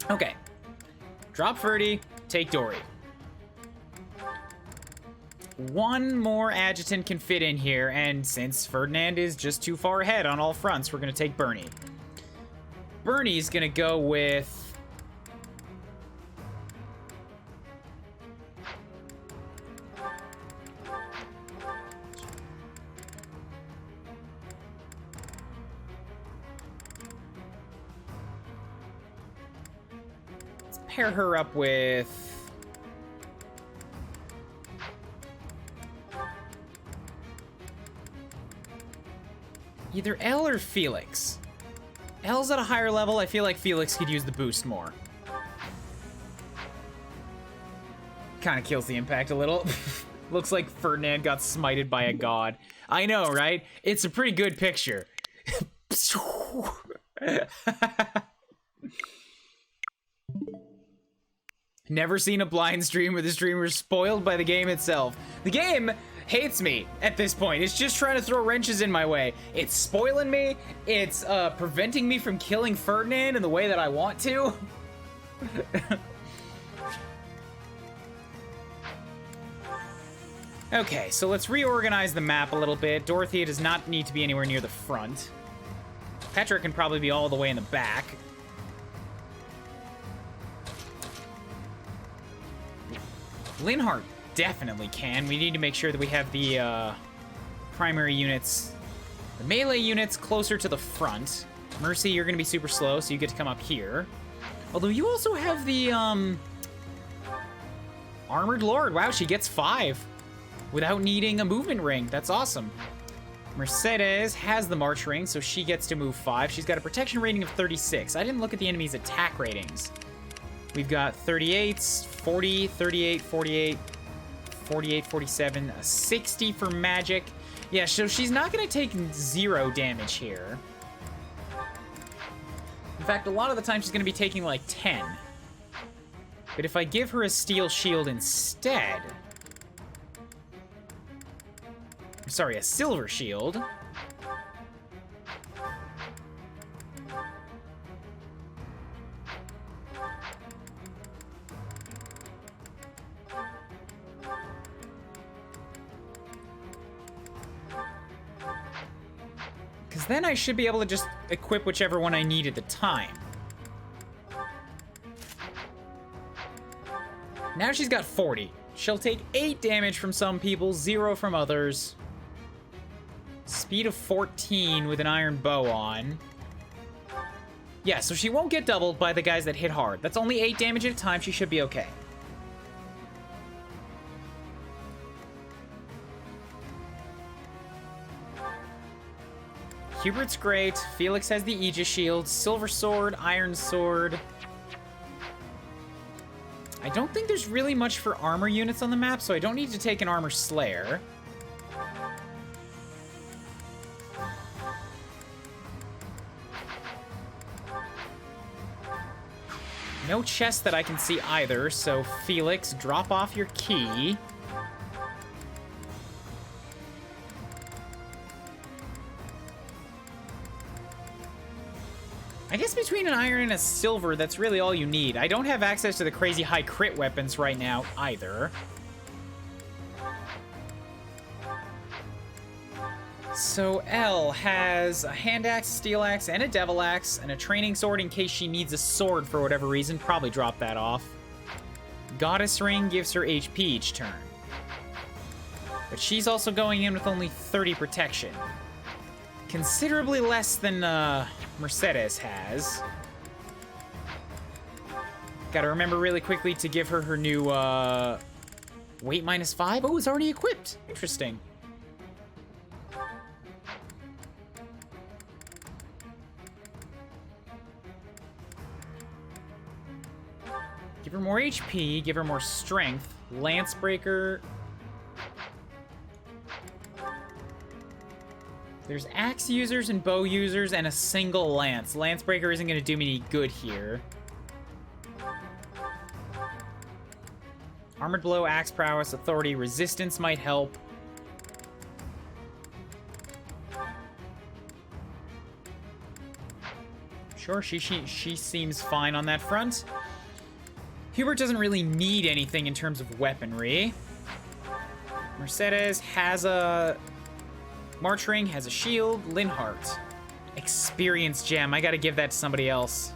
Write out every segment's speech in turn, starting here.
Okay. Drop Ferdy, take Dory. One more adjutant can fit in here, and since Ferdinand is just too far ahead on all fronts, we're going to take Bernie. Bernie's going to go with... Let's pair her up with... either Elle or Felix. Elle's at a higher level. I feel like Felix could use the boost more. Kind of kills the impact a little. Looks like Ferdinand got smited by a god. I know, right? It's a pretty good picture. Never seen a blind stream where the streamer is spoiled by the game itself. The game hates me at this point. It's just trying to throw wrenches in my way. It's spoiling me. It's preventing me from killing Ferdinand in the way that I want to. Okay, so let's reorganize the map a little bit. Dorothea does not need to be anywhere near the front. Petra can probably be all the way in the back. Linhardt definitely can. We need to make sure that we have the primary units, the melee units closer to the front. Mercy, you're going to be super slow, so you get to come up here. Although you also have the Armored Lord. Wow, she gets 5 without needing a movement ring. That's awesome. Mercedes has the March ring, so she gets to move 5. She's got a protection rating of 36. I didn't look at the enemy's attack ratings. We've got 38s, 40, 38, 48, 48, 47, a 60 for magic. Yeah, so she's not going to take 0 damage here. In fact, a lot of the time she's going to be taking like 10. But if I give her a steel shield instead... Sorry, a silver shield... because then I should be able to just equip whichever one I need at the time. Now she's got 40. She'll take 8 damage from some people, 0 from others. Speed of 14 with an iron bow on. Yeah, so she won't get doubled by the guys that hit hard. That's only 8 damage at a time. She should be okay. Hubert's great. Felix has the Aegis shield. Silver sword, iron sword. I don't think there's really much for armor units on the map, so I don't need to take an armor slayer. No chest that I can see either, so Felix, drop off your key. I guess between an iron and a silver, that's really all you need. I don't have access to the crazy high crit weapons right now, either. So Elle has a hand axe, steel axe, and a devil axe, and a training sword in case she needs a sword for whatever reason. Probably drop that off. Goddess ring gives her HP each turn. But she's also going in with only 30 protection. Considerably less than Mercedes has. Gotta remember really quickly to give her her new weight -5. Oh, it's already equipped. Interesting. Give her more HP, give her more strength. Lance Breaker. There's axe users and bow users and a single lance. Lancebreaker isn't going to do me any good here. Armored blow, axe prowess, authority, resistance might help. Sure, she seems fine on that front. Hubert doesn't really need anything in terms of weaponry. Mercedes has a March Ring, has a shield. Linhart. Experience gem. I gotta give that to somebody else.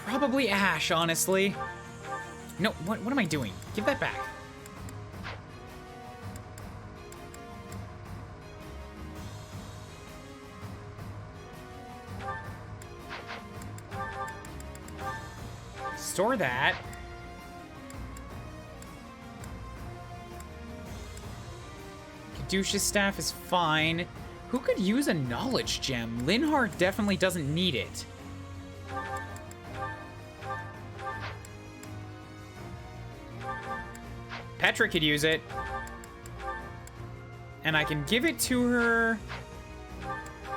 Probably Ash, honestly. No, what am I doing? Give that back. Store that. Caduceus staff is fine. Who could use a knowledge gem? Linhart definitely doesn't need it. Petra could use it. And I can give it to her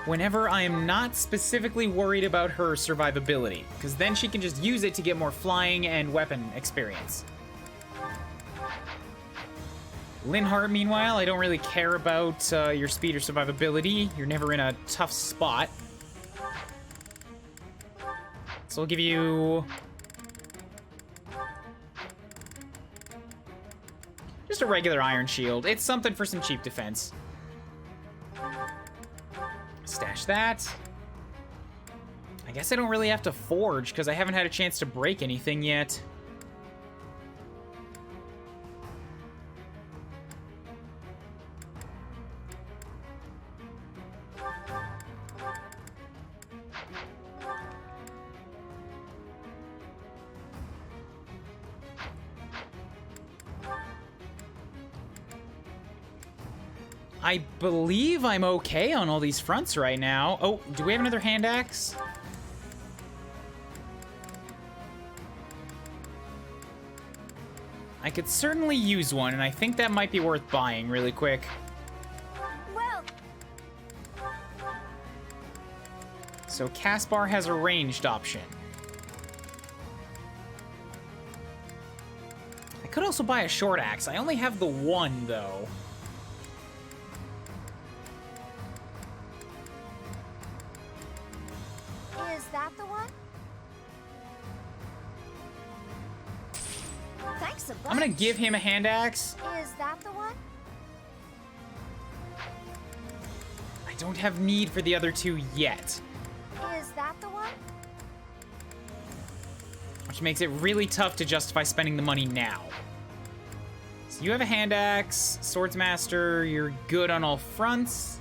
whenever I am not specifically worried about her survivability, because then she can just use it to get more flying and weapon experience. Linhart, meanwhile, I don't really care about your speed or survivability. You're never in a tough spot. So I'll give you just a regular iron shield. It's something for some cheap defense. Stash that. I guess I don't really have to forge because I haven't had a chance to break anything yet. I believe I'm okay on all these fronts right now. Oh, do we have another hand axe? I could certainly use one, and I think that might be worth buying really quick. Well. So Caspar has a ranged option. I could also buy a short axe. I only have the one, though. Is that the one? Thanks a bunch. I'm gonna give him a hand axe. Is that the one? I don't have need for the other two yet, Is that the one? which makes it really tough to justify spending the money now. So you have a hand axe, Swordsmaster, you're good on all fronts.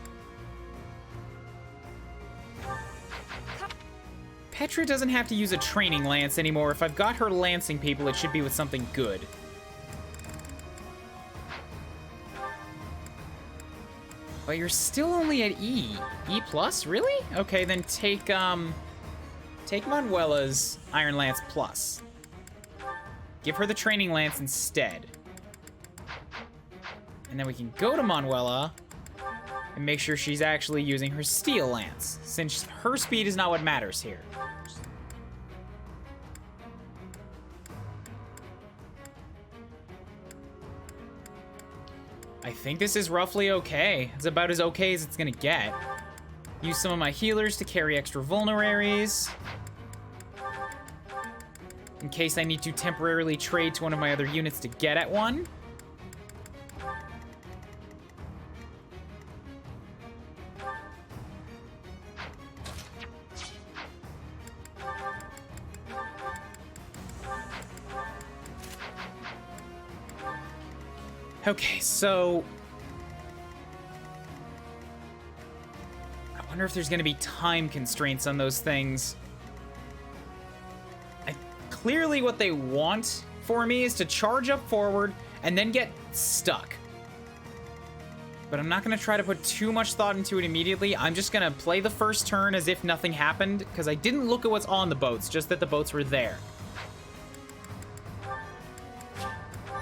Petra doesn't have to use a training lance anymore. If I've got her lancing people, it should be with something good. But you're still only at E. E plus? Really? Okay, then take Manuela's Iron Lance plus. Give her the training lance instead. And then we can go to Manuela and make sure she's actually using her steel lance, since her speed is not what matters here. I think this is roughly okay. It's about as okay as it's gonna get. Use some of my healers to carry extra vulneraries, in case I need to temporarily trade to one of my other units to get at one. Okay, so I wonder if there's going to be time constraints on those things. Clearly what they want for me is to charge up forward and then get stuck. But I'm not going to try to put too much thought into it immediately. I'm just going to play the first turn as if nothing happened, because I didn't look at what's on the boats, just that the boats were there.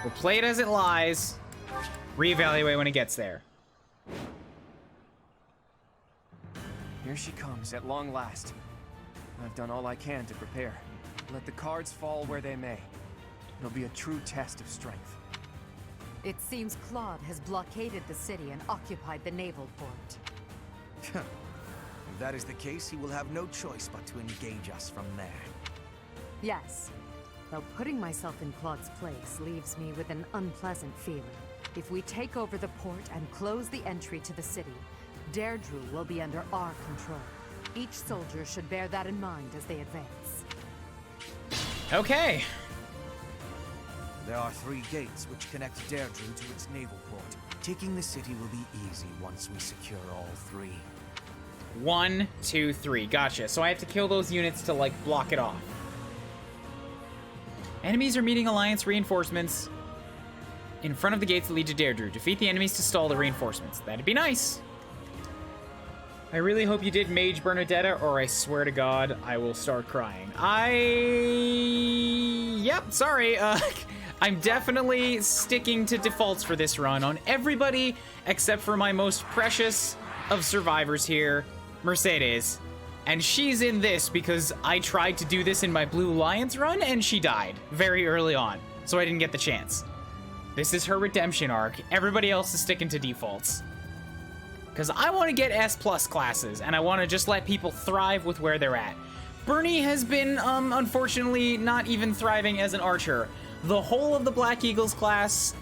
We'll play it as it lies. Reevaluate when it gets there. Here she comes, at long last. I've done all I can to prepare. Let the cards fall where they may. It'll be a true test of strength. It seems Claude has blockaded the city and occupied the naval port. If that is the case, he will have no choice but to engage us from there. Yes, though putting myself in Claude's place leaves me with an unpleasant feeling. If we take over the port and close the entry to the city, Derdriu will be under our control. Each soldier should bear that in mind as they advance. Okay. There are 3 gates which connect Derdriu to its naval port. Taking the city will be easy once we secure all 3. 1, 2, 3. Gotcha. So I have to kill those units to, like, block it off. Enemies are meeting Alliance reinforcements in front of the gates that lead to Derdriu. Defeat the enemies to stall the reinforcements. That'd be nice. I really hope you did Mage Bernadetta, or I swear to God, I will start crying. Yep, sorry. I'm definitely sticking to defaults for this run on everybody except for my most precious of survivors here, Mercedes. And she's in this because I tried to do this in my Blue Lions run and she died very early on, so I didn't get the chance. This is her redemption arc. Everybody else is sticking to defaults. Because I want to get S+ classes, and I want to just let people thrive with where they're at. Bernie has been, unfortunately, not even thriving as an archer. The whole of the Black Eagles class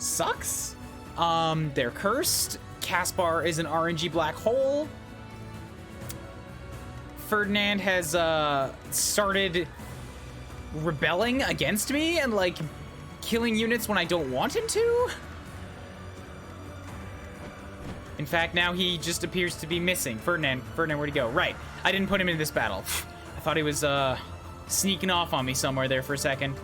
sucks. They're cursed. Caspar is an RNG black hole. Ferdinand has, started rebelling against me and, like, killing units when I don't want him to. In fact, now he just appears to be missing. Ferdinand, where'd he go? Right. I didn't put him in this battle. I thought he was, sneaking off on me somewhere there for a second.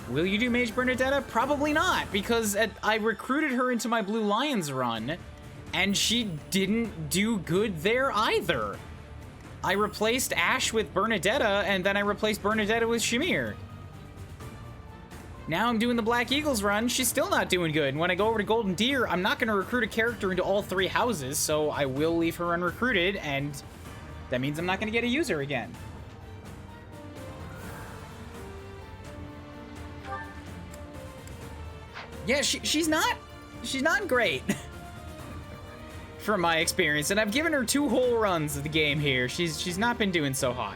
Will you do Mage Bernadetta? Probably not, because I recruited her into my Blue Lions run, and she didn't do good there either. I replaced Ash with Bernadetta, and then I replaced Bernadetta with Shamir. Now I'm doing the Black Eagles run, she's still not doing good. And when I go over to Golden Deer, I'm not going to recruit a character into all 3 houses, so I will leave her unrecruited, and that means I'm not going to get a user again. Yeah, she's not great. From my experience, and I've given her 2 whole runs of the game here. She's not been doing so hot.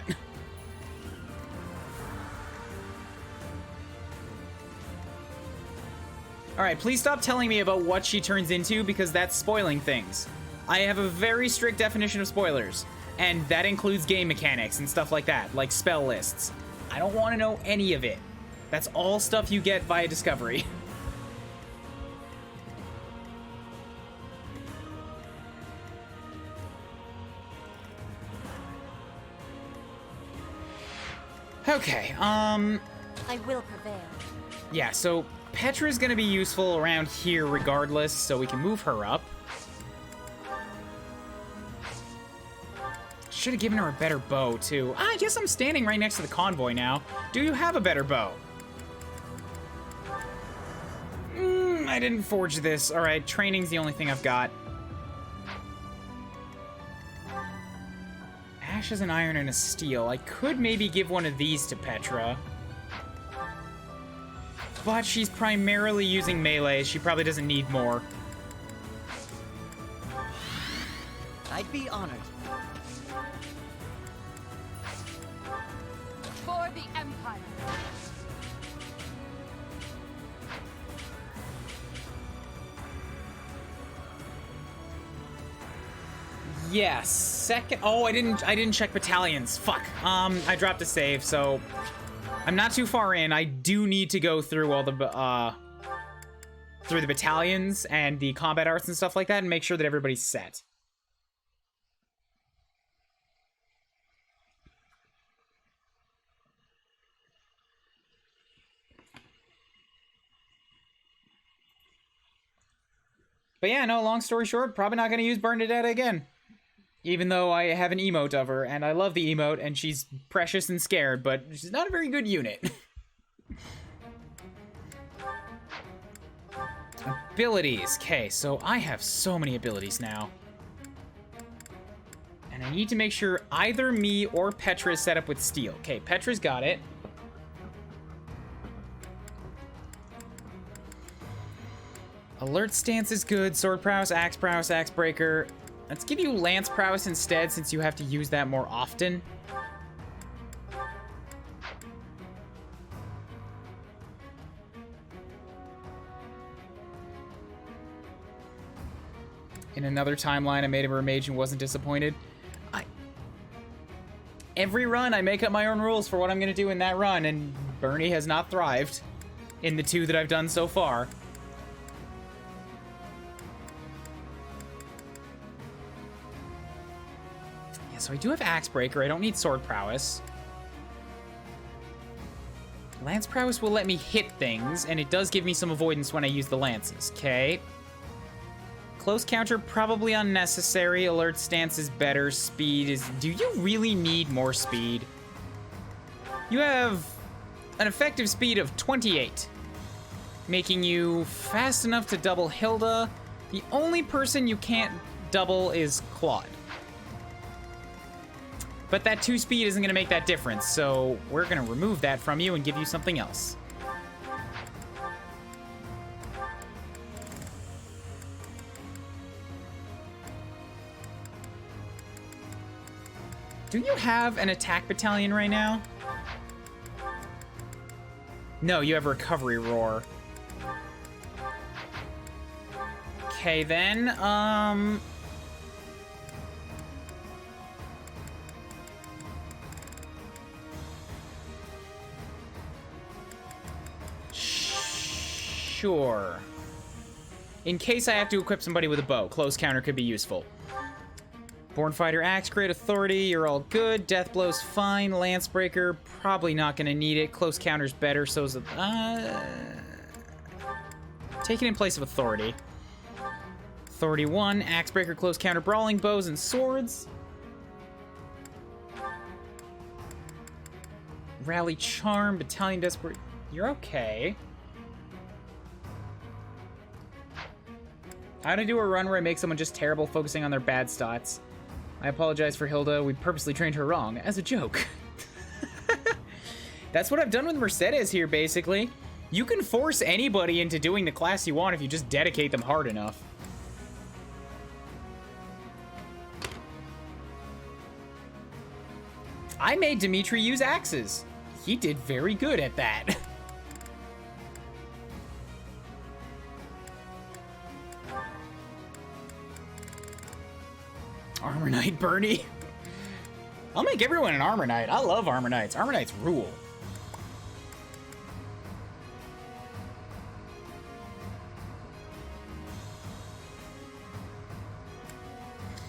Alright, please stop telling me about what she turns into, because that's spoiling things. I have a very strict definition of spoilers, and that includes game mechanics and stuff like that, like spell lists. I don't want to know any of it. That's all stuff you get via Discovery. Okay, I will prevail. yeah, so Petra's gonna be useful around here regardless, so we can move her up. Should have given her a better bow, too. I guess I'm standing right next to the convoy now. Do you have a better bow? I didn't forge this. All right, training's the only thing I've got. Ash is an iron and a steel. I could maybe give one of these to Petra. But she's primarily using melee. She probably doesn't need more. I'd be honored. For the Empire! Yes, second. Oh, I didn't check battalions. Fuck. I dropped a save, so I'm not too far in. I do need to go through all the through the battalions and the combat arts and stuff like that and make sure that everybody's set. But yeah, no, long story short, probably not going to use Bernadetta again. Even though I have an emote of her, and I love the emote, and she's precious and scared, but she's not a very good unit. Abilities. Okay, so I have so many abilities now. And I I need to make sure either me or Petra is set up with steel. Okay, Petra's got it. Alert stance is good. Sword prowess, axe breaker. Let's give you lance prowess instead, since you have to use that more often. In another timeline, I made him a mage and wasn't disappointed. Every run, I make up my own rules for what I'm going to do in that run, and Bernie has not thrived in the 2 that I've done so far. Yeah, so I do have Axe Breaker. I don't need Sword Prowess. Lance Prowess will let me hit things, and it does give me some avoidance when I use the lances. Okay. Close counter, probably unnecessary. Alert stance is better. Speed is... Do you really need more speed? You have an effective speed of 28, making you fast enough to double Hilda. The only person you can't double is Claude. But that 2 speed isn't going to make that difference, so we're going to remove that from you and give you something else. Do you have an attack battalion right now? No, you have recovery roar. Okay, then, Sure. In case I have to equip somebody with a bow, close counter could be useful. Born Fighter Axe, great authority, you're all good. Death Blow's fine. Lance Breaker, probably not gonna need it. Close counter's better, so is take it in place of authority. Authority 1, Axe Breaker, close counter, brawling, bows, and swords. Rally Charm, Battalion Desperate. You're okay. How to do a run where I make someone just terrible, focusing on their bad stats. I apologize for Hilda. We purposely trained her wrong, as a joke. That's what I've done with Mercedes here, basically. You can force anybody into doing the class you want if you just dedicate them hard enough. I made Dimitri use axes. He did very good at that. Armor Knight Bernie. I'll make everyone an Armor Knight. I love Armor Knights. Armor Knights rule.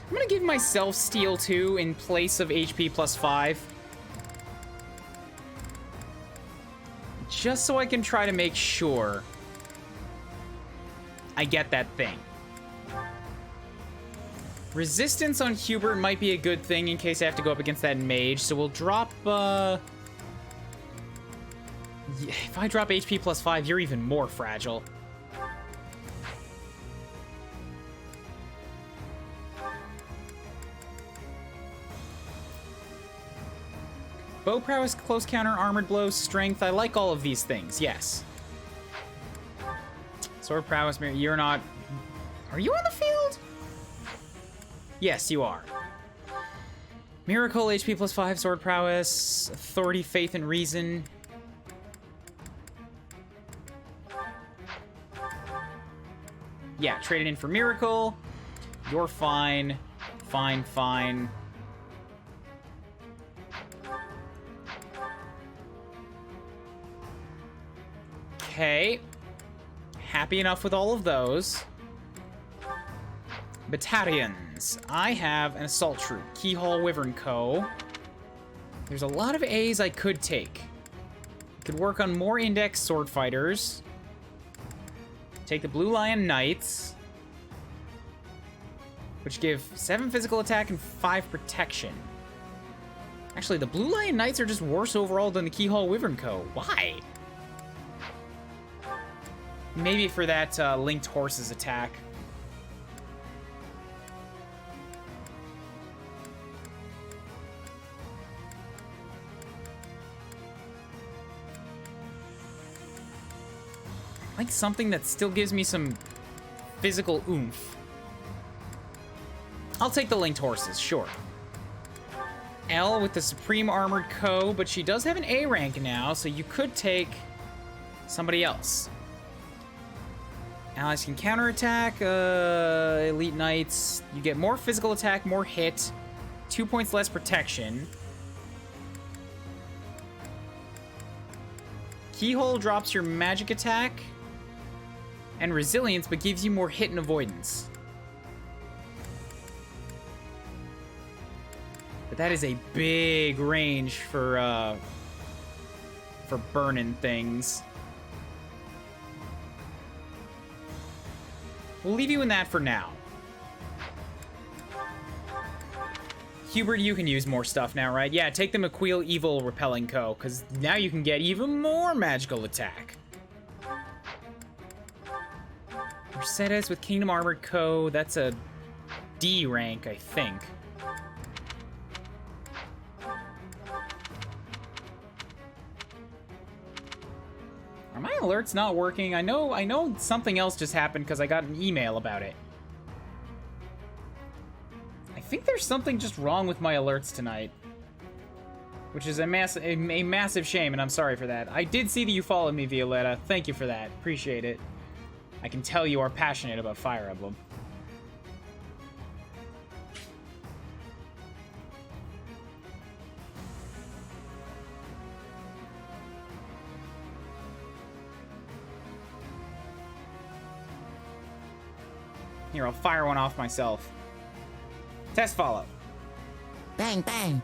I'm gonna give myself Steel 2 in place of HP plus 5. Just so I can try to make sure I get that thing. Resistance on Hubert might be a good thing in case I have to go up against that mage, so we'll drop, if I drop HP plus 5, you're even more fragile. Bow prowess, close counter, armored blows, strength. I like all of these things, yes. Sword prowess, you're not... Are you on the field? Yes, you are. Miracle, HP plus 5, sword prowess, authority, faith, and reason. Yeah, trade it in for miracle. You're fine. Fine, fine. Okay. Happy enough with all of those. Battalions. I have an assault troop. Keyhole Wyvern Co. There's a lot of A's I could take. Could work on more index sword fighters. Take the Blue Lion Knights, which give 7 physical attack and 5 protection. Actually, the Blue Lion Knights are just worse overall than the Keyhole Wyvern Co. Why? Maybe for that linked horses attack. I like something that still gives me some physical oomph. I'll take the linked horses, sure. L with the Supreme Armored Co, but she does have an A rank now, so you could take somebody else. Allies can counterattack. Elite Knights. You get more physical attack, more hit, 2 points less protection. Keyhole drops your magic attack and resilience, but gives you more hit and avoidance. But that is a big range for burning things. We'll leave you in that for now. Hubert, you can use more stuff now, right? Yeah, take the McQueel Evil Repelling Co, because now you can get even more magical attack. Mercedes with Kingdom Armored Co, that's a D rank, I think. Are my alerts not working? I know something else just happened because I got an email about it. I think there's something just wrong with my alerts tonight, which is a massive shame, and I'm sorry for that. I did see that you followed me, Violetta. Thank you for that. Appreciate it. I can tell you are passionate about Fire Emblem. Here, I'll fire one off myself. Test follow. Bang, bang.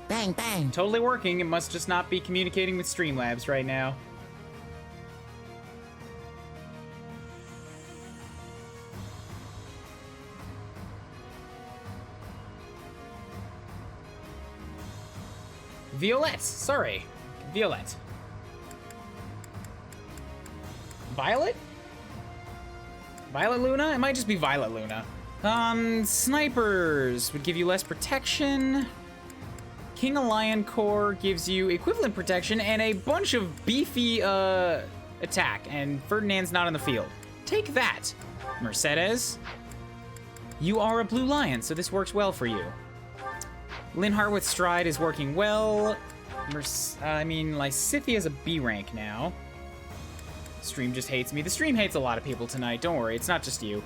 Bang, bang. Totally working. It must just not be communicating with Streamlabs right now. Violette. Sorry. Violette. Violet? Violet Luna? It might just be Violet Luna. Snipers would give you less protection. King Lion Core gives you equivalent protection and a bunch of beefy attack, and Ferdinand's not on the field. Take that, Mercedes. You are a blue lion, so this works well for you. Linhart with Stride is working well. Lysithia's a B rank now. Stream just hates me. The stream hates a lot of people tonight. Don't worry, it's not just you.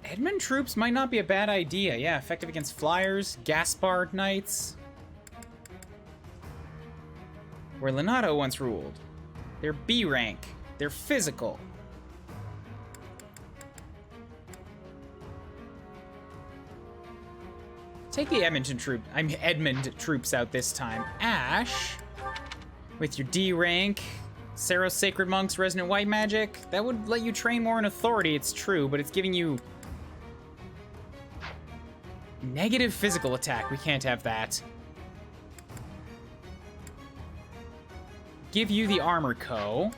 Edmund troops might not be a bad idea. Yeah, effective against flyers, Gaspard Knights. Where Lenato once ruled. They're B rank. They're physical. Take the Edmund troops out this time. Ash, with your D rank. Saros Sacred Monks, Resonant White Magic. That would let you train more in authority, it's true, but it's giving you negative physical attack. We can't have that. Give you the Armor Co.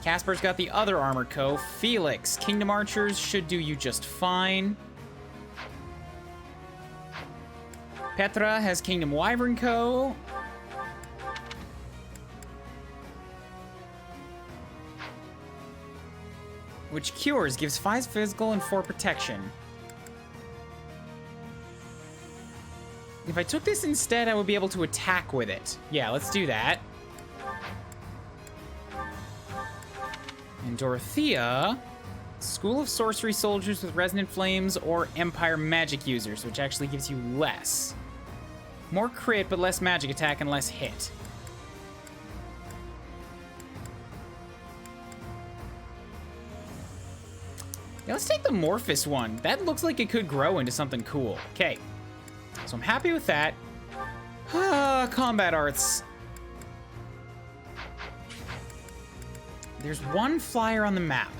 Casper's got the other Armor Co. Felix, Kingdom Archers should do you just fine. Petra has Kingdom Wyvern Co. Which cures, gives 5 physical and 4 protection. If I took this instead, I would be able to attack with it. Yeah, let's do that. And Dorothea, School of Sorcery Soldiers with Resonant Flames or Empire Magic Users, which actually gives you less. More crit, but less magic attack and less hit. Yeah, let's take the Morphous one. That looks like it could grow into something cool. Okay. So I'm happy with that. Combat arts. There's one flyer on the map.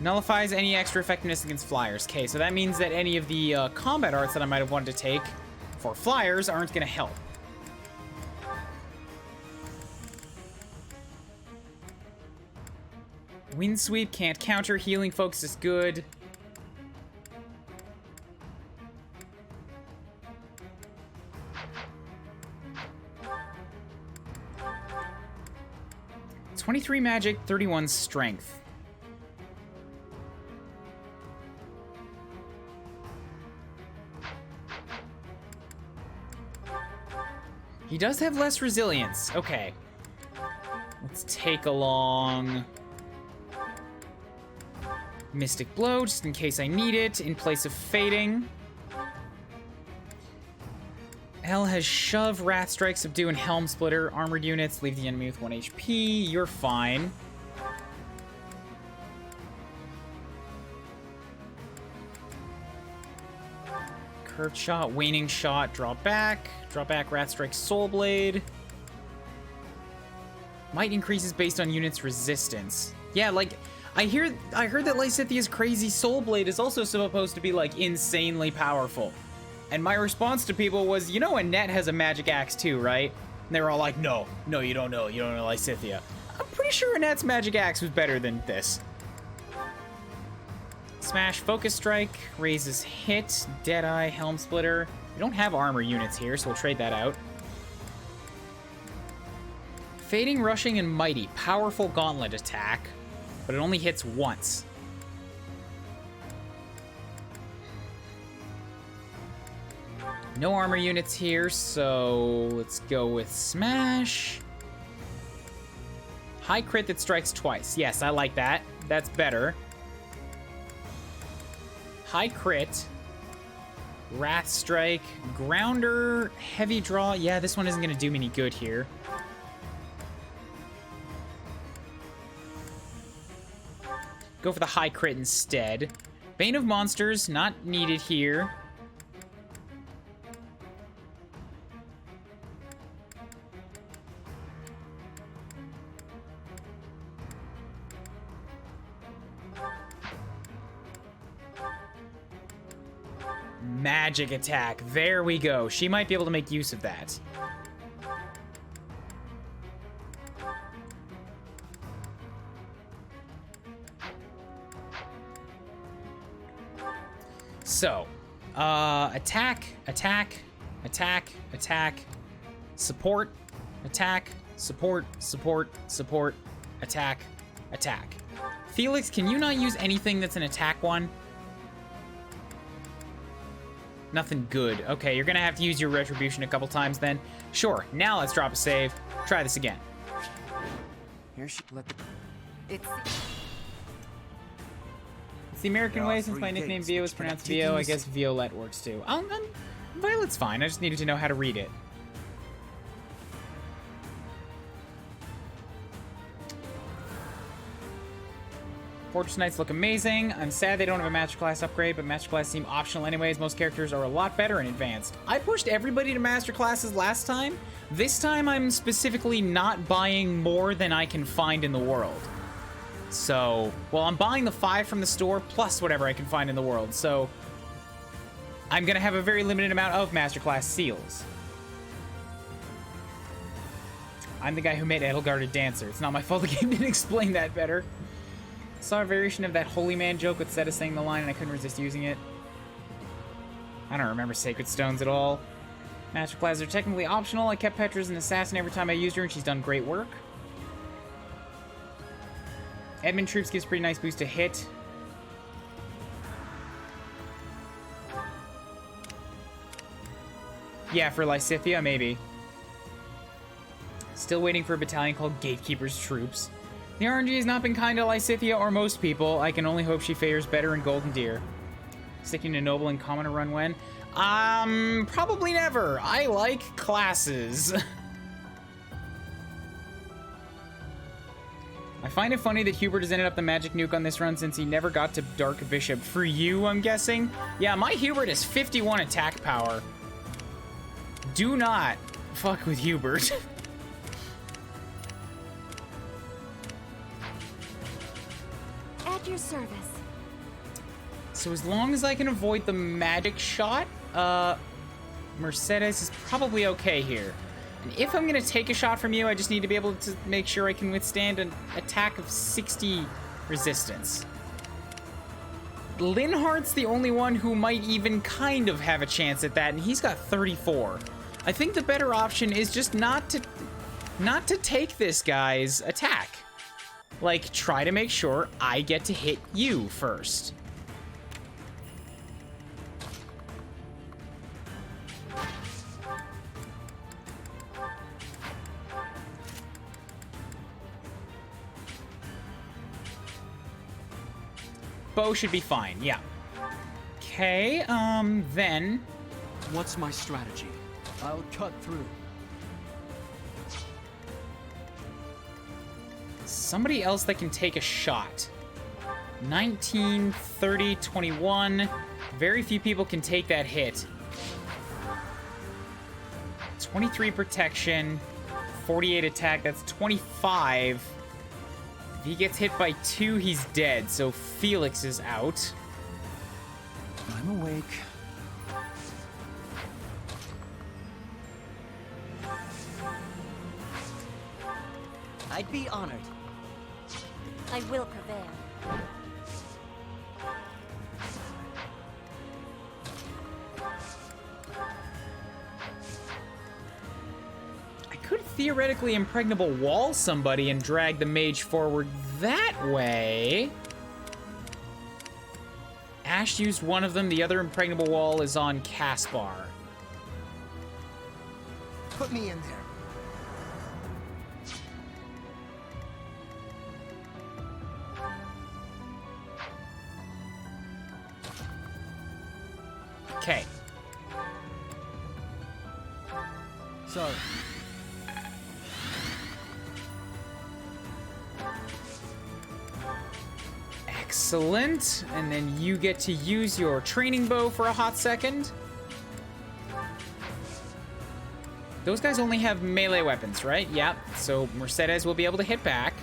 Nullifies any extra effectiveness against flyers. Okay, so that means that any of the combat arts that I might have wanted to take for flyers aren't going to help. Wind sweep, can't counter. Healing focus is good. "23 magic, 31 strength." He does have less resilience. Okay. Let's take along Mystic Blow, just in case I need it, in place of Fading. L has Shove, Wrath Strike, Subdue, and Helm Splitter. Armored units, leave the enemy with 1 HP. You're fine. Curved Shot, Waning Shot, draw back. Draw back, Wrath Strike, Soul Blade. Might increases based on units' resistance. Yeah, like, I heard that Lysithia's crazy Soul Blade is also supposed to be, like, insanely powerful. And my response to people was, you know, Annette has a magic axe too, right? And they were all like, no, you don't know Lysithia. I'm pretty sure Annette's magic axe was better than this. Smash, Focus Strike, raises hit, Deadeye, Helm Splitter. We don't have armor units here, so we'll trade that out. Fading, Rushing, and Mighty. Powerful gauntlet attack, but it only hits once. No armor units here, so let's go with Smash. High crit that strikes twice. Yes, I like that. That's better. High crit. Wrath Strike. Grounder. Heavy draw. Yeah, this one isn't going to do me any good here. Go for the high crit instead. Bane of Monsters, not needed here. Magic attack. There we go. She might be able to make use of that. So, attack, attack, attack, attack, support, attack, support, support, support, attack, attack. Felix, can you not use anything that's an attack one? Nothing good. Okay, you're gonna have to use your retribution a couple times then. Sure, now let's drop a save. Try this again. Here she let the It's It's the American There are way, since my three nickname gates Vio which is pronounced connect Vio. I the guess city. Violette works too. Violet's fine. I just needed to know how to read it. Fortress Knights look amazing. I'm sad they don't have a Masterclass upgrade, but Masterclass seem optional anyways. Most characters are a lot better and advanced. I pushed everybody to Masterclasses last time. This time I'm specifically not buying more than I can find in the world. So, well, I'm buying the 5 from the store plus whatever I can find in the world. So, I'm going to have a very limited amount of Masterclass seals. I'm the guy who made Edelgard a dancer. It's not my fault the game didn't explain that better. Saw a variation of that Holy Man joke with Zeta saying the line and I couldn't resist using it. I don't remember Sacred Stones at all. Masterclass are technically optional. I kept Petra as an assassin every time I used her and she's done great work. Edmund Troops gives pretty nice boost to hit. Yeah, for Lysithia, maybe. Still waiting for a battalion called Gatekeeper's Troops. The RNG has not been kind to Lysithia or most people. I can only hope she fares better in Golden Deer. Sticking to Noble and Common to run when? Probably never. I like classes. I find it funny that Hubert has ended up the magic nuke on this run since he never got to Dark Bishop. For you, I'm guessing? Yeah, my Hubert is 51 attack power. Do not fuck with Hubert. At your service. So as long as I can avoid the magic shot, Mercedes is probably okay here. And if I'm gonna take a shot from you, I just need to be able to make sure I can withstand an attack of 60 resistance. Linhardt's the only one who might even kind of have a chance at that, and he's got 34. I think the better option is just not to take this guy's attack. Like, try to make sure I get to hit you first. Bow should be fine, yeah. Okay, then... What's my strategy? I'll cut through. Somebody else that can take a shot. 19, 30, 21. Very few people can take that hit. 23 protection, 48 attack, that's 25. If he gets hit by 2, he's dead, so Felix is out. I'm awake. I'd be honored. I will prevail. I could theoretically impregnable wall somebody and drag the mage forward that way. Ash used one of them, the other impregnable wall is on Caspar. Put me in there. Okay. Sorry. Excellent. And then you get to use your training bow for a hot second. Those guys only have melee weapons, right? Yep. So Mercedes will be able to hit back.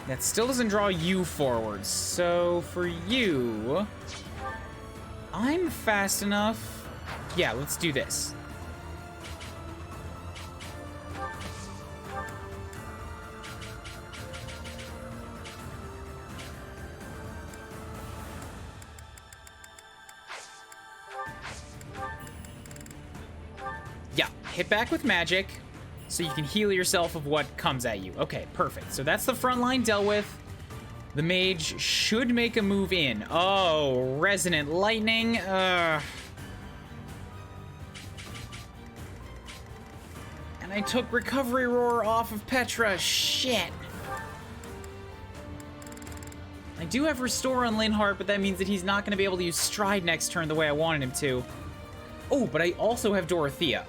That still doesn't draw you forward. So for you, I'm fast enough. Yeah, let's do this. Yeah, hit back with magic so you can heal yourself of what comes at you. Okay, perfect. So that's the front line dealt with. The mage should make a move in. Oh, resonant lightning. And I took recovery roar off of Petra. Shit. I do have restore on Linhardt, but that means that he's not going to be able to use stride next turn the way I wanted him to. Oh, but I also have Dorothea.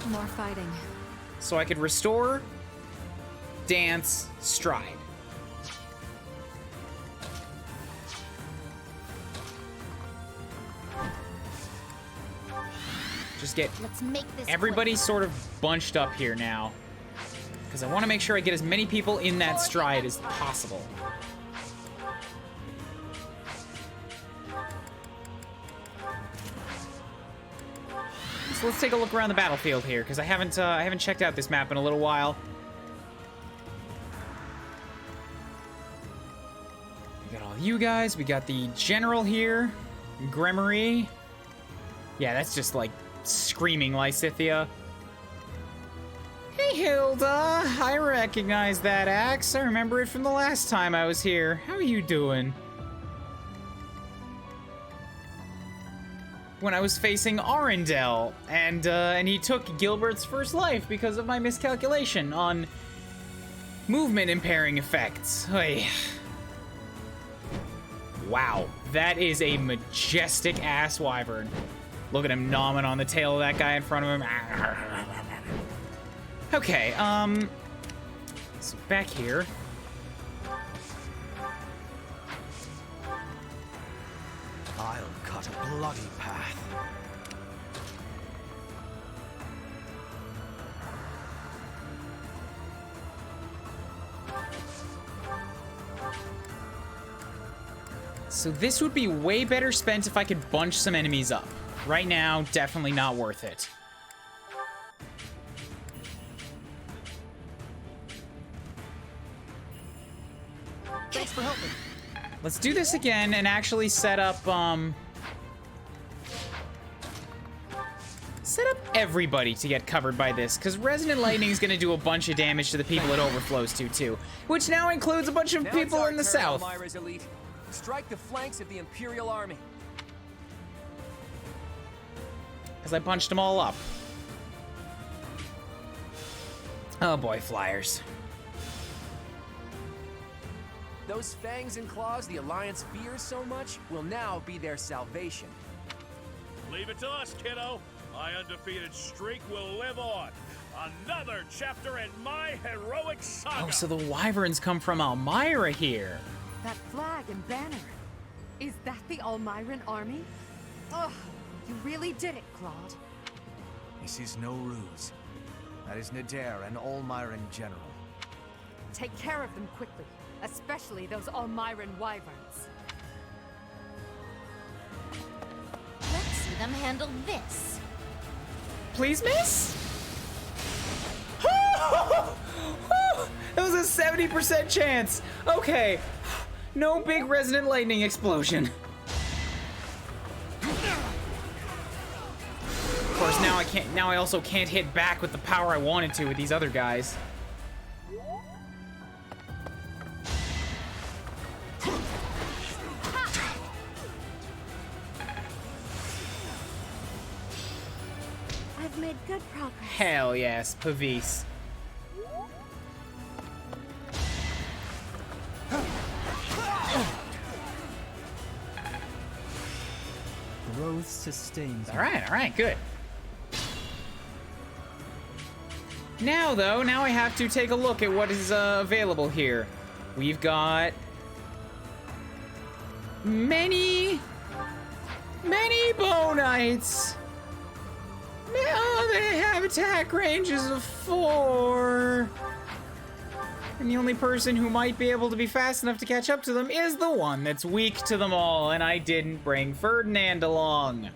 More fighting. So I could restore, dance, stride. Just get Let's make this everybody sort of bunched up here now. Because I want to make sure I get as many people in that stride as possible. So let's take a look around the battlefield here, because I haven't checked out this map in a little while. We got all you guys. We got the general here, Gremory. Yeah, that's just like screaming Lysithea. Hey, Hilda. I recognize that axe. I remember it from the last time I was here. How are you doing? When I was facing Arundel, and he took Gilbert's first life because of my miscalculation on movement impairing effects. Oy. Wow, that is a majestic ass wyvern. Look at him gnawing on the tail of that guy in front of him. Okay, so back here. I'll cut a bloody path. So this would be way better spent if I could bunch some enemies up. Right now, definitely not worth it. Thanks for helping. Let's do this again and actually set up everybody to get covered by this, because Resonant Lightning is going to do a bunch of damage to the people it overflows to, too. Which now includes a bunch of Now people it's our in the turn, south. Elmira's elite. Strike the flanks of the Imperial Army. Because I punched them all up. Oh boy, flyers. Those fangs and claws the Alliance fears so much will now be their salvation. Leave it to us, kiddo. My undefeated streak will live on. Another chapter in my heroic saga. Oh, so the wyverns come from Elmira here. That flag and banner. Is that the Almiran army? Ugh, you really did it, Claude. This is no ruse. That is Nadir, an Almiran general. Take care of them quickly, especially those Almiran wyverns. Let's see them handle this. Please, miss? That was a 70% chance. Okay. No big resonant lightning explosion. Of course, now I also can't hit back with the power I wanted to with these other guys. I've made good progress. Hell yes, Pavis. Growth sustains. All right, good. Now, though, I have to take a look at what is available here. We've got many bonites. Oh, they have attack ranges of 4. And the only person who might be able to be fast enough to catch up to them is the one that's weak to them all, and I didn't bring Ferdinand along.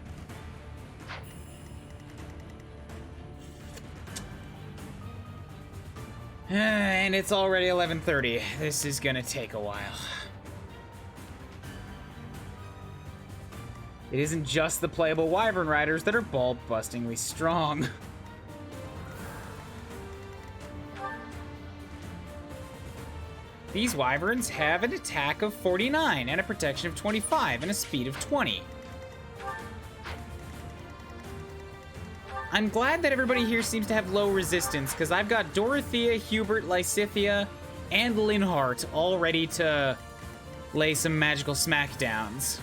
And it's already 11:30. This is gonna take a while. It isn't just the playable Wyvern Riders that are ball-bustingly strong. These Wyverns have an attack of 49 and a protection of 25 and a speed of 20. I'm glad that everybody here seems to have low resistance, because I've got Dorothea, Hubert, Lysithea, and Linhart all ready to lay some magical smackdowns.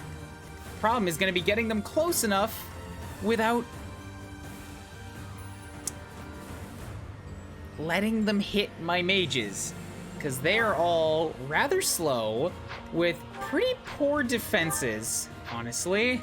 Problem is going to be getting them close enough without letting them hit my mages, because they're all rather slow with pretty poor defenses, honestly.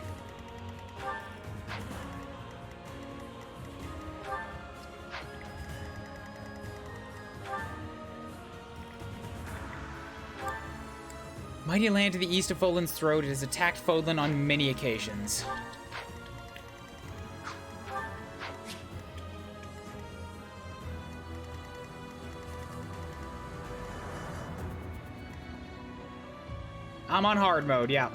Mighty land to the east of Fodlan's throat, it has attacked Fodlan on many occasions. I'm on hard mode, yeah.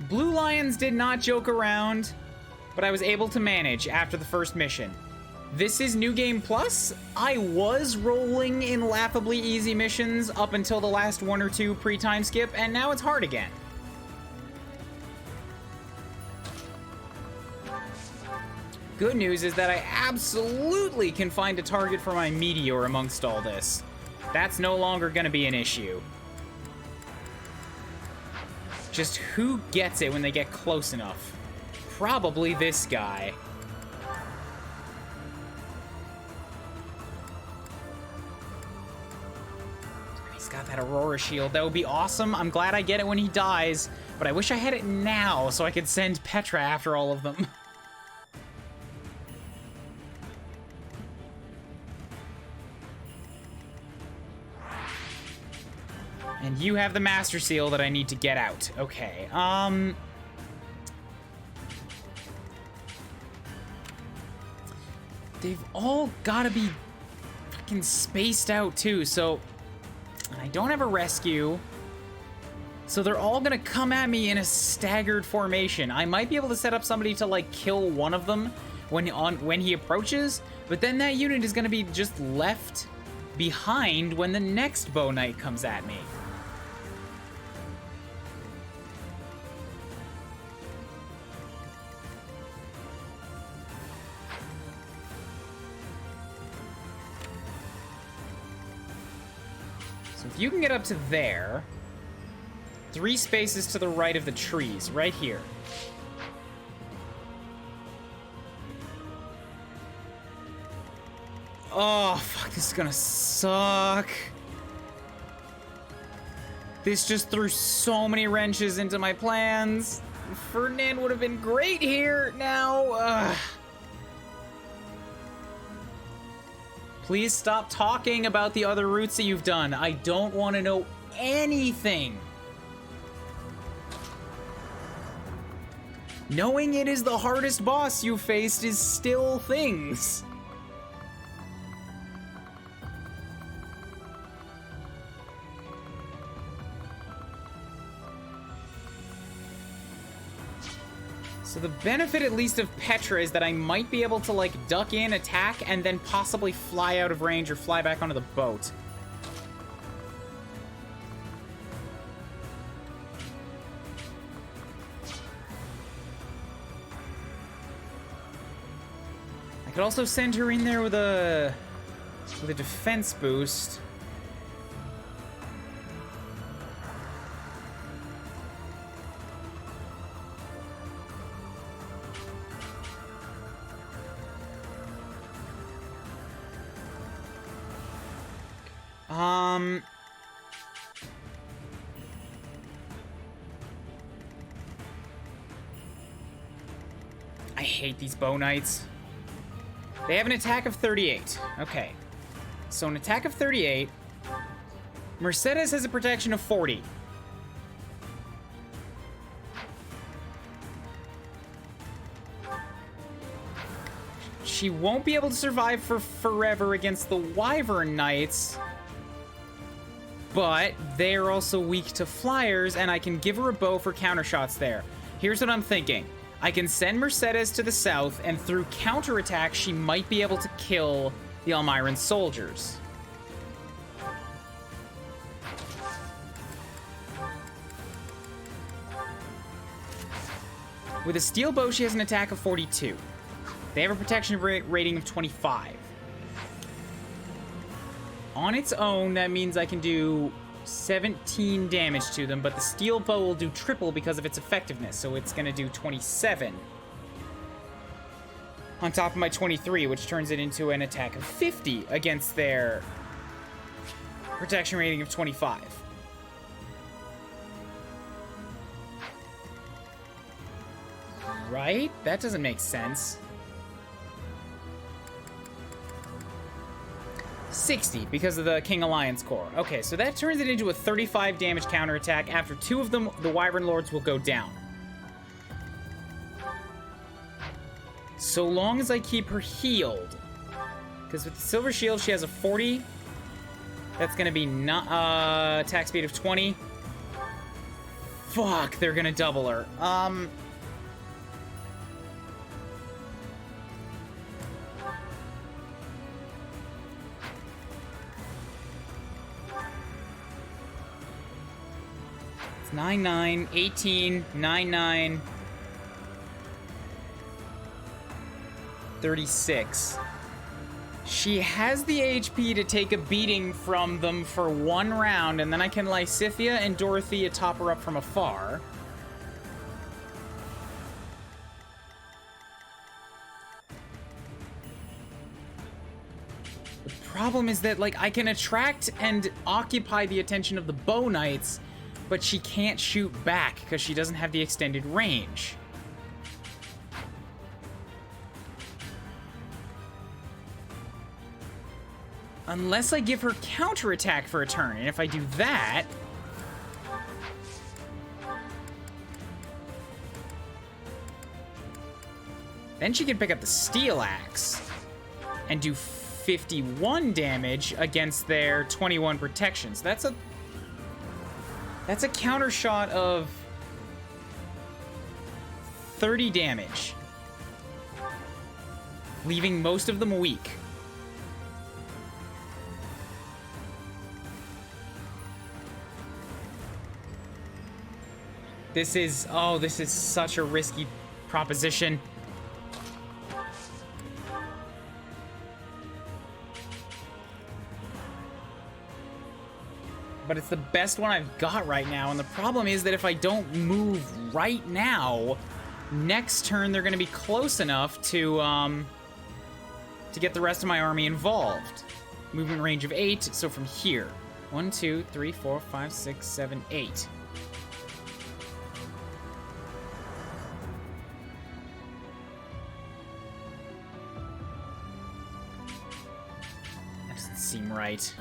Blue Lions did not joke around, but I was able to manage after the first mission. This is New Game Plus. I was rolling in laughably easy missions up until the last 1 or 2 pre-time skip, and now it's hard again. Good news is that I absolutely can find a target for my meteor amongst all this. That's no longer gonna be an issue. Just who gets it when they get close enough? Probably this guy. He's got that Aurora shield. That would be awesome. I'm glad I get it when he dies, but I wish I had it now so I could send Petra after all of them. And you have the Master Seal that I need to get out. Okay, they've all gotta be fucking spaced out too, so I don't have a rescue. So they're all gonna come at me in a staggered formation. I might be able to set up somebody to like kill one of them when he approaches, but then that unit is gonna be just left behind when the next bow knight comes at me. So if you can get up to there, 3 spaces to the right of the trees, right here. Oh, fuck, this is gonna suck. This just threw so many wrenches into my plans. Ferdinand would have been great here now. Please stop talking about the other routes that you've done. I don't want to know anything. Knowing it is the hardest boss you faced is still things. So the benefit, at least, of Petra is that I might be able to, like, duck in, attack, and then possibly fly out of range or fly back onto the boat. I could also send her in there with a defense boost. I hate these bow knights. They have an attack of 38. Okay. So an attack of 38. Mercedes has a protection of 40. She won't be able to survive for forever against the wyvern knights. But they're also weak to flyers, and I can give her a bow for counter shots there. Here's what I'm thinking. I can send Mercedes to the south, and through counterattack, she might be able to kill the Almiran soldiers. With a steel bow, she has an attack of 42. They have a protection rating of 25. On its own, that means I can do 17 damage to them, but the steel bow will do triple because of its effectiveness, so it's going to do 27. On top of my 23, which turns it into an attack of 50 against their protection rating of 25. Right? That doesn't make sense. 60 because of the King Alliance Corps. Okay, so that turns it into a 35 damage counterattack. After 2 of them, the Wyvern Lords will go down. So long as I keep her healed. Because with the Silver Shield, she has a 40. That's going to be attack speed of 20. Fuck, they're going to double her. It's 9, 9, 18, 9, 9, 36. She has the HP to take a beating from them for 1 round, and then I can Lysithea and Dorothea top her up from afar. The problem is that, like, I can attract and occupy the attention of the Bow Knights, but she can't shoot back because she doesn't have the extended range. Unless I give her counterattack for a turn, and if I do that... then she can pick up the Steel Axe and do 51 damage against their 21 protections. That's a counter shot of 30 damage, leaving most of them weak. This is such a risky proposition. But it's the best one I've got right now, and the problem is that if I don't move right now, next turn they're going to be close enough to get the rest of my army involved. Movement range of 8, so from here. 1, 2, 3, 4, 5, 6, 7, 8. That doesn't seem right.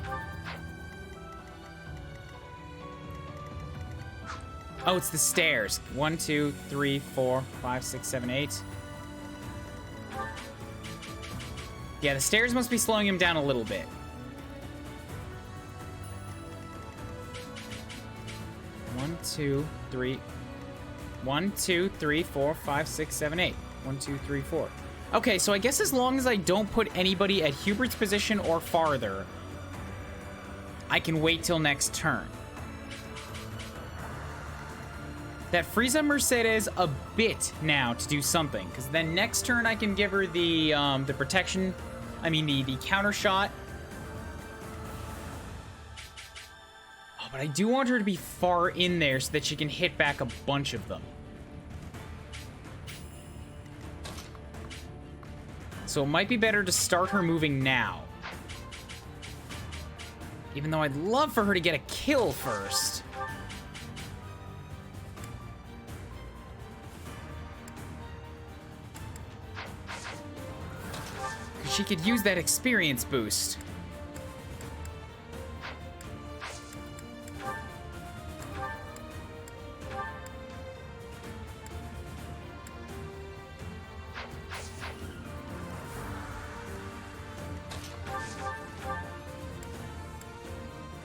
Oh, it's the stairs. 1, 2, 3, 4, 5, 6, 7, 8. Yeah, the stairs must be slowing him down a little bit. 1, 2, 3. 1, 2, 3, 4, 5, 6, 7, 8. 1, 2, 3, 4. Okay, so I guess as long as I don't put anybody at Hubert's position or farther, I can wait till next turn. That frees up Mercedes a bit now to do something, because then next turn I can give her the protection, the counter shot. Oh, but I do want her to be far in there so that she can hit back a bunch of them. So it might be better to start her moving now. Even though I'd love for her to get a kill first. She could use that experience boost.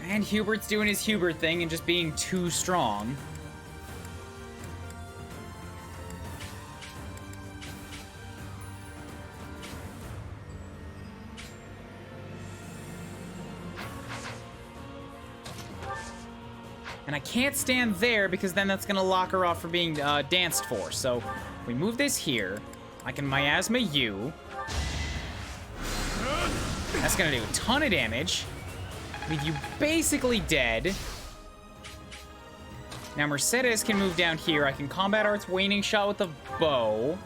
And Hubert's doing his Hubert thing and just being too strong. And I can't stand there because then that's going to lock her off for being danced for. So if we move this here, I can miasma you. That's going to do a ton of damage. Leave you basically dead. Now Mercedes can move down here. I can combat arts waning shot with the bow.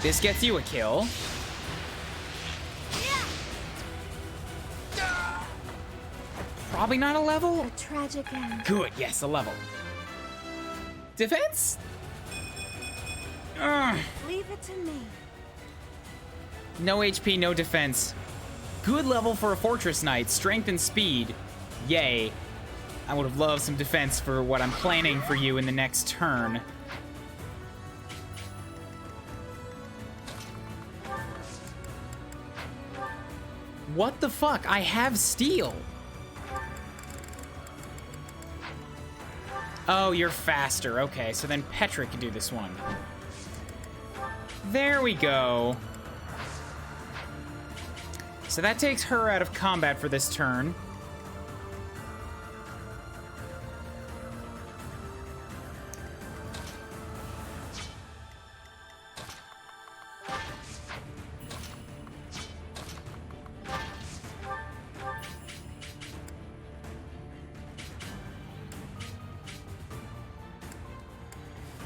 This gets you a kill. Probably not a level. A tragic end. Good, yes, a level. Defense? Ugh. Leave it to me. No HP, no defense. Good level for a Fortress Knight. Strength and speed. Yay. I would have loved some defense for what I'm planning for you in the next turn. What the fuck? I have steel. Oh, you're faster. Okay, so then Petra can do this one. There we go. So that takes her out of combat for this turn.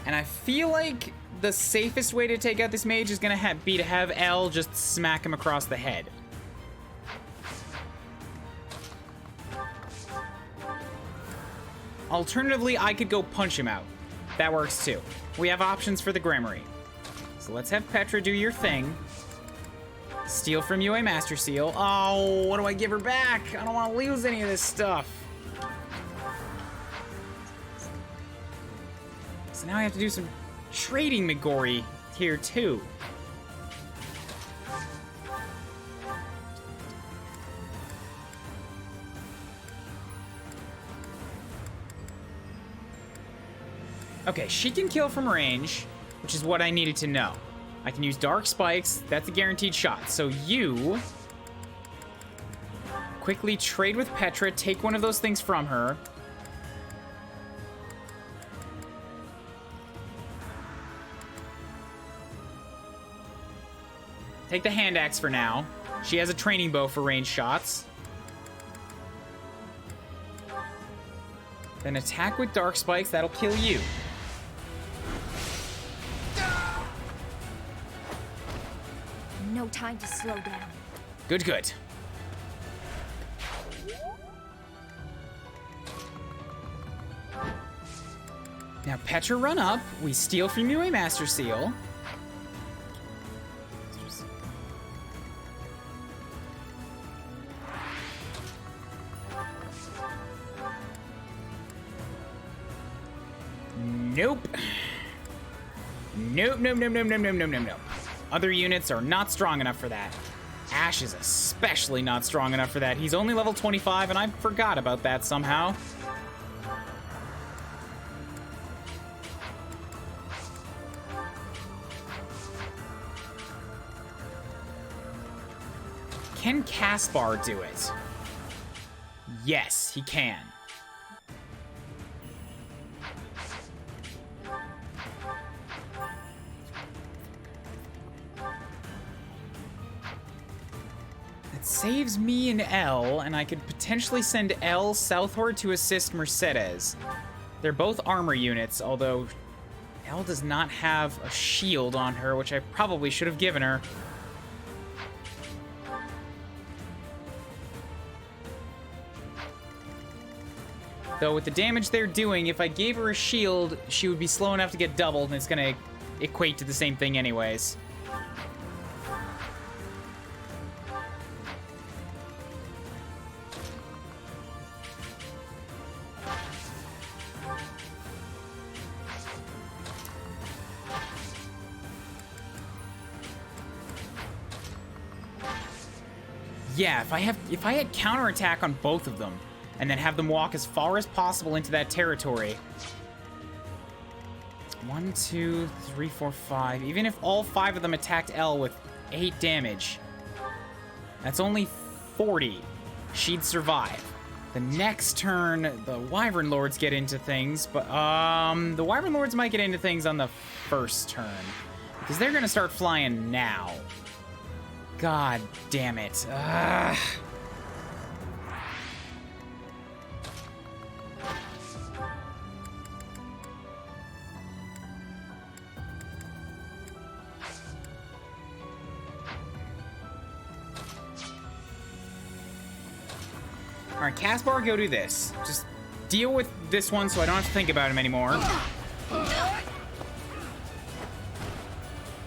And I feel like the safest way to take out this mage is going to be to have L just smack him across the head. Alternatively, I could go punch him out. That works too. We have options for the Gramarye. So let's have Petra do your thing. Steal from you a Master Seal. Oh, what do I give her back? I don't want to lose any of this stuff. So now I have to do some trading Megori here too. Okay, she can kill from range, which is what I needed to know. I can use Dark Spikes. That's a guaranteed shot. So you quickly trade with Petra, take one of those things from her. Take the hand axe for now. She has a training bow for range shots. Then attack with Dark Spikes. That'll kill you. No time to slow down. Good, good. Now, Petra, run up. We steal from you a Master Seal. Nope. Nope, nope, nope, nope, nope, nope, nope, nope, nope. Other units are not strong enough for that. Ash is especially not strong enough for that. He's only level 25, and I forgot about that somehow. Can Caspar do it? Yes, he can. It saves me an L, and I could potentially send L southward to assist Mercedes. They're both armor units, although L does not have a shield on her, which I probably should have given her. Though with the damage they're doing, if I gave her a shield, she would be slow enough to get doubled, and it's gonna equate to the same thing anyways. Yeah, if I had counterattack on both of them, and then have them walk as far as possible into that territory. 1, 2, 3, 4, 5. Even if all 5 of them attacked L with 8 damage, that's only 40. She'd survive. The next turn, the Wyvern Lords get into things, but the Wyvern Lords might get into things on the first turn, because they're gonna start flying now. God damn it. Ugh. All right, Caspar, go do this. Just deal with this one so I don't have to think about him anymore.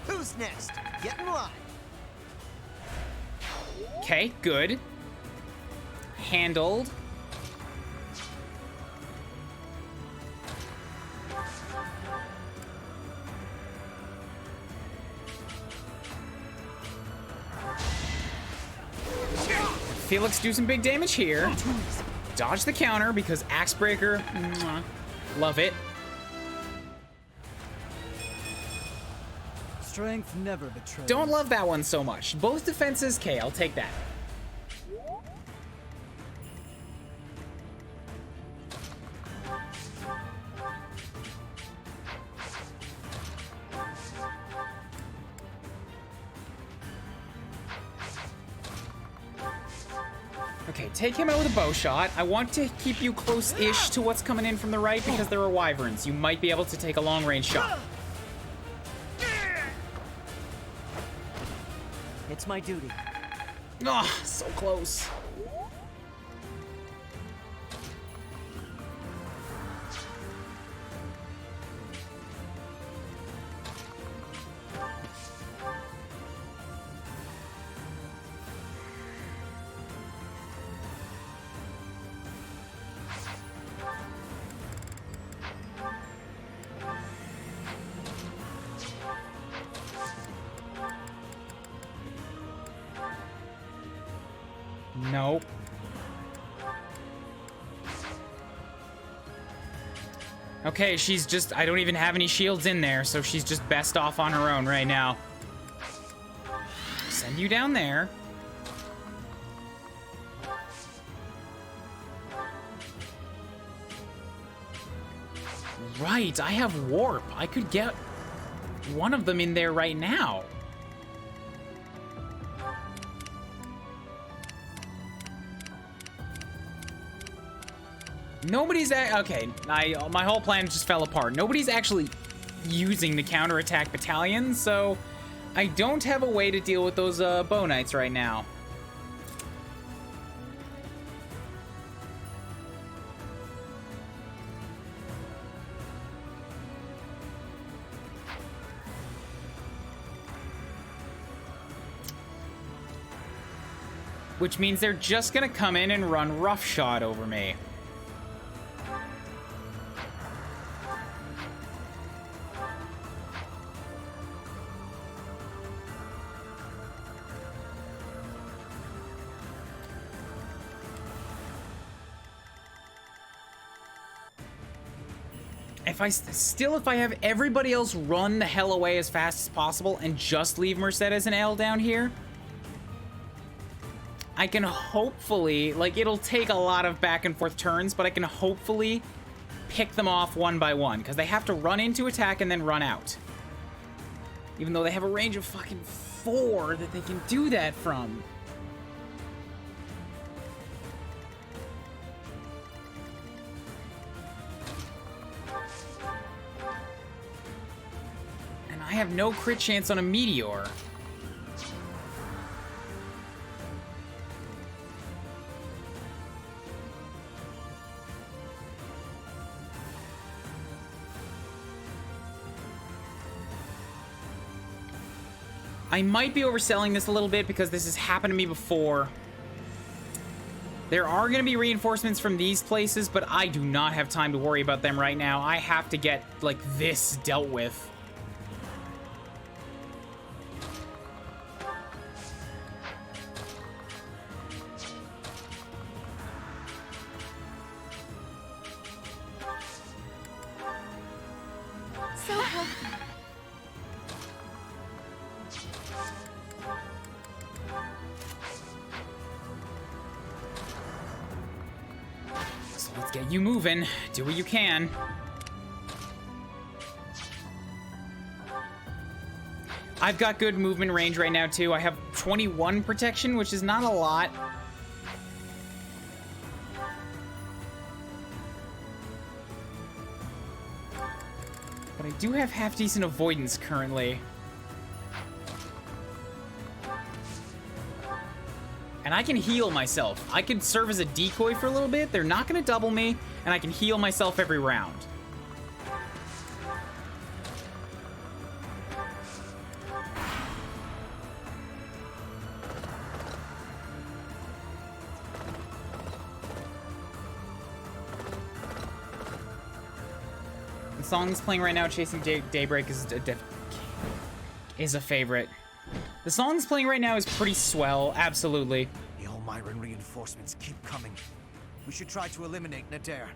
Who's next? Get in line. Okay, good. Handled. Felix do some big damage here. Dodge the counter because Axe Breaker. Mwah, love it. Strength never betrays. Don't love that one so much. Both defenses, okay, I'll take that. Okay, take him out with a bow shot. I want to keep you close-ish to what's coming in from the right because there are wyverns. You might be able to take a long-range shot. It's my duty. Oh, so close. Nope. Okay, she's just... I don't even have any shields in there, so she's just best off on her own right now. Send you down there. Right, I have warp. I could get one of them in there right now. Nobody's okay. My whole plan just fell apart. Nobody's actually using the counterattack battalion, so I don't have a way to deal with those bow knights right now. Which means they're just gonna come in and run roughshod over me. If I have everybody else run the hell away as fast as possible and just leave Mercedes and Elle down here, I can hopefully, like, it'll take a lot of back and forth turns, but I can hopefully pick them off one by one, because they have to run into attack and then run out. Even though they have a range of fucking 4 that they can do that from. And I have no crit chance on a meteor. I might be overselling this a little bit because this has happened to me before. There are going to be reinforcements from these places, but I do not have time to worry about them right now. I have to get, like, this dealt with. So helpful. So let's get you moving. Do what you can. I've got good movement range right now, too. I have 21 protection, which is not a lot. But I do have half-decent avoidance currently. And I can heal myself. I could serve as a decoy for a little bit. They're not going to double me, and I can heal myself every round. The song that's playing right now, Chasing Daybreak, is a favorite. The song that's playing right now is pretty swell, absolutely. The Elmyran reinforcements keep coming. We should try to eliminate Nadir.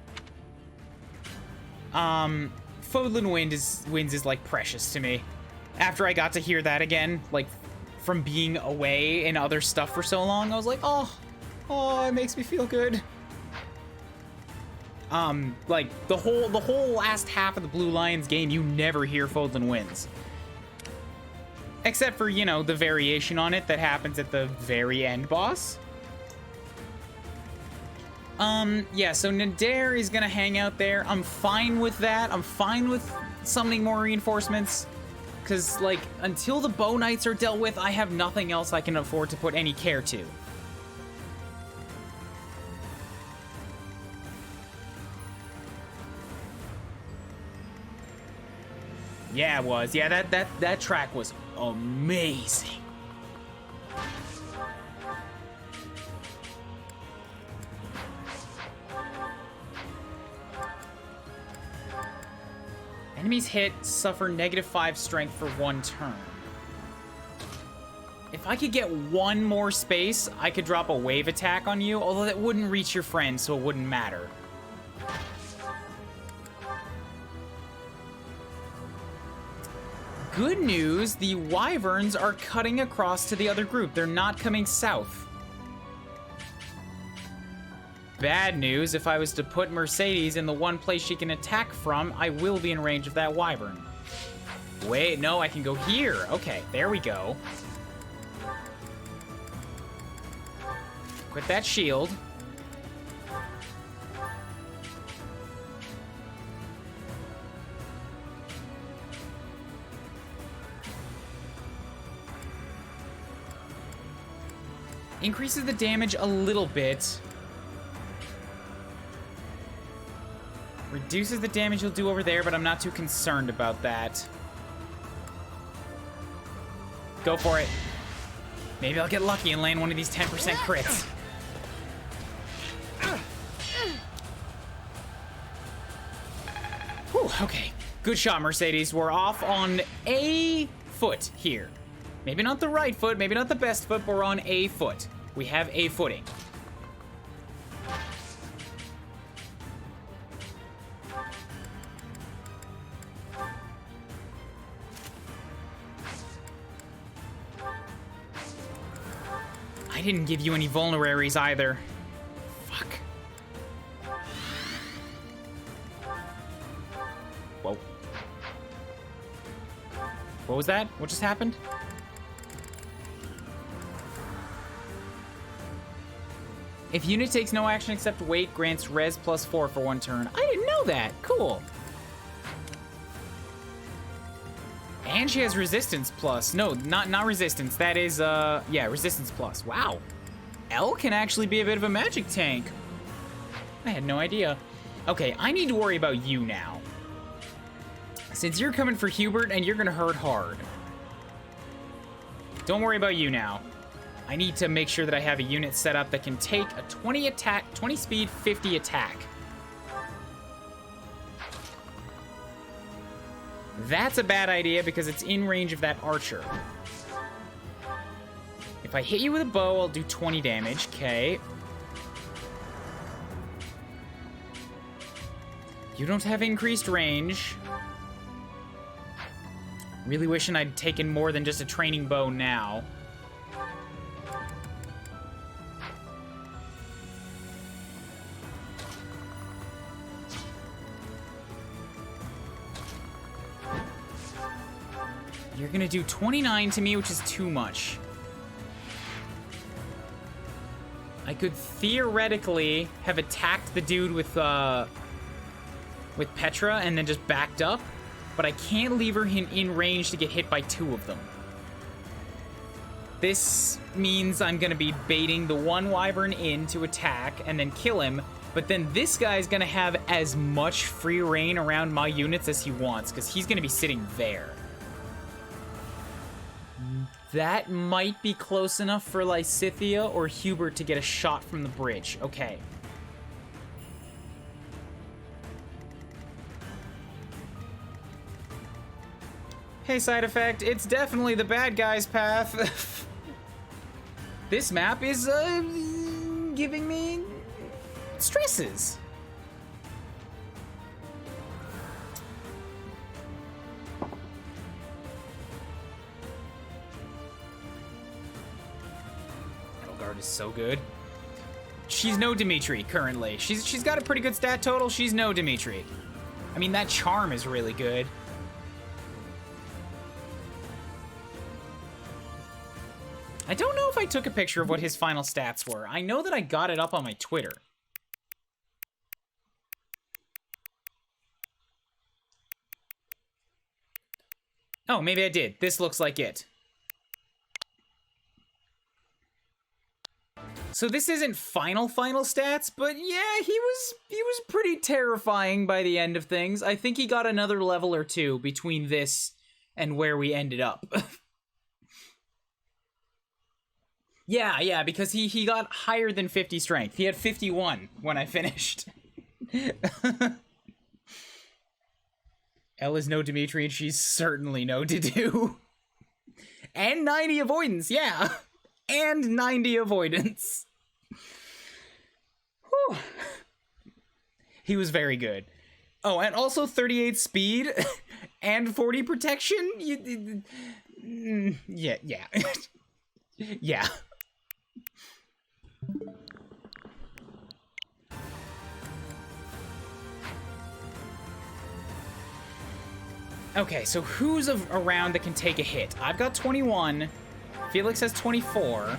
Fodlan Winds is like precious to me. After I got to hear that again, like from being away and other stuff for so long, I was like, oh, it makes me feel good. Like the whole last half of the Blue Lions game, you never hear Fodlan Winds. Except for, you know, the variation on it that happens at the very end boss. Yeah, so Nadir is gonna hang out there. I'm fine with that. I'm fine with summoning more reinforcements. Because, like, until the Bow Knights are dealt with, I have nothing else I can afford to put any care to. Yeah, it was. Yeah, that track was amazing. Enemies hit suffer -5 strength for 1 turn. If I could get 1 more space, I could drop a wave attack on you, although that wouldn't reach your friend, so it wouldn't matter. Good news, the wyverns are cutting across to the other group. They're not coming south. Bad news, if I was to put Mercedes in the one place she can attack from, I will be in range of that wyvern. Wait, no, I can go here. Okay, there we go. Quit that shield. Increases the damage a little bit. Reduces the damage you'll do over there, but I'm not too concerned about that. Go for it. Maybe I'll get lucky and land one of these 10% crits. Whew, okay. Good shot, Mercedes. We're off on a foot here. Maybe not the right foot, maybe not the best foot, but we're on a foot. We have a footing. I didn't give you any vulneraries either. Fuck. Whoa. What was that? What just happened? If unit takes no action except wait, grants res +4 for 1 turn. I didn't know that. Cool. And she has resistance plus. No, not resistance. That is, yeah, resistance plus. Wow. L can actually be a bit of a magic tank. I had no idea. Okay, I need to worry about you now. Since you're coming for Hubert and you're gonna hurt hard. Don't worry about you now. I need to make sure that I have a unit set up that can take a 20 attack, 20 speed, 50 attack. That's a bad idea because it's in range of that archer. If I hit you with a bow, I'll do 20 damage. Okay. You don't have increased range. Really wishing I'd taken more than just a training bow now. You're gonna do 29 to me, which is too much. I could theoretically have attacked the dude with Petra and then just backed up, but I can't leave her in range to get hit by 2 of them. This means I'm gonna be baiting the one wyvern in to attack and then kill him, but then this guy's gonna have as much free reign around my units as he wants, because he's gonna be sitting there. That might be close enough for Lysithea or Hubert to get a shot from the bridge. Okay. Hey, side effect, it's definitely the bad guy's path. This map is, giving me stresses. Is so good. She's no Dimitri currently. She's got a pretty good stat total. She's no Dimitri. I mean, that charm is really good. I don't know if I took a picture of what his final stats were. I know that I got it up on my Twitter. Oh, maybe I did. This looks like it. So this isn't final stats, but yeah, he was pretty terrifying by the end of things. I think he got another level or 2 between this and where we ended up. Yeah, because he got higher than 50 strength. He had 51 when I finished. Elle is no Dimitri, and she's certainly no Dedue. And 90 avoidance, yeah. And 90 avoidance. Whew. He was very good. Oh, and also 38 speed and 40 protection? Yeah. Yeah. Okay, so who's around that can take a hit? I've got 21. Felix has 24.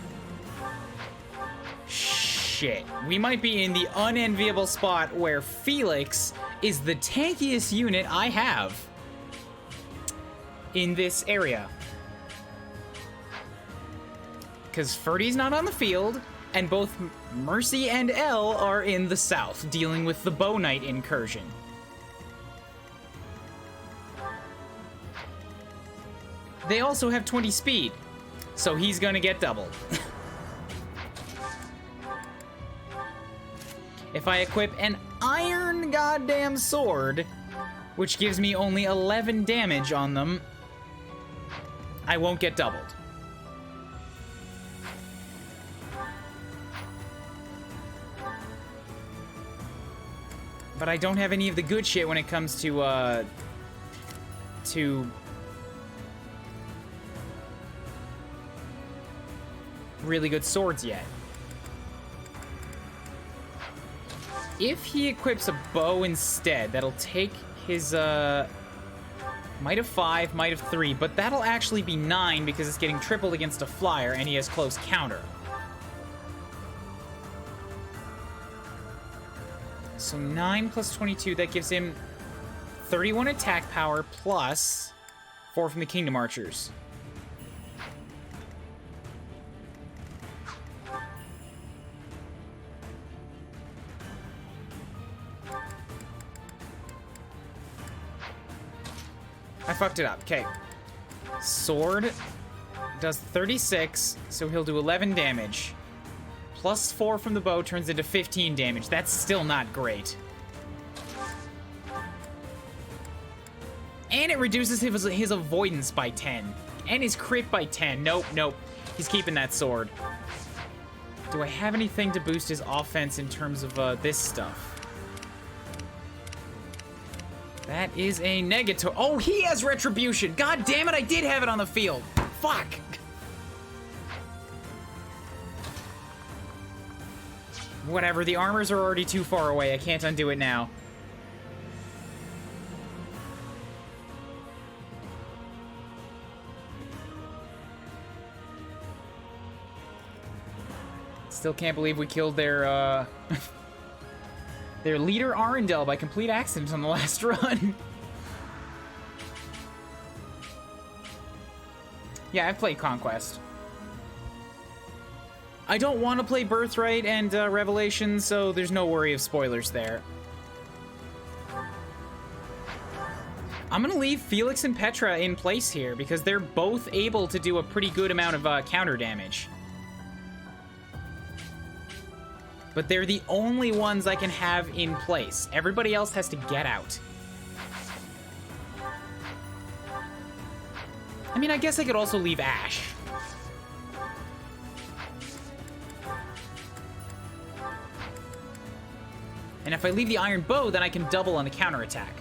Shit. We might be in the unenviable spot where Felix is the tankiest unit I have in this area. Because Ferdy's not on the field, and both Mercy and Elle are in the south, dealing with the Bow Knight incursion. They also have 20 speed, so he's gonna get doubled. If I equip an iron goddamn sword, which gives me only 11 damage on them, I won't get doubled. But I don't have any of the good shit when it comes to really good swords yet. If he equips a bow instead, that'll take his might of 5, might of 3, but that'll actually be 9 because it's getting tripled against a flyer and he has close counter. So 9 plus 22, that gives him 31 attack power plus 4 from the Kingdom Archers. I fucked it up. Okay. Sword does 36, so he'll do 11 damage. Plus 4 from the bow turns into 15 damage. That's still not great. And it reduces his avoidance by 10. And his crit by 10. Nope. He's keeping that sword. Do I have anything to boost his offense in terms of this stuff? That is a negative. Oh, he has retribution. God damn it, I did have it on the field. Fuck. Whatever, the armors are already too far away. I can't undo it now. Still can't believe we killed their, their leader, Arundel, by complete accident on the last run. Yeah, I've played Conquest. I don't want to play Birthright and Revelation, so there's no worry of spoilers there. I'm gonna leave Felix and Petra in place here, because they're both able to do a pretty good amount of counter damage. But they're the only ones I can have in place. Everybody else has to get out. I mean, I guess I could also leave Ash. And if I leave the Iron Bow, then I can double on the counterattack.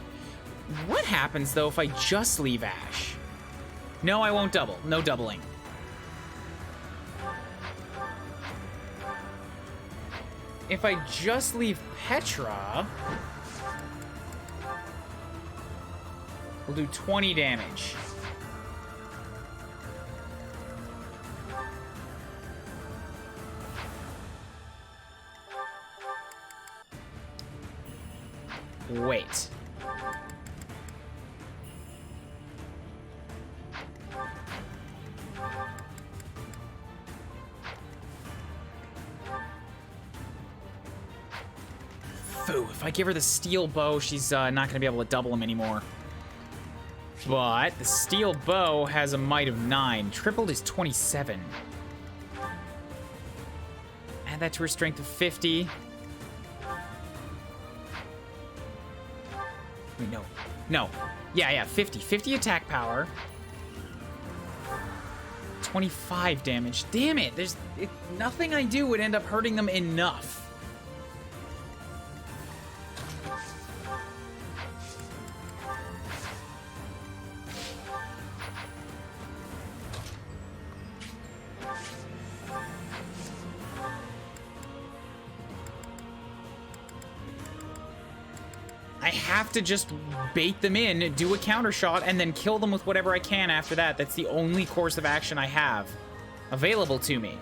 What happens, though, if I just leave Ash? No, I won't double. No doubling. If I just leave Petra, we'll do 20 damage. Wait. If I give her the steel bow, she's not going to be able to double him anymore. But the steel bow has a might of 9. Tripled is 27. Add that to her strength of 50. Wait, no. Yeah, 50. 50 attack power. 25 damage. Damn it! Nothing I do would end up hurting them enough. I have to just bait them in, do a counter shot, and then kill them with whatever I can after that. That's the only course of action I have available to me.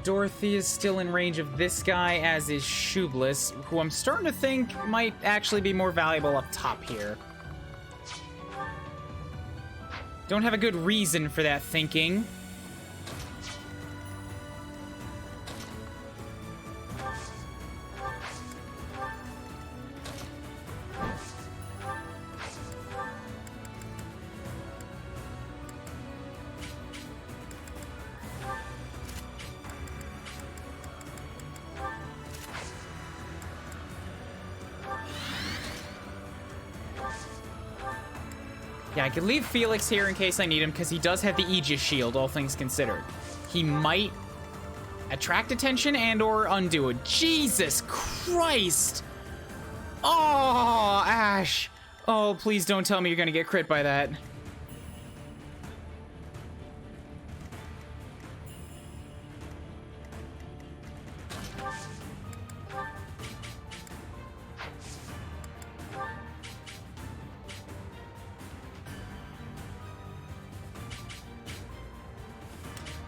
Dorothy is still in range of this guy, as is Shoeless, who I'm starting to think might actually be more valuable up top here. Don't have a good reason for that thinking. Yeah, I could leave Felix here in case I need him, because he does have the Aegis shield, all things considered. He might attract attention and or undo it. Jesus Christ! Oh, Ash! Oh, please don't tell me you're gonna get crit by that.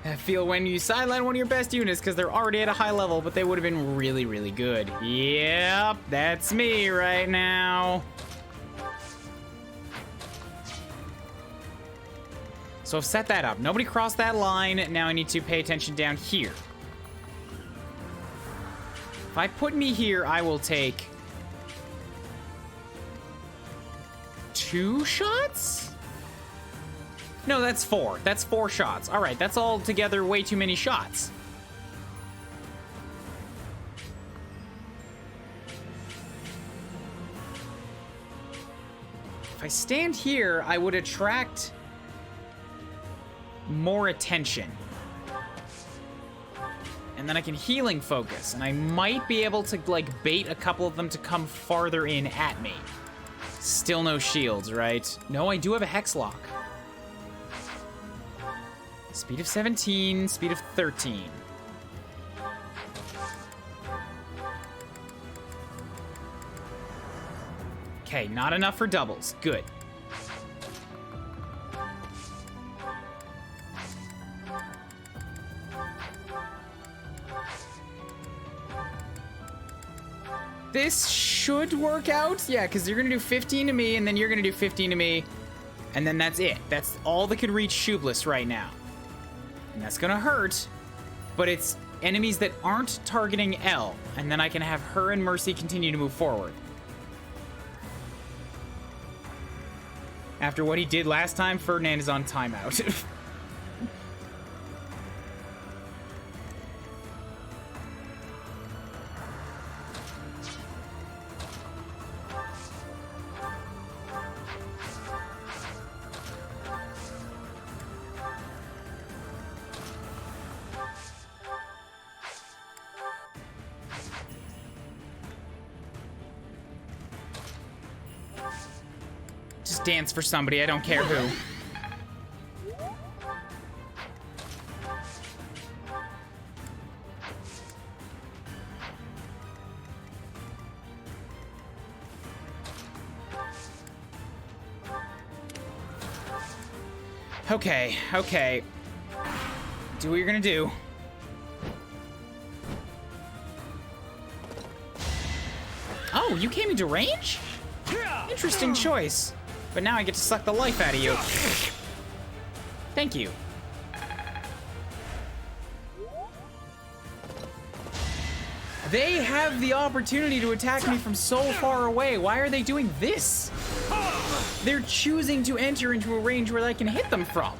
I feel when you sideline one of your best units because they're already at a high level, but they would have been really, really good. Yep, that's me right now. So I've set that up. Nobody crossed that line. Now I need to pay attention down here. If I put me here, I will take 2 shots? No, that's 4. That's 4 shots. All right, that's all together way too many shots. If I stand here, I would attract more attention. And then I can healing focus, and I might be able to, like, bait a couple of them to come farther in at me. Still no shields, right? No, I do have a Hex Lock. Speed of 17, speed of 13. Okay, not enough for doubles. Good. This should work out. Yeah, because you're going to do 15 to me, and then you're going to do 15 to me. And then that's it. That's all that could reach Shoeless right now. And that's gonna hurt, but it's enemies that aren't targeting L, and then I can have her and Mercy continue to move forward. After what he did last time, Ferdinand is on timeout. Dance for somebody, I don't care who. Okay, okay. Do what you're gonna do. Oh, you came into range? Interesting choice. But now I get to suck the life out of you. Thank you. They have the opportunity to attack me from so far away. Why are they doing this? They're choosing to enter into a range where I can hit them from.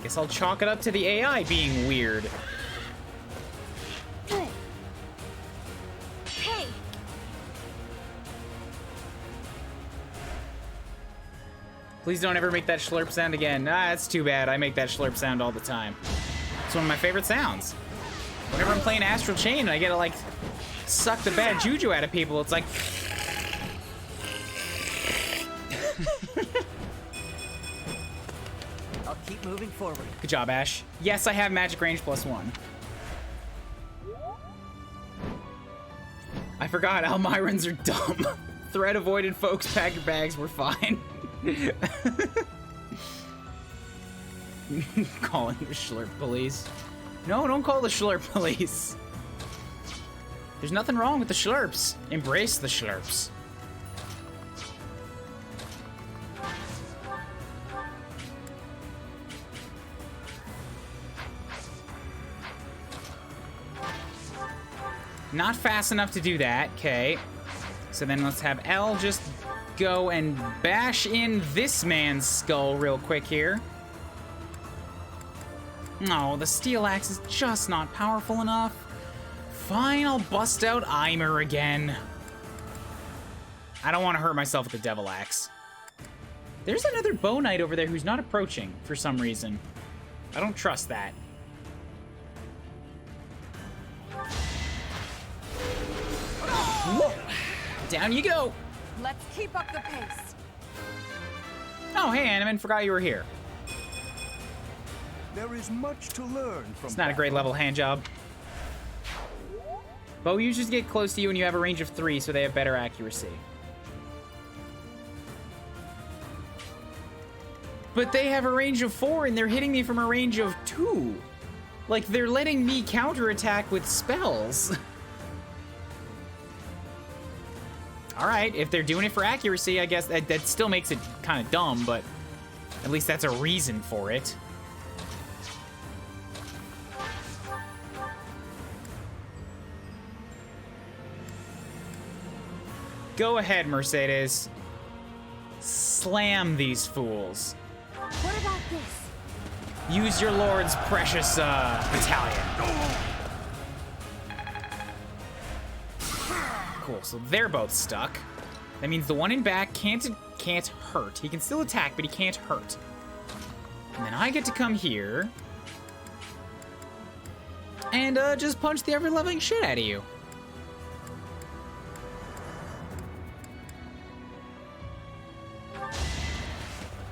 Guess I'll chalk it up to the AI being weird. Please don't ever make that slurp sound again. Ah, that's too bad. I make that slurp sound all the time. It's one of my favorite sounds. Whenever I'm playing Astral Chain and I get to, like, suck the bad juju out of people, it's like... I'll keep moving forward. Good job, Ash. Yes, I have magic range +1. I forgot Almirans are dumb. Threat avoided, folks. Pack your bags. We're fine. Calling the Schlurp police. No, don't call the Schlurp police. There's nothing wrong with the Schlurps. Embrace the Schlurps. Not fast enough to do that. Okay. So then let's have L just go and bash in this man's skull real quick here. No, the steel axe is just not powerful enough. Fine, I'll bust out Eimer again. I don't want to hurt myself with the devil axe. There's another bow knight over there who's not approaching for some reason. I don't trust that. Whoa. Down you go. Let's keep up the pace. Oh, hey, Animan, forgot you were here. There is much to learn from It's not a great level hand job. Bow users get close to you and you have a range of 3, so they have better accuracy. But they have a range of 4 and they're hitting me from a range of 2. Like, they're letting me counterattack with spells. Alright, if they're doing it for accuracy, I guess that still makes it kind of dumb, but at least that's a reason for it. Go ahead, Mercedes. Slam these fools. What about this? Use your lord's precious battalion. Cool, so they're both stuck. That means the one in back can't hurt. He can still attack, but he can't hurt. And then I get to come here and just punch the ever-loving shit out of you.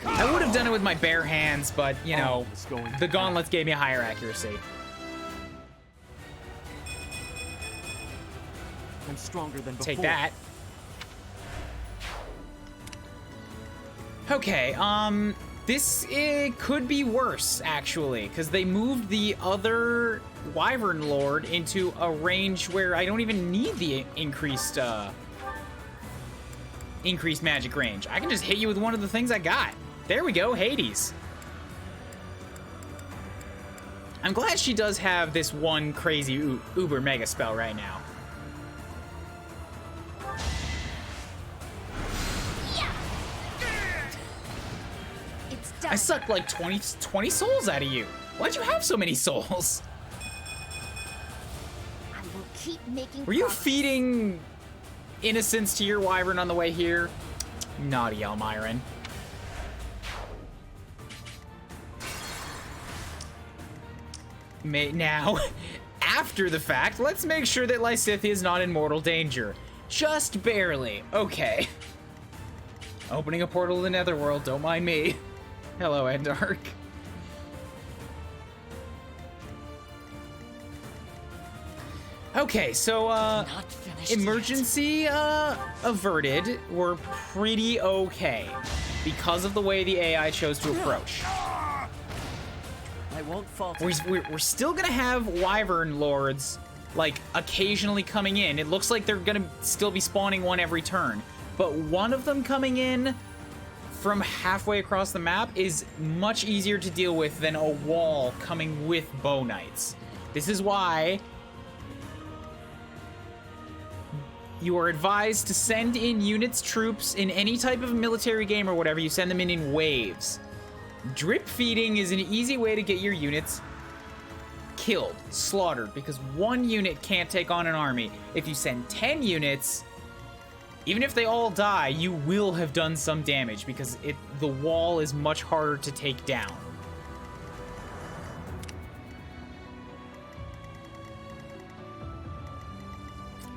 I would have done it with my bare hands, but, you know, the gauntlets gave me a higher accuracy. I'm stronger than before. Take that. Okay, this could be worse, actually, because they moved the other Wyvern Lord into a range where I don't even need the increased magic range. I can just hit you with one of the things I got. There we go, Hades. I'm glad she does have this one crazy uber mega spell right now. It's done. I sucked like 20 souls out of you. Why'd you have so many souls? I will keep making Were you progress. feeding innocence to your wyvern on the way here? Naughty Elmiran. Now, after the fact, let's make sure that Lysithea is not in mortal danger. Just barely. Okay. Opening a portal to the Netherworld, don't mind me. Hello, Endark. Okay, so, emergency, averted. We're pretty okay because of the way the AI chose to approach. I won't falter. We're still gonna have Wyvern Lords, like, occasionally coming in. It looks like they're gonna still be spawning one every turn. But one of them coming in from halfway across the map is much easier to deal with than a wall coming with Bow Knights. This is why you are advised to send in units, troops, in any type of military game or whatever. You send them in waves. Drip feeding is an easy way to get your units killed, slaughtered, because one unit can't take on an army. If you send 10 units, even if they all die, you will have done some damage because the wall is much harder to take down.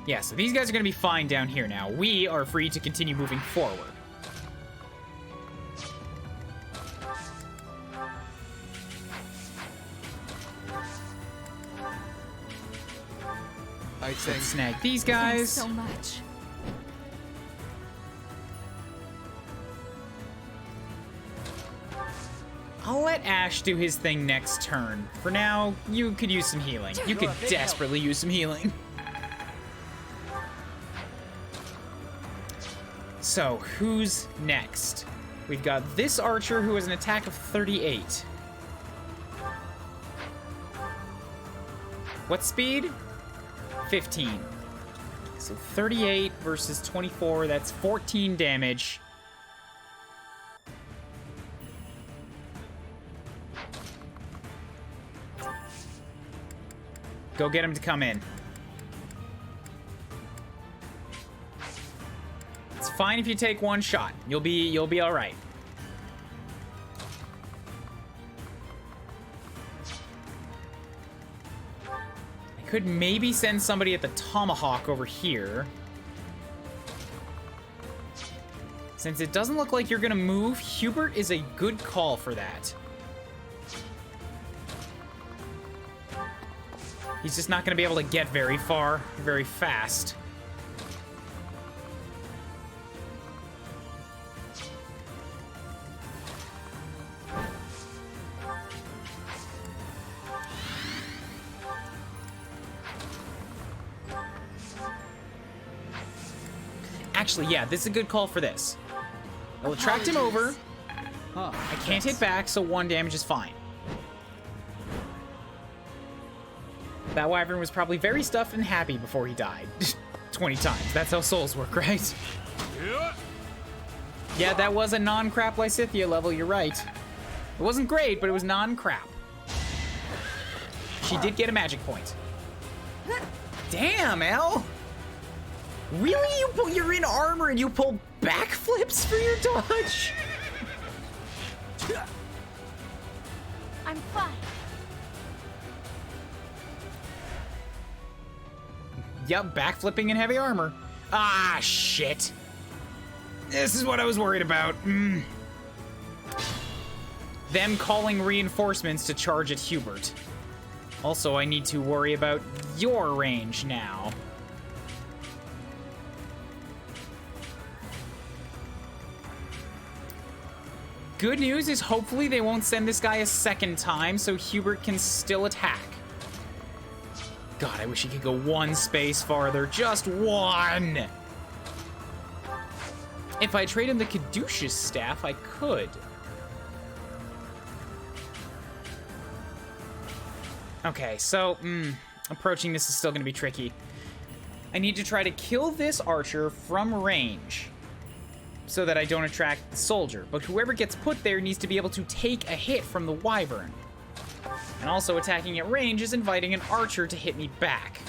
Yeah, so these guys are going to be fine down here now. We are free to continue moving forward. I think Let's snag these Thanks guys. so much. I'll let Ash do his thing next turn. For now, you could use some healing. You could desperately use some healing. So, who's next? We've got this archer who has an attack of 38. What speed? 15. So 38 versus 24, that's 14 damage. Go get him to come in. It's fine if you take one shot. You'll be all right. I could maybe send somebody at the tomahawk over here. Since it doesn't look like you're gonna move, Hubert is a good call for that. He's just not gonna be able to get very far, very fast. Actually, yeah, this is a good call for this. I'll attract him over. I can't hit back, so 1 damage is fine. That wyvern was probably very stuffed and happy before he died. 20 times. That's how souls work, right? Yeah, that was a non-crap Lysithia level, you're right. It wasn't great, but it was non-crap. She did get a magic point. Damn, Elle! Really? You're in armor and you pull backflips for your dodge? I'm fine. Yep, backflipping in heavy armor. Ah, shit. This is what I was worried about. Them calling reinforcements to charge at Hubert. Also, I need to worry about your range now. Good news is hopefully they won't send this guy a second time so Hubert can still attack. God, I wish he could go 1 space farther. Just 1! If I trade him the Caduceus staff, I could. Okay, so, approaching this is still going to be tricky. I need to try to kill this archer from range so that I don't attract the soldier. But whoever gets put there needs to be able to take a hit from the wyvern. And also attacking at range is inviting an archer to hit me back.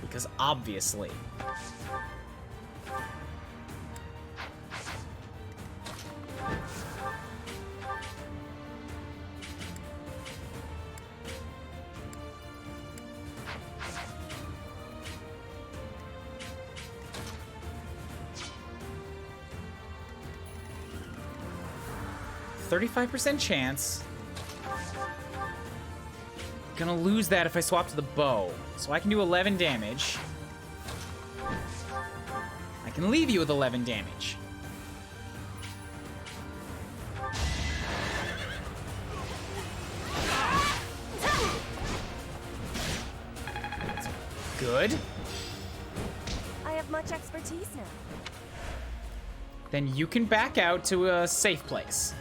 Because obviously. %35 chance. Gonna lose that if I swap to the bow. So I can do 11 damage. I can leave you with 11 damage. Good. I have much expertise now. Then you can back out to a safe place.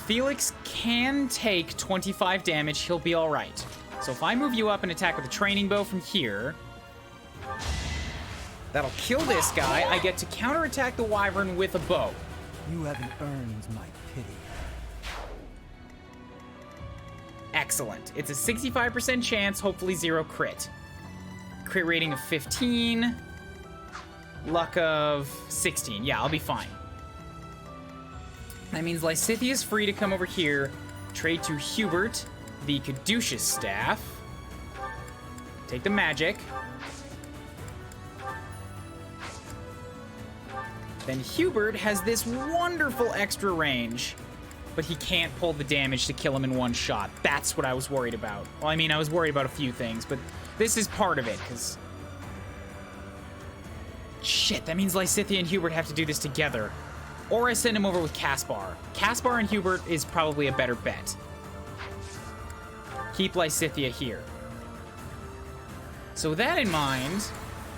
Felix can take 25 damage, he'll be alright. So if I move you up and attack with a training bow from here, that'll kill this guy. I get to counterattack the wyvern with a bow. you haven't earned my pity. Excellent. It's a 65% chance, hopefully 0 crit. Crit rating of 15. Luck of 16. Yeah, I'll be fine. That means Lysithia's free to come over here, trade to Hubert the Caduceus staff. Take the magic. Then Hubert has this wonderful extra range, but he can't pull the damage to kill him in one shot. That's what I was worried about. Well, I mean, I was worried about a few things, but this is part of it, because... Shit, that means Lysithea and Hubert have to do this together. Or I send him over with Caspar. Caspar and Hubert is probably a better bet. Keep Lysithea here. So with that in mind,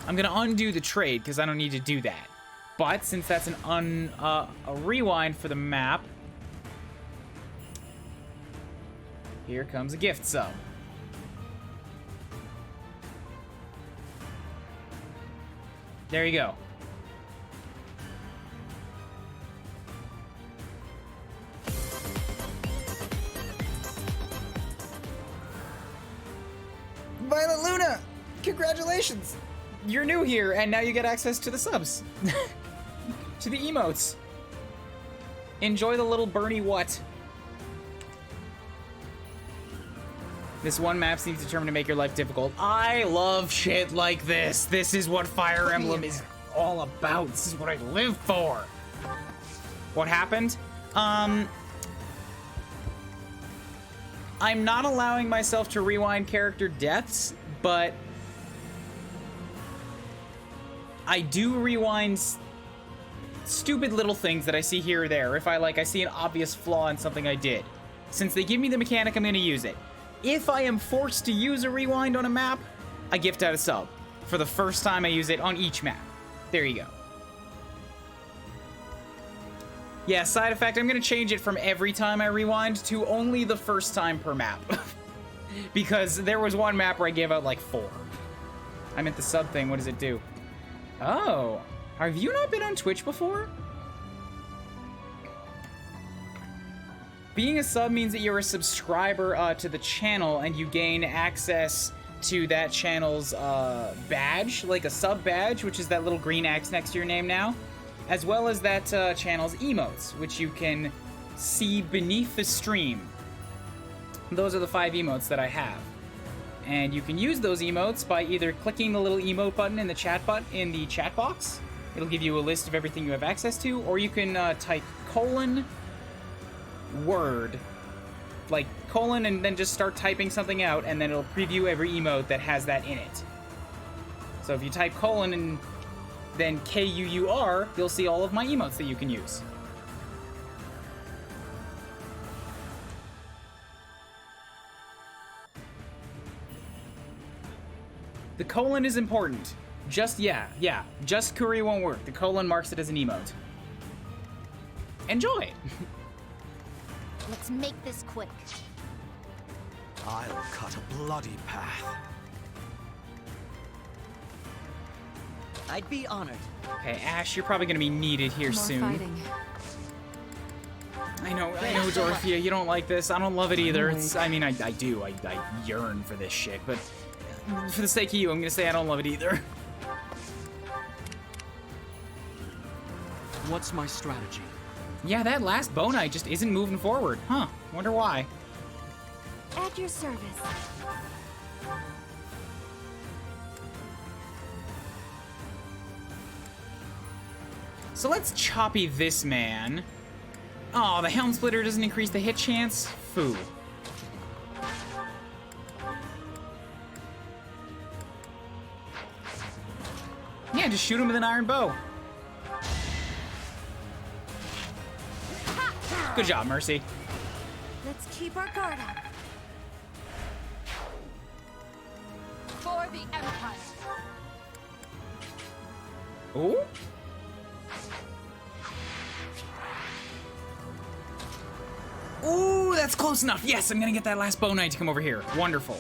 I'm gonna undo the trade, because I don't need to do that. But since that's a rewind for the map, here comes a gift sub. There you go. Violet Luna! Congratulations! You're new here, and now you get access to the subs. To the emotes. Enjoy the little Bernie what. This one map seems determined to make your life difficult. I love shit like this. This is what Fire Emblem is all about. This is what I live for. What happened? I'm not allowing myself to rewind character deaths, but I do rewind stupid little things that I see here or there. If I see an obvious flaw in something I did. Since they give me the mechanic, I'm gonna use it. If I am forced to use a rewind on a map, I gift out a sub. For the first time I use it on each map. There you go. Yeah, side effect, I'm gonna change it from every time I rewind to only the first time per map. Because there was one map where I gave out like 4. I meant the sub thing, what does it do? Oh, have you not been on Twitch before? Being a sub means that you're a subscriber to the channel and you gain access to that channel's badge, like a sub badge, which is that little green X next to your name now, as well as that channel's emotes, which you can see beneath the stream. Those are the 5 emotes that I have. And you can use those emotes by either clicking the little emote button in the chat box. It'll give you a list of everything you have access to, or you can type :word, like colon, and then just start typing something out, and then it'll preview every emote that has that in it. So if you type colon and then KUUR, you'll see all of my emotes that you can use. The colon is important. Just Kuri won't work. The colon marks it as an emote. Enjoy! Let's make this quick. I'll cut a bloody path. I'd be honored. Okay, Ash, you're probably gonna be needed here soon. Fighting. I know, Dorothea, you don't like this. I don't love it either. I do. I yearn for this shit, but for the sake of you, I'm gonna say I don't love it either. What's my strategy? Yeah, that last Bonite just isn't moving forward. Huh, wonder why. At your service. So let's choppy this man. Oh, the Helm Splitter doesn't increase the hit chance? Foo. Yeah, just shoot him with an iron bow. Good job, Mercy. Let's keep our guard up. For the Empire. Ooh. Ooh, that's close enough. Yes, I'm gonna get that last Bow Knight to come over here. Wonderful.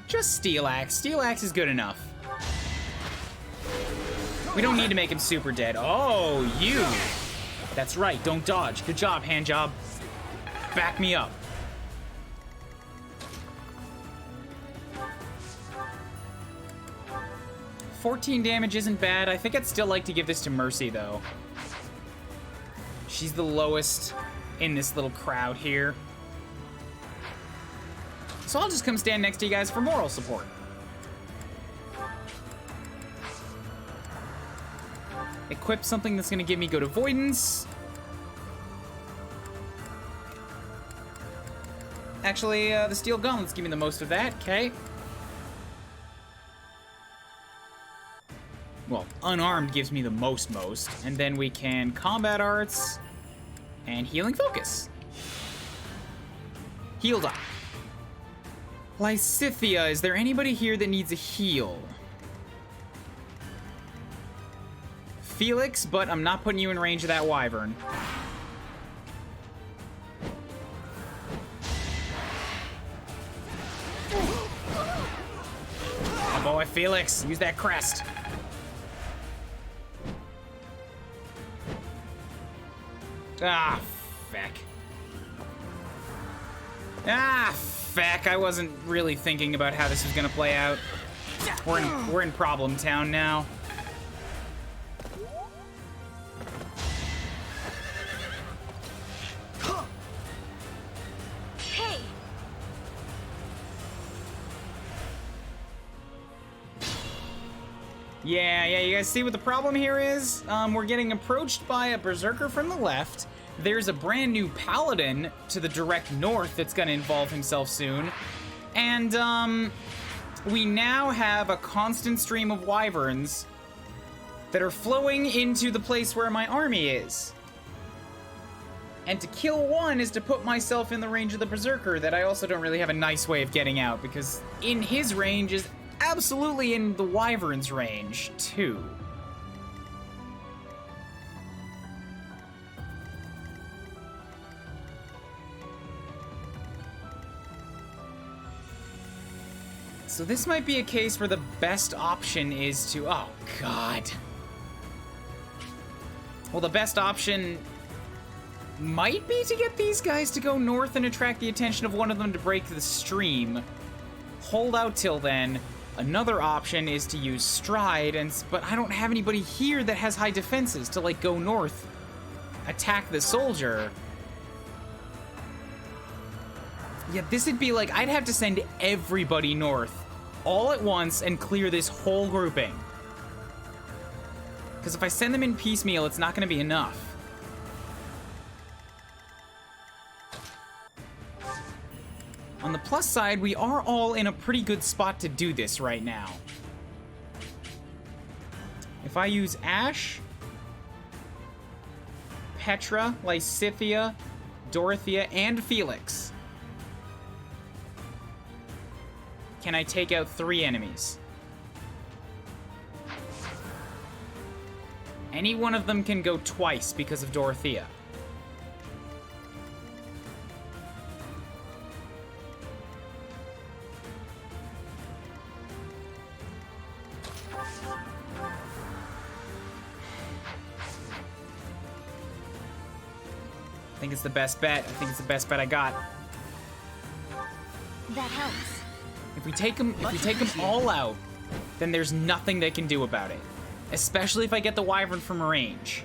Just Steel Axe. Steel Axe is good enough. We don't need to make him super dead. Oh, you. That's right, don't dodge. Good job, hand job. Back me up. $14 damage isn't bad. I think I'd still like to give this to Mercy, though. She's the lowest in this little crowd here. So I'll just come stand next to you guys for moral support. Equip something that's going to give me good avoidance. Actually, the steel gauntlets give me the most of that, okay? Well, unarmed gives me the most. And then we can combat arts and healing focus. Hilda. Lysithia, is there anybody here that needs a heal? Felix, but I'm not putting you in range of that wyvern. Oh boy, Felix, use that crest. Ah, feck. Ah, feck. I wasn't really thinking about how this was gonna play out. We're in problem town now. Hey! Yeah, you guys see what the problem here is? We're getting approached by a berserker from the left. There's a brand new paladin to the direct north that's gonna involve himself soon. And, we now have a constant stream of wyverns that are flowing into the place where my army is. And to kill one is to put myself in the range of the berserker that I also don't really have a nice way of getting out, because in his range is absolutely in the wyvern's range, too. So this might be a case where the best option is to... Oh, God. Well, the best option might be to get these guys to go north and attract the attention of one of them to break the stream. Hold out till then. Another option is to use Stride, but I don't have anybody here that has high defenses to, like, go north, attack the soldier. Yeah, this would be like, I'd have to send everybody north all at once and clear this whole grouping. Because if I send them in piecemeal, it's not going to be enough. On the plus side, we are all in a pretty good spot to do this right now. If I use Ash, Petra, Lysithia, Dorothea, and Felix, can I take out 3 enemies? Any one of them can go twice because of Dorothea. I think it's the best bet. I think it's the best bet I got. That helps. If we take them all out, then there's nothing they can do about it. Especially if I get the wyvern from range.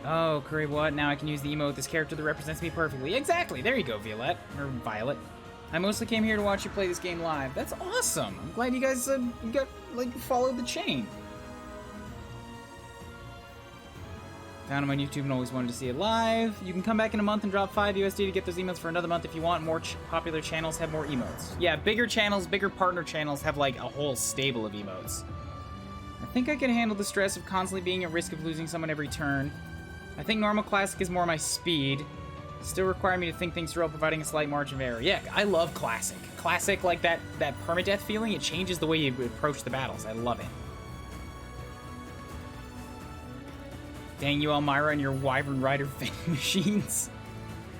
Oh, Kuuribro, what? Now I can use the emote. This character that represents me perfectly. Exactly. There you go, Violette. Or Violet. I mostly came here to watch you play this game live. That's awesome. I'm glad you guys followed the chain. Found him on YouTube and always wanted to see it live. You can come back in a month and drop 5 USD to get those emotes for another month if you want. More popular channels have more emotes. Yeah, bigger channels, bigger partner channels have like a whole stable of emotes. I think I can handle the stress of constantly being at risk of losing someone every turn. I think normal classic is more my speed. Still require me to think things through while providing a slight margin of error. Yeah, I love classic. Classic, like that permadeath feeling, it changes the way you approach the battles. I love it. Dang you, Elmira, and your Wyvern Rider vending machines.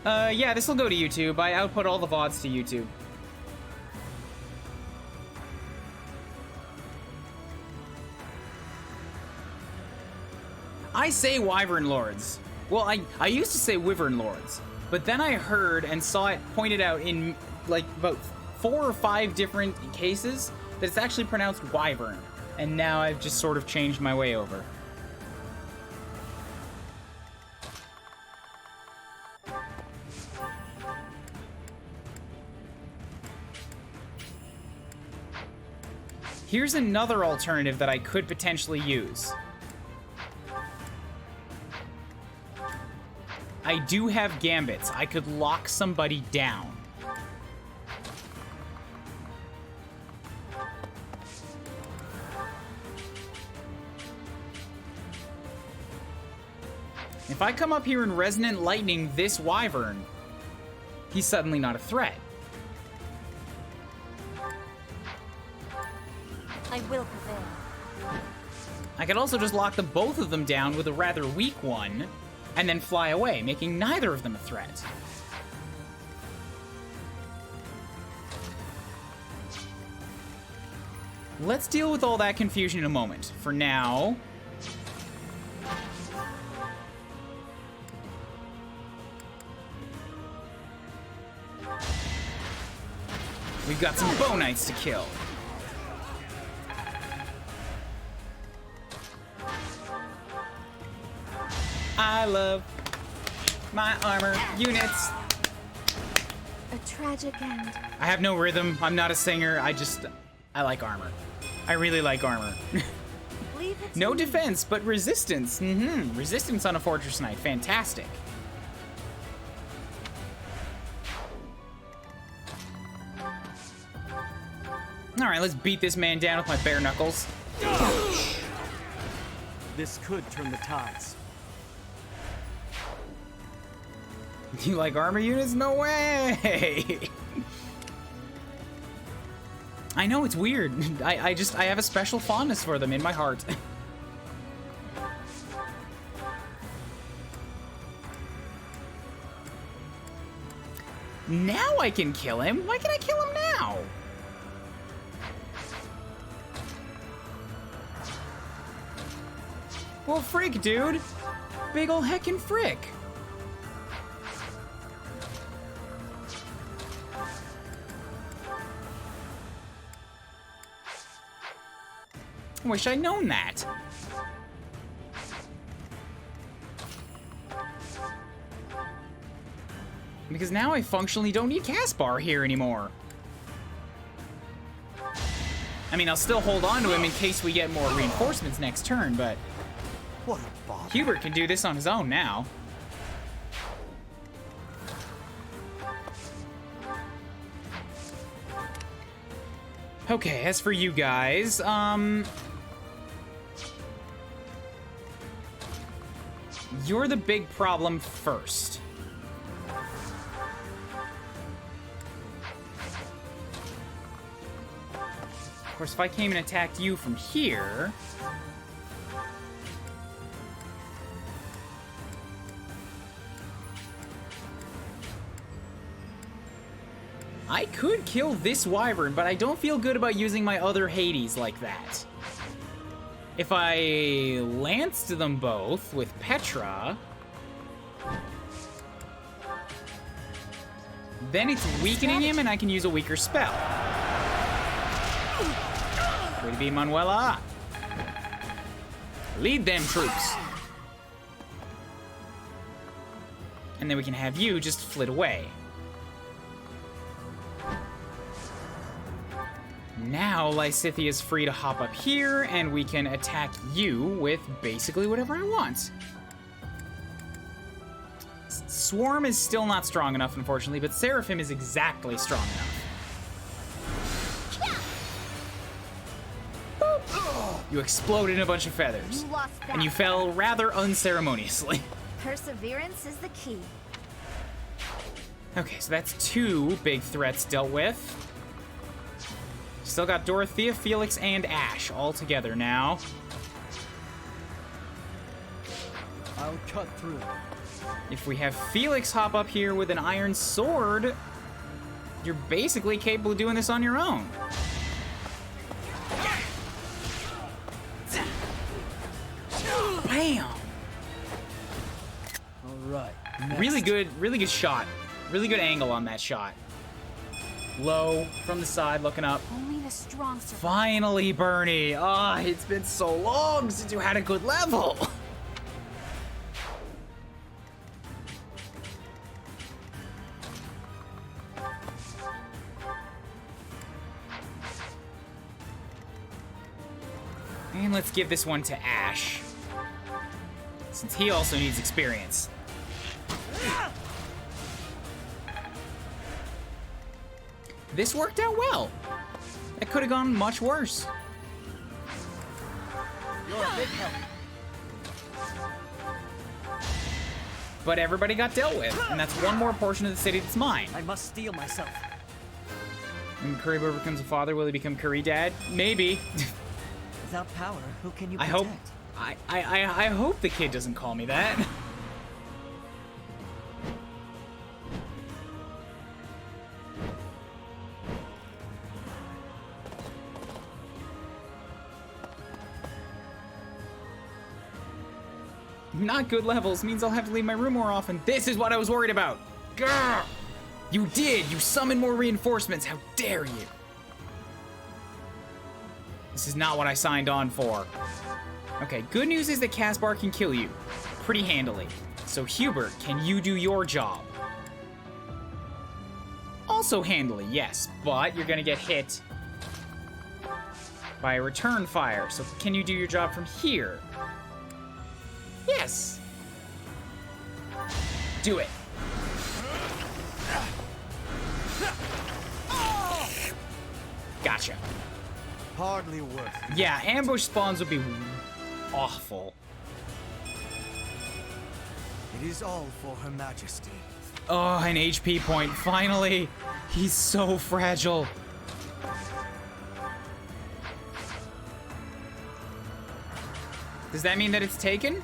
Yeah, this will go to YouTube. I output all the VODs to YouTube. I say Wyvern Lords. Well, I used to say Wyvern Lords, but then I heard and saw it pointed out in, like, about 4 or 5 different cases that it's actually pronounced Wyvern. And now I've just sort of changed my way over. Here's another alternative that I could potentially use. I do have gambits. I could lock somebody down. If I come up here and Resonant Lightning this wyvern, he's suddenly not a threat. I will prevail. I could also just lock both of them down with a rather weak one, and then fly away, making neither of them a threat. Let's deal with all that confusion in a moment. For now... we've got some bow knights to kill. I love my armor units. A tragic end. I have no rhythm. I'm not a singer. I like armor. I really like armor. Leave it to No me. defense, but resistance. Resistance on a Fortress Knight. Fantastic. All right, let's beat this man down with my bare knuckles. This could turn the tides. You like armor units? No way! I know, it's weird. I have a special fondness for them in my heart. Now I can kill him? Why can I kill him now? Well, frick, dude. Big ol' heckin' frick. I wish I'd known that. Because now I functionally don't need Caspar here anymore. I mean, I'll still hold on to him in case we get more reinforcements next turn, but What a bother. Hubert can do this on his own now. Okay, as for you guys, you're the big problem first. Of course, if I came and attacked you from here... I could kill this wyvern, but I don't feel good about using my other Hades like that. If I lanced them both with Petra, then it's weakening him and I can use a weaker spell. Way to be, Manuela. Lead them, troops. And then we can have you just flit away. Now Lysithia's free to hop up here, and we can attack you with basically whatever I want. Swarm is still not strong enough, unfortunately, but Seraphim is exactly strong enough. Boop. You exploded in a bunch of feathers, You lost that. and you fell rather unceremoniously. Perseverance is the key. Okay, so that's two big threats dealt with. Still got Dorothea, Felix, and Ash all together now. I'll cut through. If we have Felix hop up here with an iron sword, you're basically capable of doing this on your own. Bam! All right. Really good shot. Really good angle on that shot. Low, from the side, looking up. Only the strong survive. Finally, Bernie. Ah, it's been so long since you had a good level. And let's give this one to Ash, since he also needs experience. This worked out well. It could have gone much worse. You're a big help. But everybody got dealt with, and that's one more portion of the city that's mine. I must steel myself. When Kuuribro becomes a father, will he become Curry Dad? Maybe. Without power, who can you I protect? hope. I hope the kid doesn't call me that. Not good levels means I'll have to leave my room more often. This is what I was worried about. Grr! You did! You summoned more reinforcements! How dare you! This is not what I signed on for. Okay, good news is that Caspar can kill you pretty handily. So Hubert, can you do your job? Also handily, yes, but you're gonna get hit by a return fire. So can you do your job from here? Yes. Do it. Gotcha. Hardly worth it. Yeah, ambush spawns would be awful. It is all for Her Majesty. Oh, an HP point, finally. He's so fragile. Does that mean that it's taken?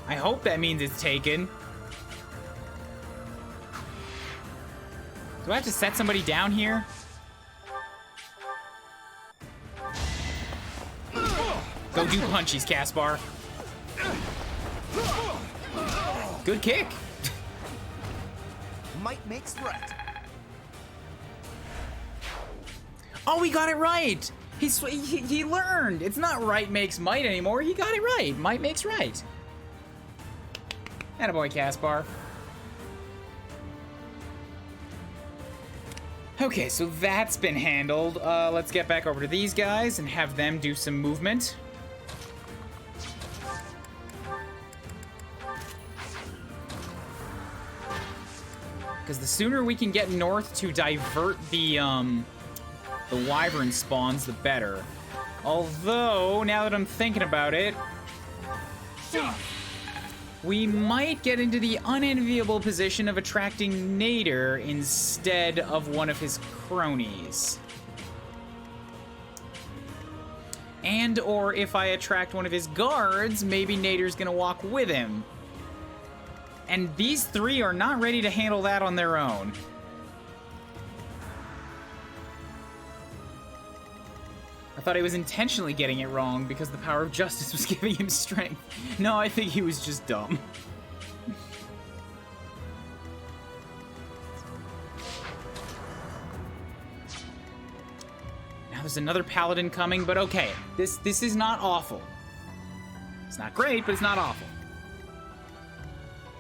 I hope that means it's taken. Do I have to set somebody down here? Go do punchies, Caspar. Good kick. Might makes right. Oh, he got it right. He learned. It's not right makes might anymore. He got it right. Might makes right. Attaboy, Caspar. Okay, so that's been handled. Let's get back over to these guys and have them do some movement. Because the sooner we can get north to divert the wyvern spawns, the better. Although, now that I'm thinking about it, we might get into the unenviable position of attracting Nader instead of one of his cronies. And or if I attract one of his guards, maybe Nader's gonna walk with him. And these three are not ready to handle that on their own. I thought he was intentionally getting it wrong because the power of justice was giving him strength. No, I think he was just dumb. Now there's another paladin coming, but okay. This is not awful. It's not great, but it's not awful.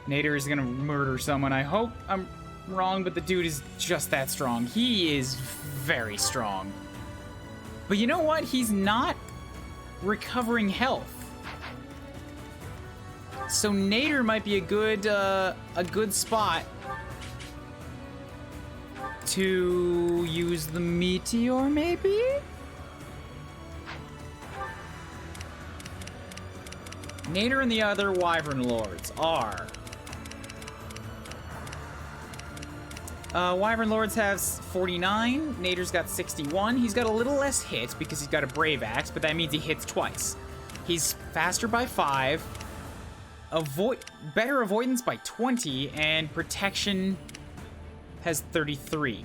Nader is gonna murder someone. I hope I'm wrong, but the dude is just that strong. He is very strong. But you know what? He's not recovering health. So Nader might be a good spot to use the meteor, maybe? Nader and the other wyvern lords are... Wyvern Lords has 49, Nader's got 61. He's got a little less hit because he's got a Brave Axe, but that means he hits twice. He's faster by 5, better avoidance by 20, and protection has 33.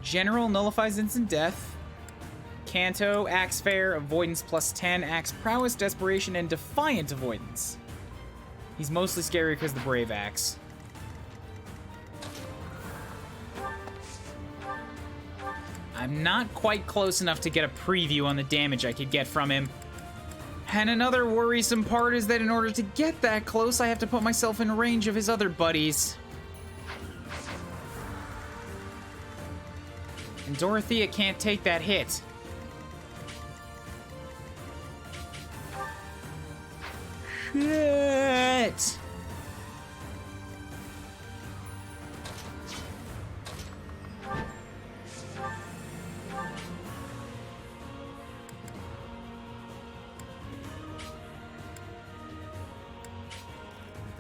General nullifies instant death. Canto, Axe Fair, Avoidance +10, Axe Prowess, Desperation, and Defiant Avoidance. He's mostly scary because of the Brave Axe. I'm not quite close enough to get a preview on the damage I could get from him. And another worrisome part is that in order to get that close, I have to put myself in range of his other buddies. And Dorothea can't take that hit. Shit!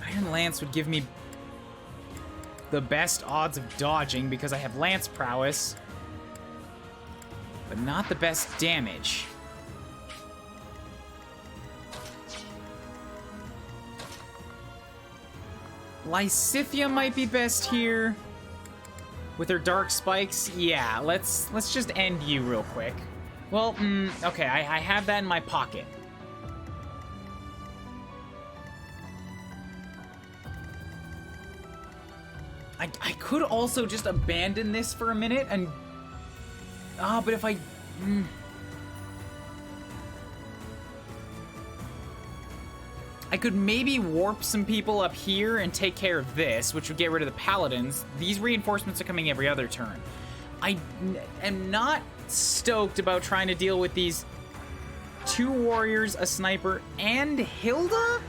Iron Lance would give me the best odds of dodging because I have Lance Prowess, but not the best damage. Lysithia might be best here. With her Dark Spikes, yeah, let's just end you real quick. Well, okay, I have that in my pocket. I could also just abandon this for a minute and... but if I... I could maybe warp some people up here and take care of this, which would get rid of the paladins. These reinforcements are coming every other turn. I am not stoked about trying to deal with these 2 warriors, a sniper, and Hilda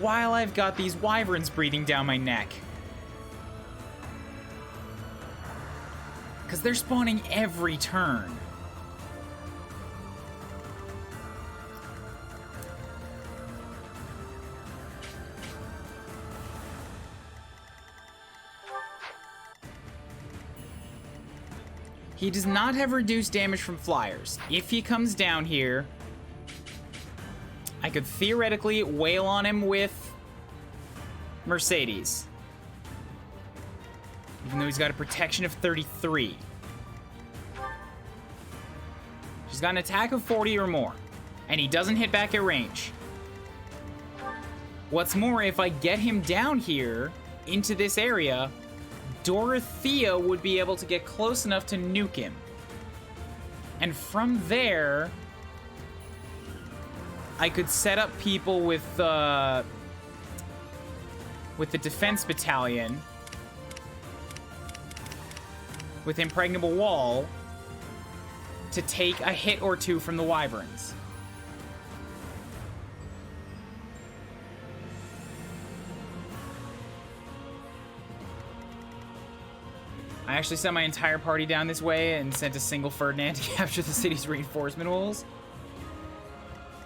while I've got these wyverns breathing down my neck. Because they're spawning every turn. He does not have reduced damage from flyers. If he comes down here, I could theoretically wail on him with Mercedes. Even though he's got a protection of 33. She's got an attack of 40 or more. And he doesn't hit back at range. What's more, if I get him down here, into this area, Dorothea would be able to get close enough to nuke him. And from there, I could set up people with the defense battalion with Impregnable Wall to take a hit or 2 from the wyverns. I actually sent my entire party down this way and sent a single Ferdinand to capture the city's reinforcement walls.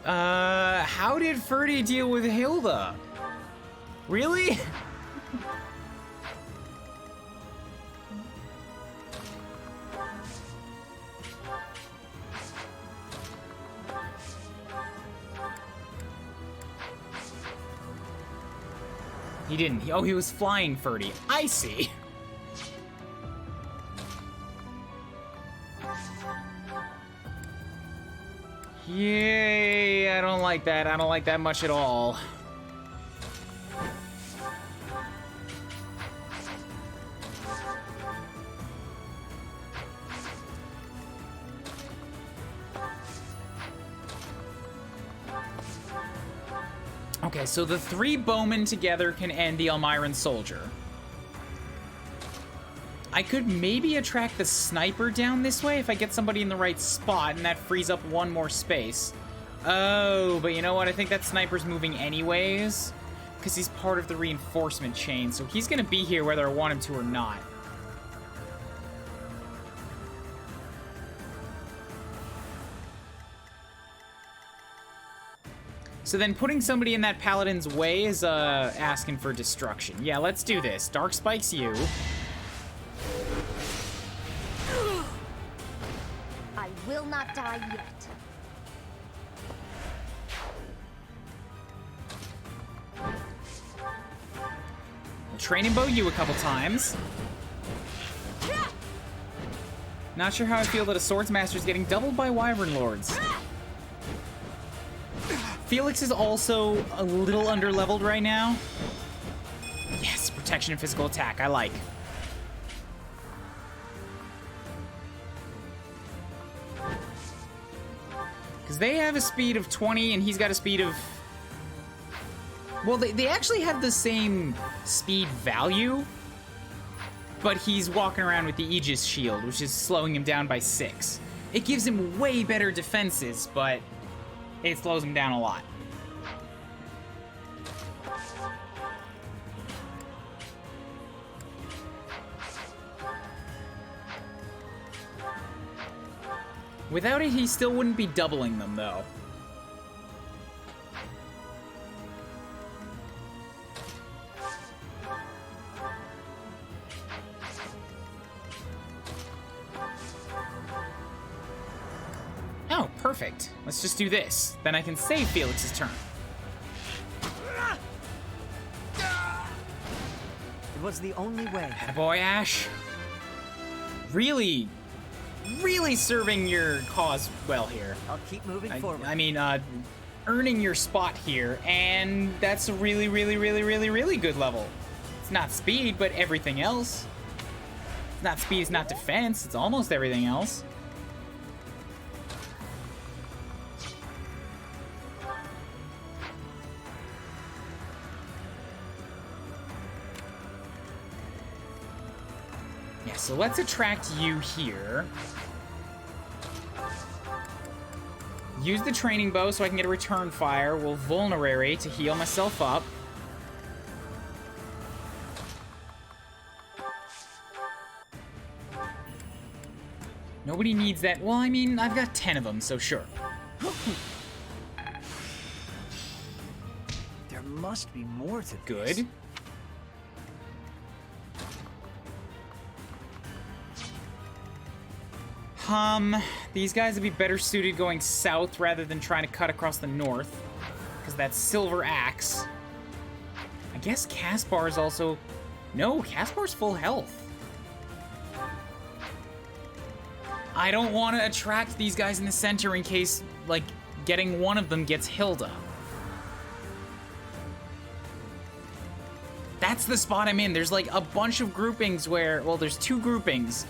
How did Ferdy deal with Hilda? Really? He didn't. He was flying Ferdy. I see. Yay, I don't like that. I don't like that much at all. Okay, so the 3 bowmen together can end the Elmiran soldier. I could maybe attract the sniper down this way if I get somebody in the right spot, and that frees up 1 more space. Oh, but you know what? I think that sniper's moving anyways, because he's part of the reinforcement chain, so he's going to be here whether I want him to or not. So then putting somebody in that paladin's way is asking for destruction. Yeah, let's do this. Dark Spikes you. I will not die yet. Train and bow you a couple times. Not sure how I feel that a Swords Master is getting doubled by Wyvern Lords. Felix is also a little underleveled right now. Yes, protection and physical attack. I like. Because they have a speed of 20 and he's got a speed of... Well, they actually have the same speed value, but he's walking around with the Aegis shield, which is slowing him down by 6. It gives him way better defenses, but it slows him down a lot. Without it, he still wouldn't be doubling them, though. Oh, perfect. Let's just do this. Then I can save Felix's turn. It was the only way. Attaboy, Ash. Really serving your cause well here. I'll keep moving forward. I mean, earning your spot here, and that's a really good level. It's not speed, but everything else. It's not speed, it's not defense, it's almost everything else. Yeah, so let's attract you here. Use the training bow so I can get a return fire. We'll vulnerary to heal myself up. Nobody needs that. Well, I mean, I've got 10 of them, so sure. There must be more to this. Good. These guys would be better suited going south rather than trying to cut across the north. Because that's Silver Axe. I guess Caspar is also... No, Caspar's full health. I don't want to attract these guys in the center in case, like, getting one of them gets Hilda. That's the spot I'm in. There's, like, a bunch of groupings where... Well, there's 2 groupings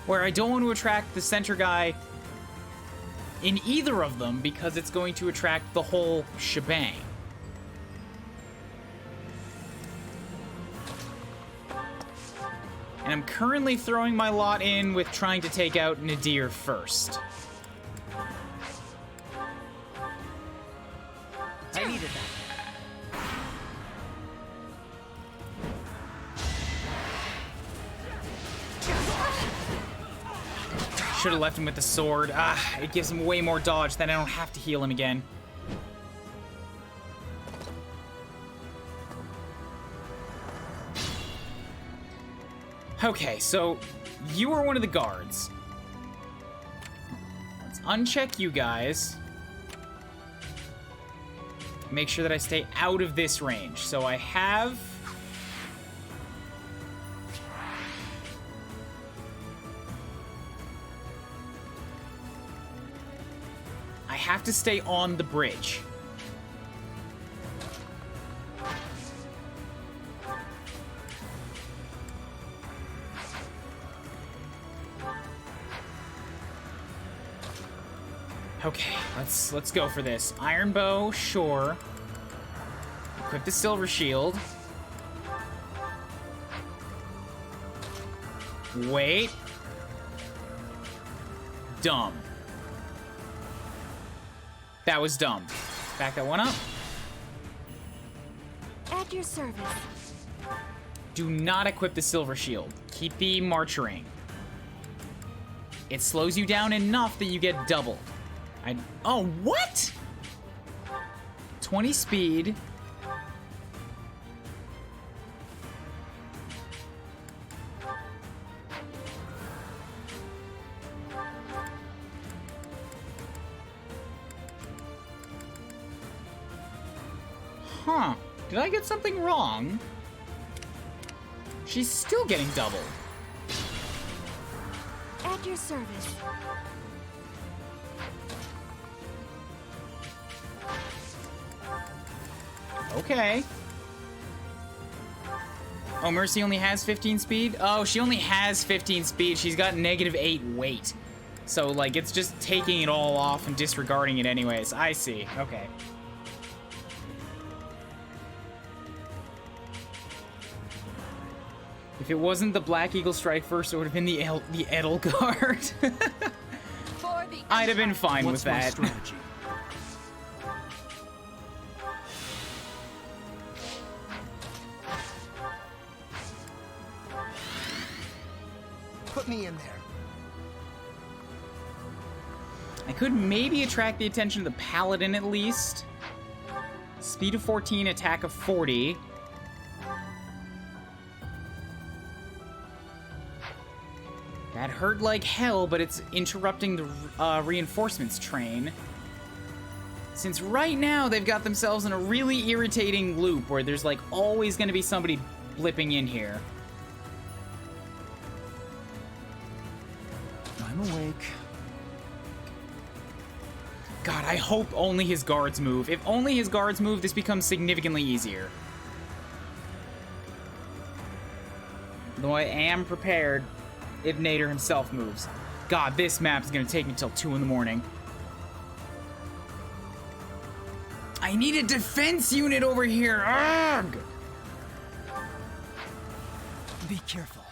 where I don't want to attract the center guy in either of them because it's going to attract the whole shebang. And I'm currently throwing my lot in with trying to take out Nadir first. I needed that. Should have left him with the sword. It gives him way more dodge, then I don't have to heal him again. Okay, so you are one of the guards. Let's uncheck you guys. Make sure that I stay out of this range. So I have... I have to stay on the bridge. Okay, let's go for this. Iron bow, sure. Equip the silver shield. Wait. Dumb. That was dumb. Back that one up. At your service. Do not equip the silver shield. Keep the march ring. It slows you down enough that you get doubled. Oh, what? 20 speed. Huh. Did I get something wrong? She's still getting doubled. At At your service. Okay. Oh, Mercy only has 15 speed? Oh, she only has 15 speed. She's got -8 weight. So, like, it's just taking it all off and disregarding it anyways. I see. Okay. If it wasn't the Black Eagle Strike first, it would have been the Edelgard. For the I'd have been fine What's with my that. strategy? Put me in there. I could maybe attract the attention of the Paladin at least. Speed of 14, attack of 40. That hurt like hell, but it's interrupting the reinforcements train. Since right now they've got themselves in a really irritating loop where there's like always going to be somebody blipping in here. I'm awake. God, I hope only his guards move. If only his guards move, this becomes significantly easier. Though I am prepared if Nader himself moves. God, this map is going to take me till 2 in the morning. I need a defense unit over here. Ugh! Be careful.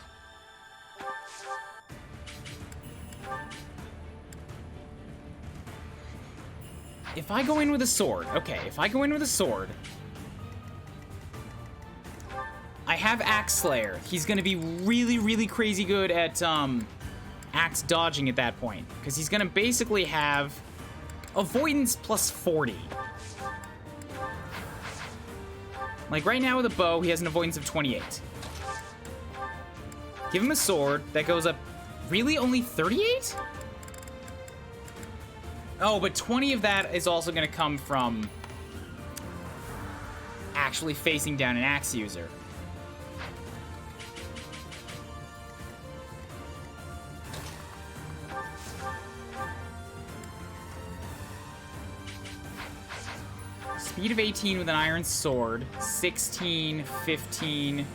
If I go in with a sword, okay, if I go in with a sword, I have Axe Slayer. He's gonna be really, really crazy good at axe dodging at that point, because he's gonna basically have avoidance plus 40. Like right now with a bow, he has an avoidance of 28. Give him a sword that goes up, really only 38? Oh, but 20 of that is also going to come from actually facing down an axe user. Speed of 18 with an iron sword, 16, 15...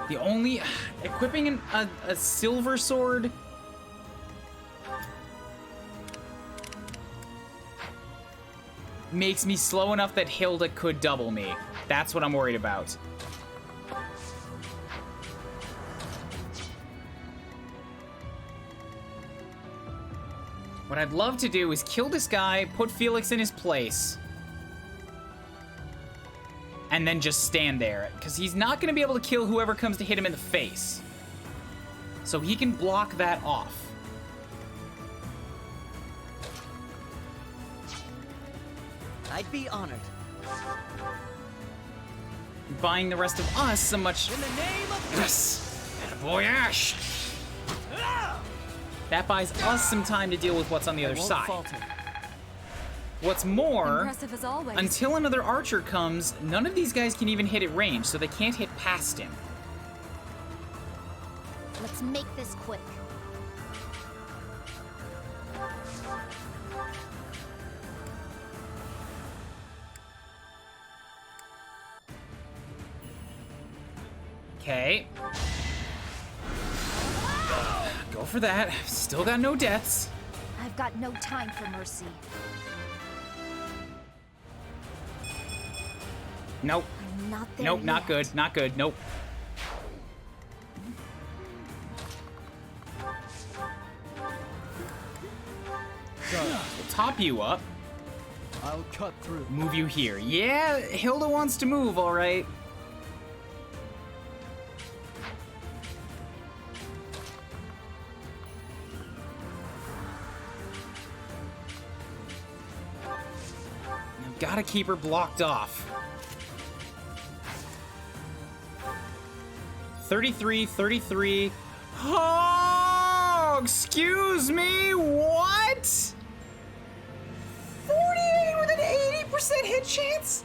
The only... Equipping a silver sword... makes me slow enough that Hilda could double me. That's what I'm worried about. What I'd love to do is kill this guy, put Felix in his place... and then just stand there, because he's not going to be able to kill whoever comes to hit him in the face. So he can block that off. I'd be honored. Buying the rest of us a much... In the name of Yes! Boy, Ash! That buys us some time to deal with what's on the other won't side. falter. What's more, Impressive as always. until another archer comes, none of these guys can even hit at range, so they can't hit past him. Let's make this quick. Okay. Go for that. Still got no deaths. I've got no time for mercy. Nope. I'm not there Nope, not yet. good. Not good. Nope. We'll top you up. I'll cut through. Move you here. Yeah, Hilda wants to move, all right. I've got to keep her blocked off. 33, 33. Oh, excuse me, what? 48 with an 80% hit chance?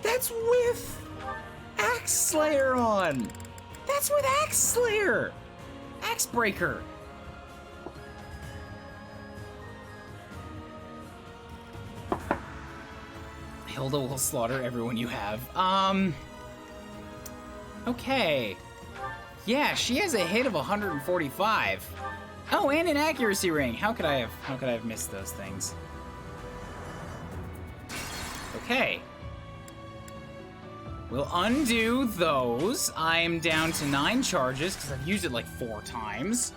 That's with Axe Slayer on. That's with Axe Slayer. Axe Breaker. Hilda will slaughter everyone you have. Okay. Yeah, she has a hit of 145. Oh, and an accuracy ring. How could I have missed those things? Okay. We'll undo those. I am down to 9 charges because I've used it like 4 times.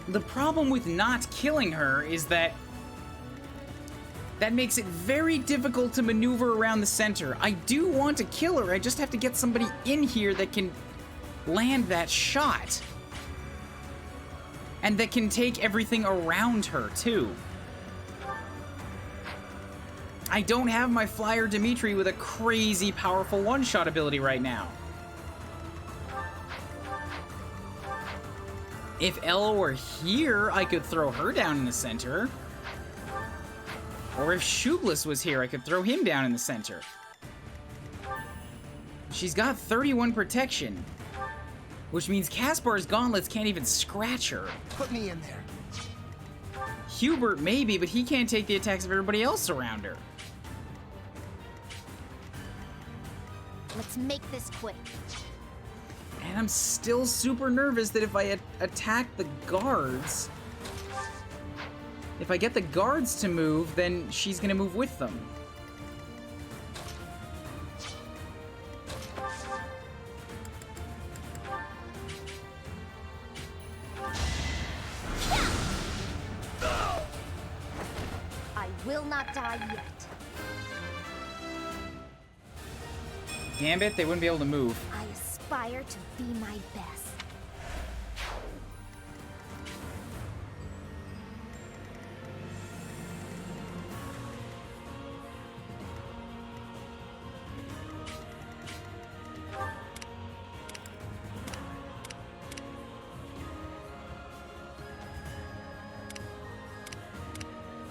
The problem with not killing her is that makes it very difficult to maneuver around the center. I do want to kill her, I just have to get somebody in here that can land that shot. And that can take everything around her, too. I don't have my Flyer Dimitri with a crazy powerful one-shot ability right now. If Ella were here, I could throw her down in the center. Or if Shublis was here, I could throw him down in the center. She's got 31 protection, which means Caspar's gauntlets can't even scratch her. Put me in there. Hubert maybe, but he can't take the attacks of everybody else around her. Let's make this quick. And I'm still super nervous that if I attack the guards, if I get the guards to move, then she's gonna move with them. I will not die yet. Gambit, they wouldn't be able to move. I aspire to be my best.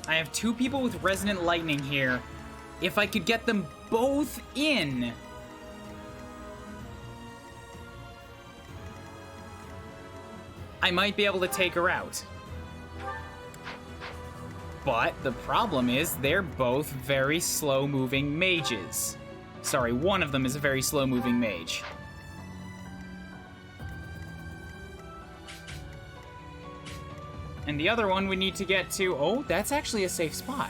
I have 2 people with Resonant Lightning here. If I could get them both in... I might be able to take her out. But the problem is they're both very slow-moving mages. Sorry, one of them is a very slow-moving mage. And the other one we need to get to... Oh, that's actually a safe spot.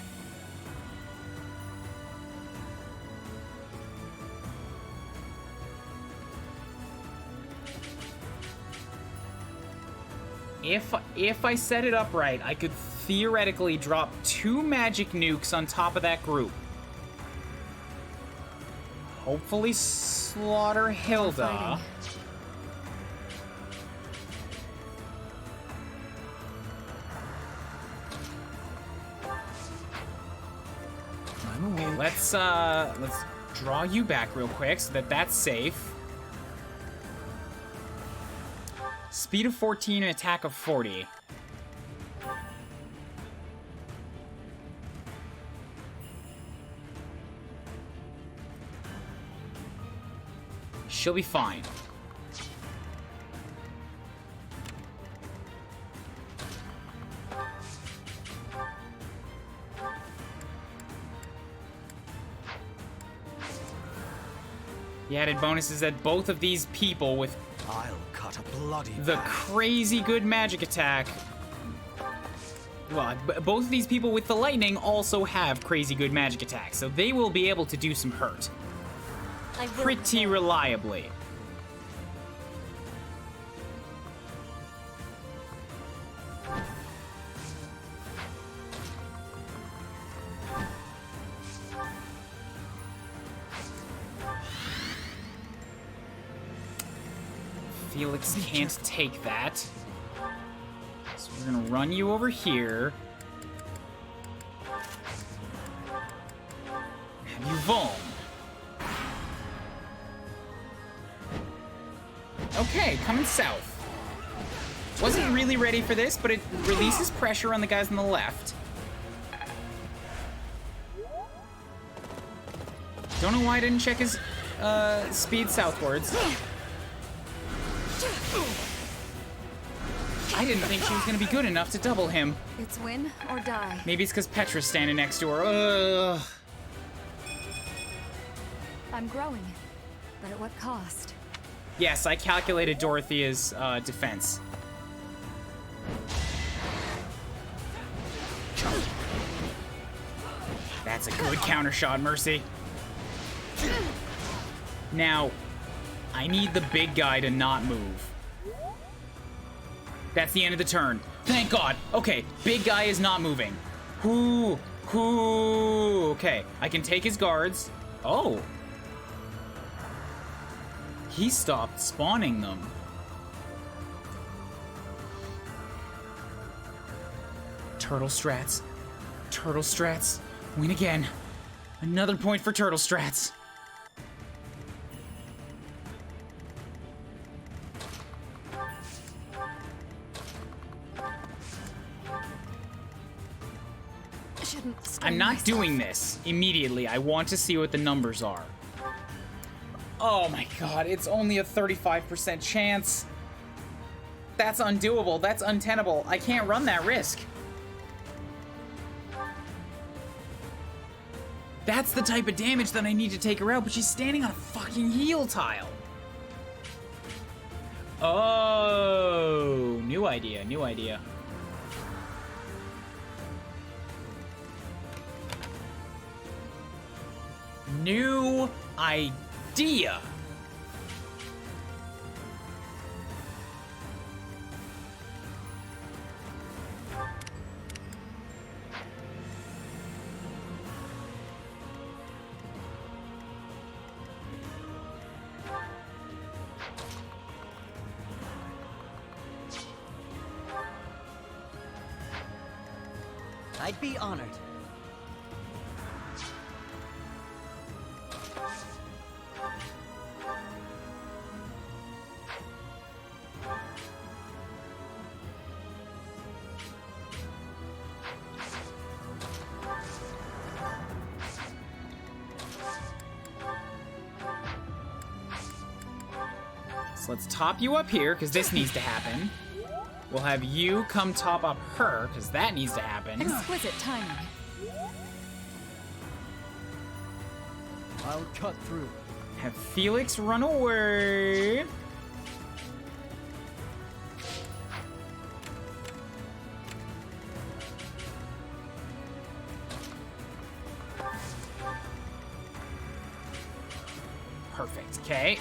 If I set it up right, I could theoretically drop 2 magic nukes on top of that group. Hopefully slaughter Hilda. Okay, let's draw you back real quick so that that's safe. Speed of 14 and attack of 40. She'll be fine. The added bonus is that both of these people with I'll cut a bloody the path. crazy good magic attack. Well, both of these people with the lightning also have crazy good magic attacks, so they will be able to do some hurt. I will Pretty reliably. Felix can't take that. So we're gonna run you over here. Vaughn. Okay, coming south. Wasn't really ready for this, but it releases pressure on the guys on the left. Don't know why I didn't check his speed southwards. I didn't think she was gonna be good enough to double him. It's win or die. Maybe it's because Petra's standing next to her. Ugh. I'm growing, but at what cost? Yes, I calculated Dorothea's defense. That's a good counter shot, Mercy. Now, I need the big guy to not move. That's the end of the turn. Thank God. Okay, big guy is not moving. Whoo. Okay, I can take his guards. Oh. He stopped spawning them. Turtle strats. Turtle strats. Win again. Another point for turtle strats. I'm not doing this immediately. I want to see what the numbers are. Oh my God, it's only a 35% chance. That's undoable. That's untenable. I can't run that risk. That's the type of damage that I need to take her out, but she's standing on a fucking heal tile. Oh, new idea, new idea. New idea. I'd be honored. So let's top you up here, because this needs to happen. We'll have you come top up her, because that needs to happen. Exquisite timing. I'll cut through. Have Felix run away. Perfect, okay.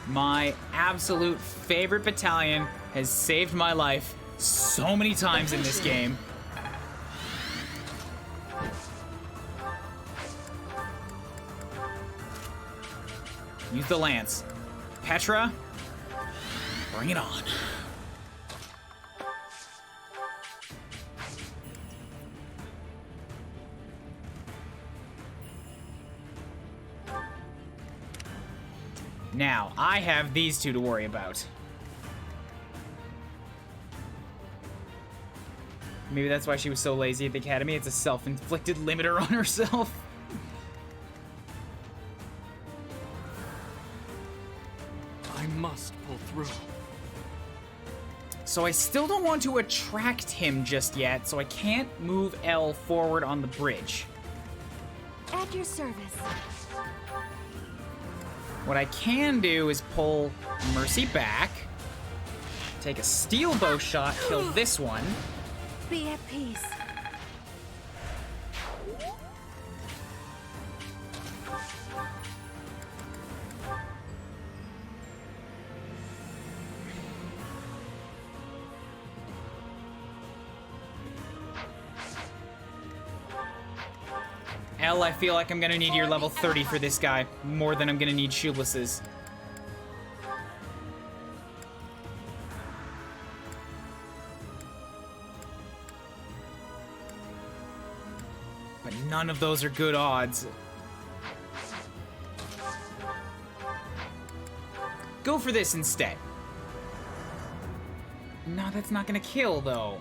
My absolute favorite battalion has saved my life so many times in this game. Use the lance. Petra, bring it on. Now, I have these two to worry about. Maybe that's why she was so lazy at the academy. It's a self-inflicted limiter on herself. I must pull through. So I still don't want to attract him just yet, so I can't move L forward on the bridge. At your service. What I can do is pull Mercy back, take a steel bow shot, kill this one. Be at peace. L, I feel like I'm gonna need your level 30 for this guy, more than I'm gonna need Shieldless's. But none of those are good odds. Go for this instead. No, that's not gonna kill, though.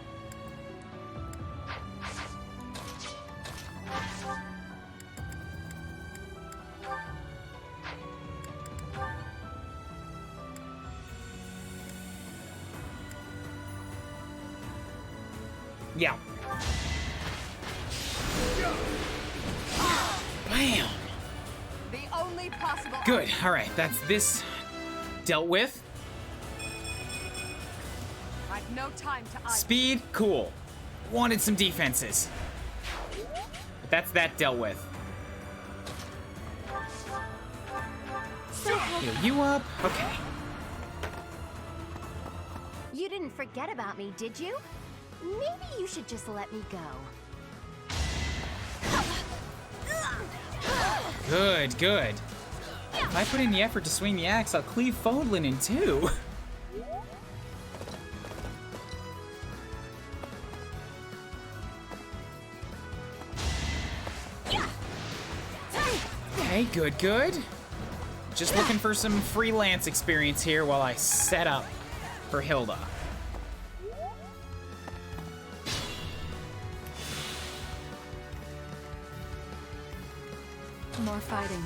Yeah. Bam! The only possible. Good. All right, that's this dealt with. I've no time to idle. Speed, cool. Wanted some defenses. But that's that dealt with. Heal you up. Okay. You didn't forget about me, did you? Maybe you should just let me go. Good, good. If I put in the effort to swing the axe, I'll cleave Fodlin in two. Okay, good, good. Just looking for some freelance experience here while I set up for Hilda. More fighting.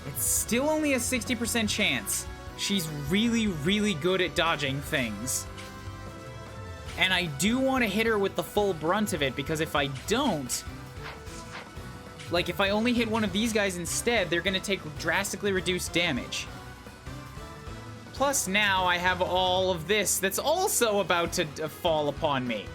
It's still only a 60% chance. She's really, really good at dodging things. And I do want to hit her with the full brunt of it, because if I don't, like if I only hit one of these guys instead, they're going to take drastically reduced damage. Plus now I have all of this that's also about to fall upon me.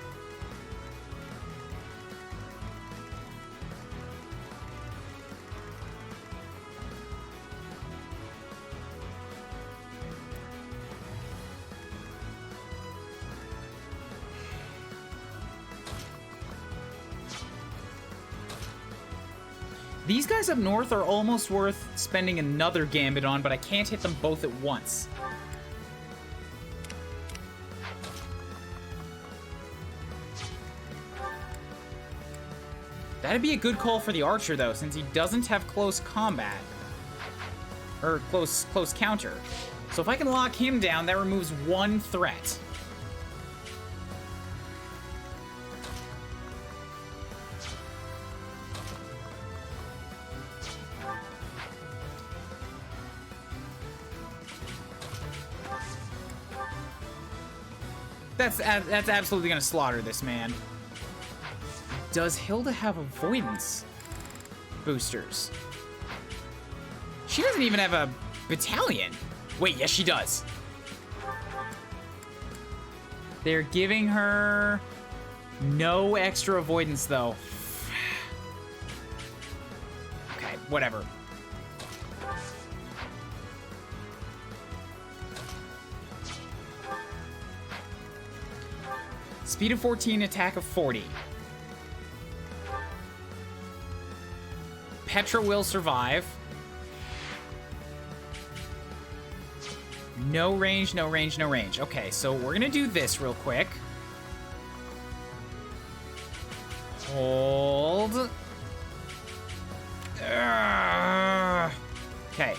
These guys up north are almost worth spending another gambit on, but I can't hit them both at once. That'd be a good call for the archer, though, since he doesn't have close combat. Or close counter. So if I can lock him down, that removes one threat. That's absolutely gonna slaughter this man. Does Hilda have avoidance boosters? She doesn't even have a battalion. Wait, yes she does. They're giving her no extra avoidance though. Okay, whatever. Speed of 14, attack of 40. Petra will survive. No range, no range, no range. Okay, so we're gonna do this real quick. Hold. Okay.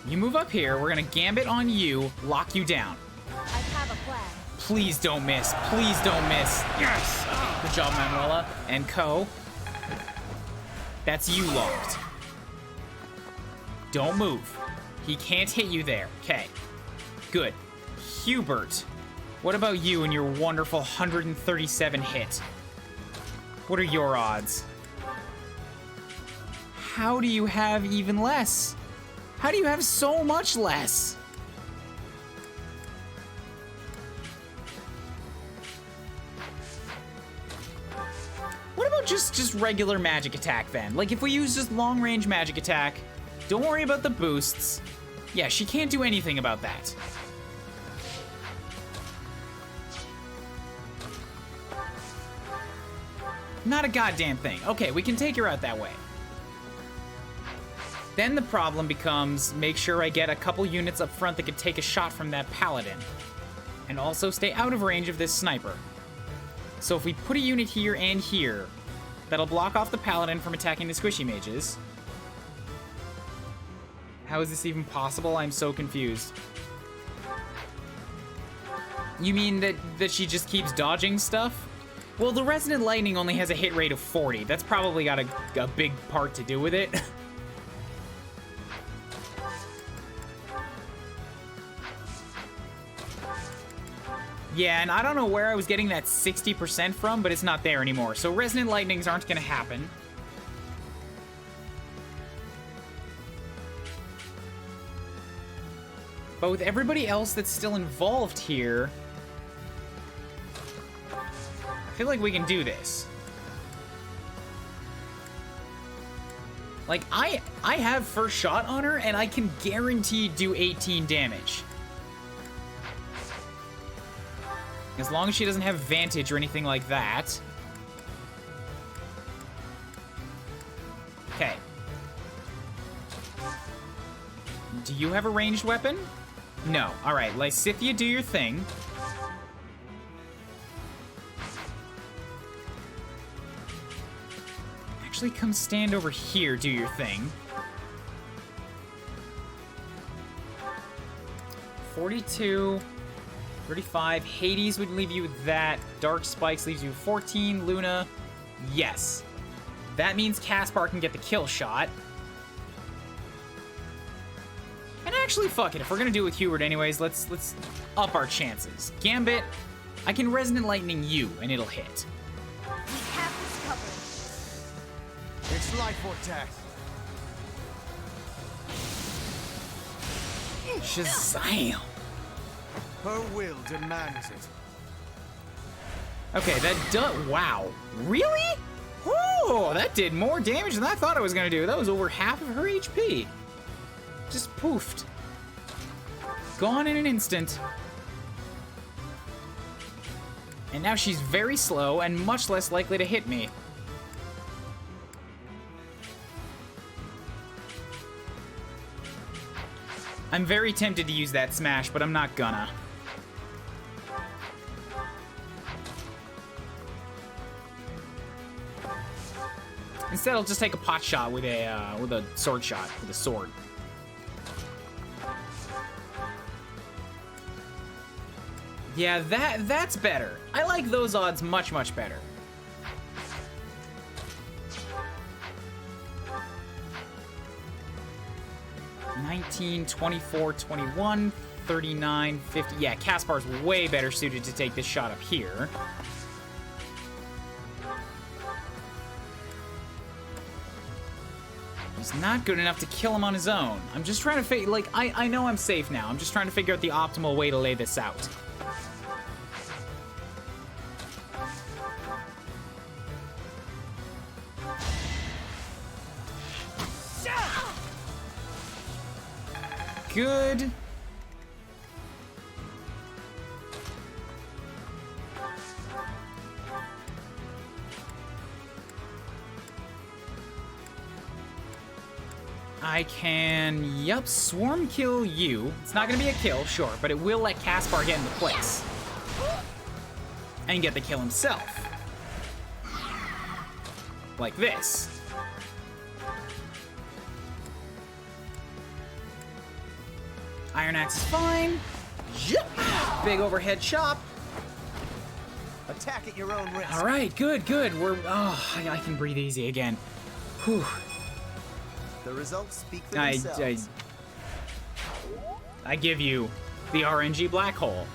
You move up here, we're gonna gambit on you, lock you down. I have a plan. Please don't miss. Please don't miss. Yes! Good job, Manuela. And Co. That's you locked. Don't move. He can't hit you there. Okay. Good. Hubert. What about you and your wonderful 137 hit? What are your odds? How do you have even less? How do you have so much less? What about just regular magic attack then? Like if we use just long range magic attack, don't worry about the boosts. Yeah, she can't do anything about that. Not a goddamn thing. Okay, we can take her out that way. Then the problem becomes make sure I get a couple units up front that could take a shot from that paladin. And also stay out of range of this sniper. So if we put a unit here and here, that'll block off the paladin from attacking the squishy mages. How is this even possible? I'm so confused. You mean that she just keeps dodging stuff? Well, the Resonant Lightning only has a hit rate of 40. That's probably got a big part to do with it. Yeah, and I don't know where I was getting that 60% from, but it's not there anymore. So Resonant Lightnings aren't going to happen. But with everybody else that's still involved here, I feel like we can do this. Like, I have first shot on her, and I can guarantee do 18 damage. As long as she doesn't have Vantage or anything like that. Okay. Do you have a ranged weapon? No. Alright, Lysithia, do your thing. Actually, come stand over here, do your thing. 42... 35. Hades would leave you with that. Dark Spikes leaves you with 14. Luna, yes. That means Caspar can get the kill shot. And actually, fuck it. If we're gonna do it with Hubert anyways, let's up our chances. Gambit, I can Resonant Lightning you, and it'll hit. We have this covered. It's life or death. Shazam! Her will demands it. Okay, that does... Wow. Really? Oh, that did more damage than I thought it was going to do. That was over half of her HP. Just poofed. Gone in an instant. And now she's very slow and much less likely to hit me. I'm very tempted to use that smash, but I'm not gonna. Instead, I'll just take a pot shot with a sword shot, with a sword. Yeah, that's better. I like those odds much, much better. $19, $24, $21, $39, $50. Yeah, Caspar's way better suited to take this shot up here. He's not good enough to kill him on his own. I'm just trying to like, I know I'm safe now. I'm just trying to figure out the optimal way to lay this out. Good. I can, yup, swarm kill you. It's not gonna be a kill, sure, but it will let Caspar get into place. And get the kill himself. Like this. Iron Axe is fine. Yep. Big overhead chop. Attack at your own risk. All right, good, good. I can breathe easy again. Whew. The results speak for themselves. I give you the RNG black hole.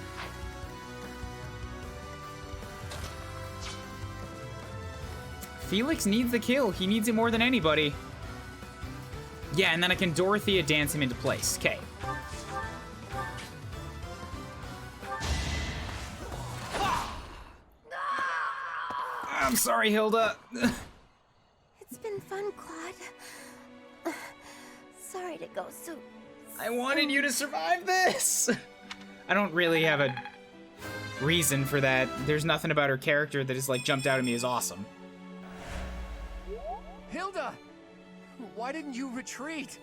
Felix needs the kill. He needs it more than anybody. Yeah, and then I can Dorothea dance him into place. Okay. I'm sorry, Hilda. It's been fun, Claude. Sorry to go so... I wanted you to survive this! I don't really have a reason for that. There's nothing about her character that has, like, jumped out at me as awesome. Hilda! Why didn't you retreat?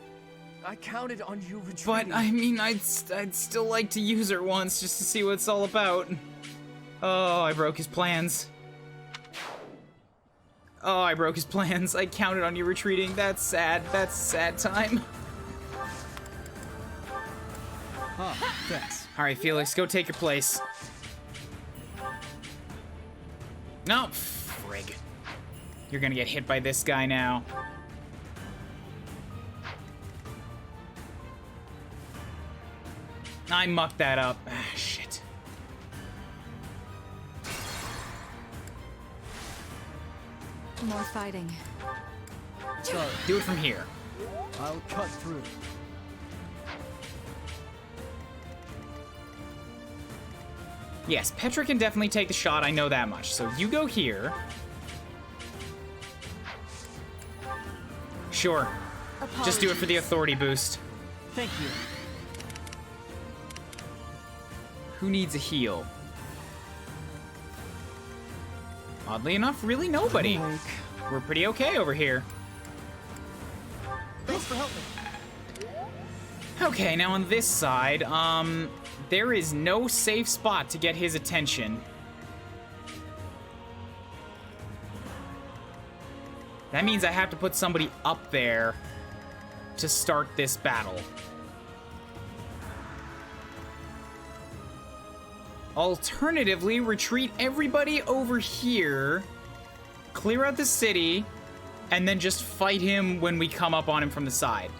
I counted on you retreating. But, I mean, I'd still like to use her once just to see what it's all about. Oh, I broke his plans. Oh, I broke his plans. I counted on you retreating. That's sad. That's a sad time. Ah, thanks. Alright, Felix, go take your place. No, frig. You're gonna get hit by this guy now. I mucked that up. Ah, shit. More fighting. Sorry, Do it from here. I'll cut through. Yes, Petra can definitely take the shot, I know that much. So you go here. Sure. Just do it for the authority boost. Thank you. Who needs a heal? Oddly enough, really nobody. We're pretty okay over here. Thanks for helping. Okay, now on this side, there is no safe spot to get his attention. That means I have to put somebody up there to start this battle. Alternatively, retreat everybody over here, clear out the city, and then just fight him when we come up on him from the side.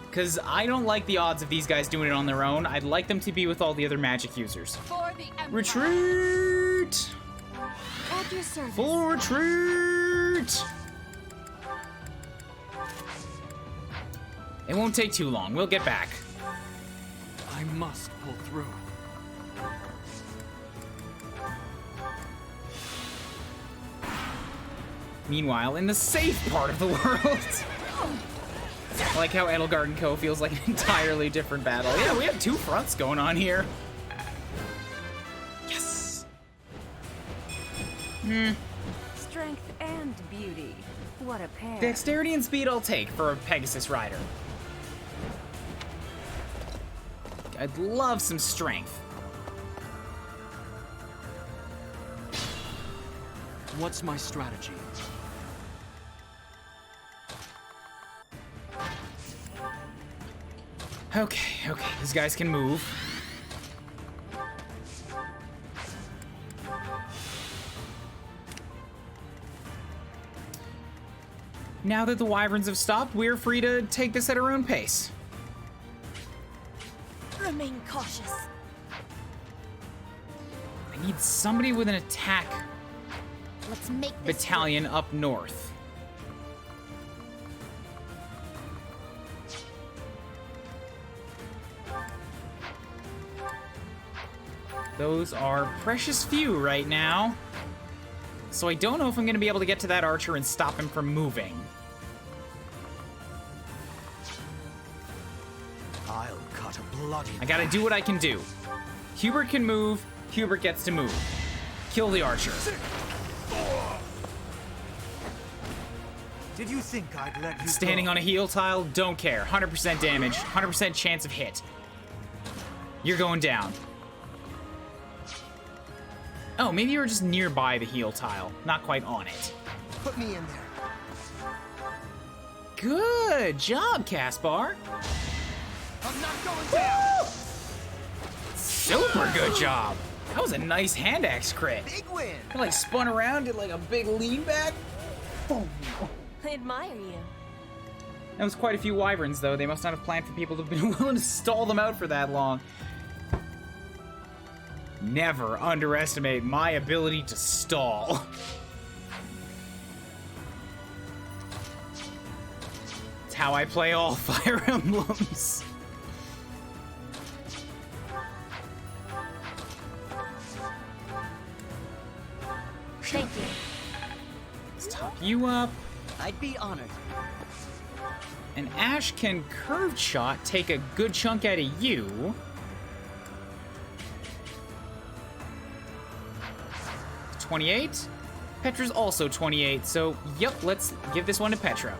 Because I don't like the odds of these guys doing it on their own. I'd like them to be with all the other magic users. For the Empire. Retreat! At your service. Full retreat! It won't take too long. We'll get back. I must pull through. Meanwhile, in the safe part of the world... I like how Edelgard & Co. feels like an entirely different battle. Yeah, we have two fronts going on here. Yes! Strength and beauty. What a pair. Dexterity and speed I'll take for a Pegasus Rider. I'd love some strength. What's my strategy? Okay, these guys can move. Now that the wyverns have stopped, we're free to take this at our own pace. Remain cautious. I need somebody with an attack Let's make this battalion up north. Those are precious few right now. So I don't know if I'm going to be able to get to that archer and stop him from moving. I'll cut a bloody I gotta do what I can do. Hubert can move. Hubert gets to move. Kill the archer. Did you think I'd let you Standing go? on a heal tile, don't care. 100% damage, 100% chance of hit. You're going down. Oh, maybe you were just nearby the heal tile, not quite on it. Put me in there. Good job, Caspar. I'm not going down. Super good job. That was a nice hand axe crit. Big win. It like spun around, did like a big lean back. Boom. I admire you. That was quite a few wyverns, though. They must not have planned for people to have been willing to stall them out for that long. Never underestimate my ability to stall. It's how I play all Fire Emblems. Thank you. Let's top you up. I'd be honored. And Ash can curved shot take a good chunk out of you. .28. Petra's also 28, so yep, let's give this one to Petra.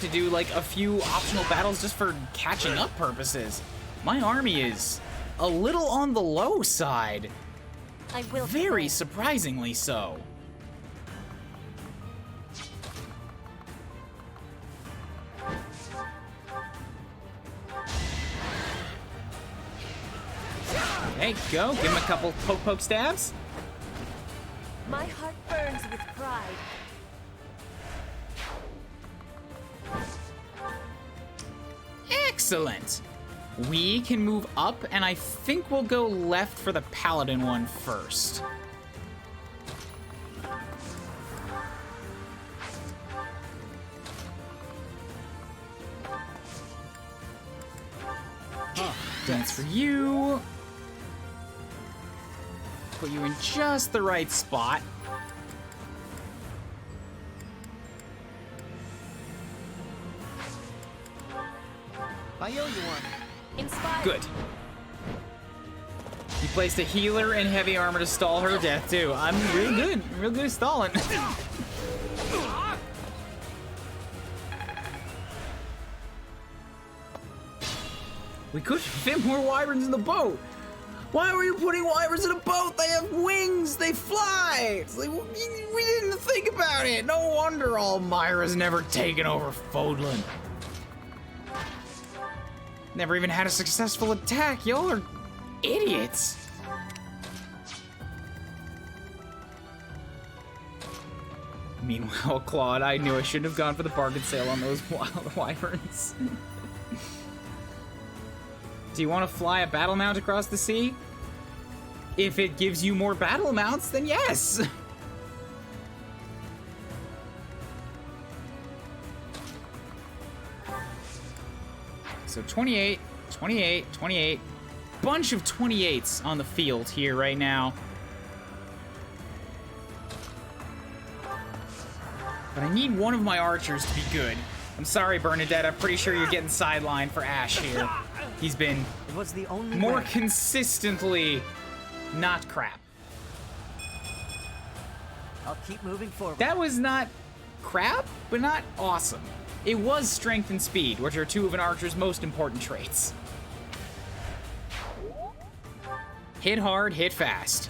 to do like a few optional battles just for catching up purposes. My army is a little on the low side. I will. Very surprisingly so. Okay, go. Give him a couple poke stabs. My heart burns with pride. Excellent. We can move up, and I think we'll go left for the paladin one first. Dance for you. Put you in just the right spot. I owe you one. Inspired. Good. You placed a healer in heavy armor to stall her death, too. I'm real good. Real good at stalling. We could fit more wyverns in the boat. Why were you putting wyverns in a boat? They have wings. They fly. It's like, we didn't think about it. No wonder Almyra's never taken over Fodlan. Never even had a successful attack. Y'all are idiots. Meanwhile, Claude, I knew I shouldn't have gone for the bargain sale on those wild wyverns. Do you want to fly a battle mount across the sea? If it gives you more battle mounts, then yes! So 28, 28, 28. Bunch of 28s on the field here right now. But I need one of my archers to be good. I'm sorry, Bernadette. I'm pretty sure you're getting sidelined for Ash here. He's been It was the only more way. consistently not crap. I'll keep moving forward. That was not crap, but not awesome. It was strength and speed, which are two of an archer's most important traits. Hit hard, hit fast.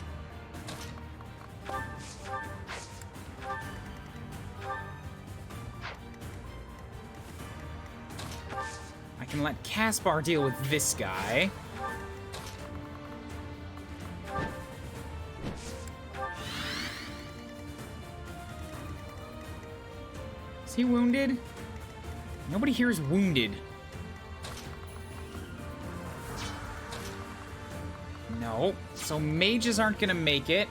I can let Caspar deal with this guy. Is he wounded? Nobody here is wounded. No. So mages aren't gonna make it.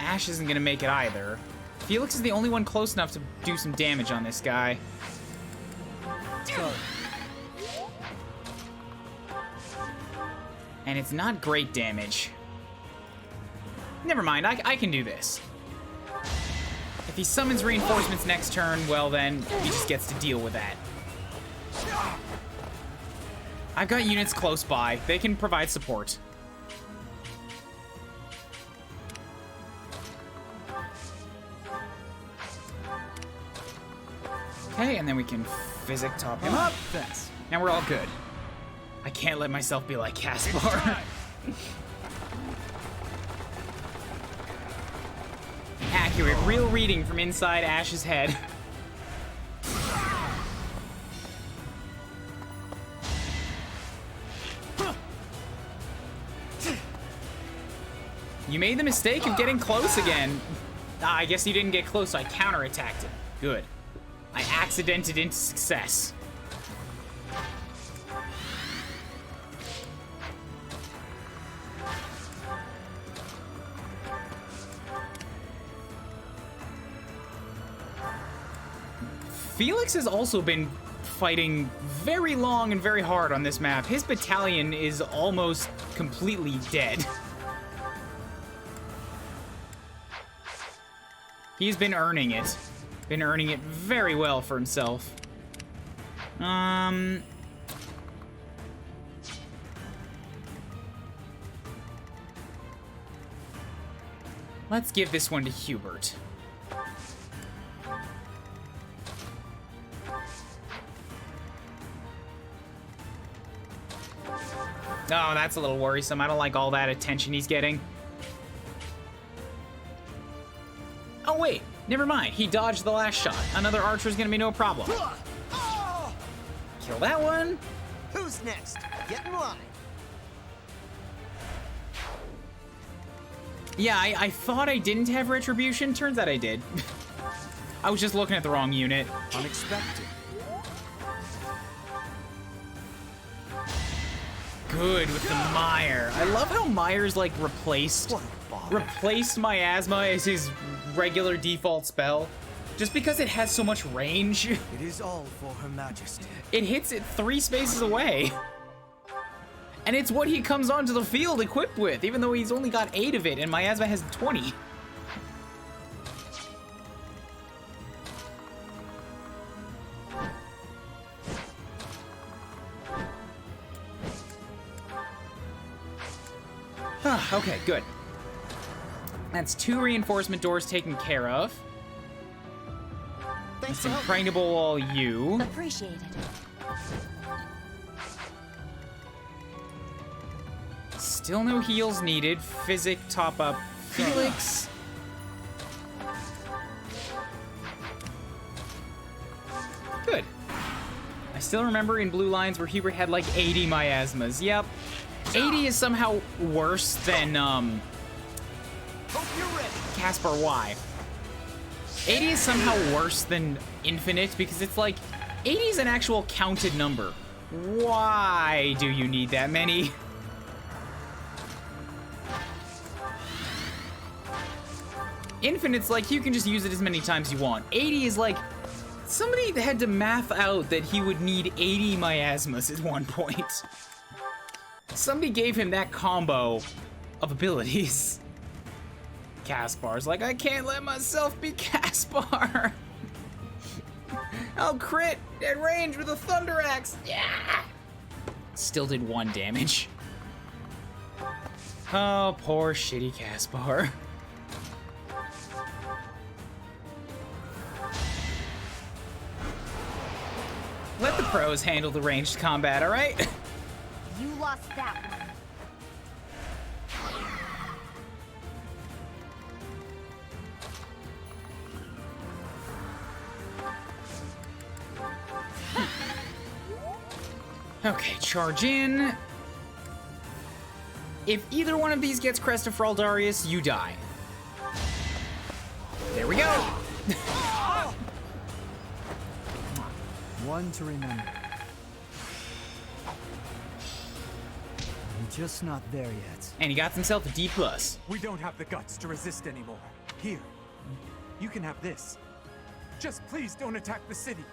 Ash isn't gonna make it either. Felix is the only one close enough to do some damage on this guy. Sorry. And it's not great damage. Never mind, I can do this. If he summons reinforcements next turn, well then, he just gets to deal with that. I've got units close by. They can provide support. Okay, and then we can physic top him up. Thanks. And we're all good. I can't let myself be like Caspar. Accurate, real reading from inside Ash's head. You made the mistake of getting close again. Ah, I guess you didn't get close, so I counterattacked it. Good. I accidented into success. Felix has also been fighting very long and very hard on this map. His battalion is almost completely dead. He's been earning it. Been earning it very well for himself. Let's give this one to Hubert. Oh, that's a little worrisome. I don't like all that attention he's getting. Oh, wait. Never mind. He dodged the last shot. Another archer's gonna be no problem. Kill that one. Who's next? Get in line. Yeah, I thought I didn't have retribution. Turns out I did. I was just looking at the wrong unit. Unexpected. Good with the Mire. I love how Mire's like replaced Miasma as his regular default spell. Just because it has so much range. It is all for Her Majesty. It hits it 3 spaces away. And it's what he comes onto the field equipped with, even though he's only got 8 of it and Miasma has 20. Okay, good. That's 2 reinforcement doors taken care of. Thanks It's for helping. impregnable all you. Appreciated. Still no heals needed. Physic top up Felix. Good. I still remember in Blue Lines where Hubert had like 80 miasmas. Yep. 80 is somehow worse than Hope you're ready. Caspar Y. 80 is somehow worse than infinite because it's like 80 is an actual counted number. Why do you need that many? Infinite's like you can just use it as many times you want. 80 is like somebody had to math out that he would need 80 miasmas at one point. Somebody gave him that combo of abilities. Caspar's like, I can't let myself be Caspar. I'll crit at range with a Thunder Axe. Yeah. Still did 1 damage. Oh, poor shitty Caspar. Let the pros handle the ranged combat, all right? You lost that one. Okay, charge in. If either one of these gets Crest of Fraldarius, you die. There we go. One to remember. I'm just not there yet. And he got himself a D+. We don't have the guts to resist anymore. Here, you can have this. Just please don't attack the city.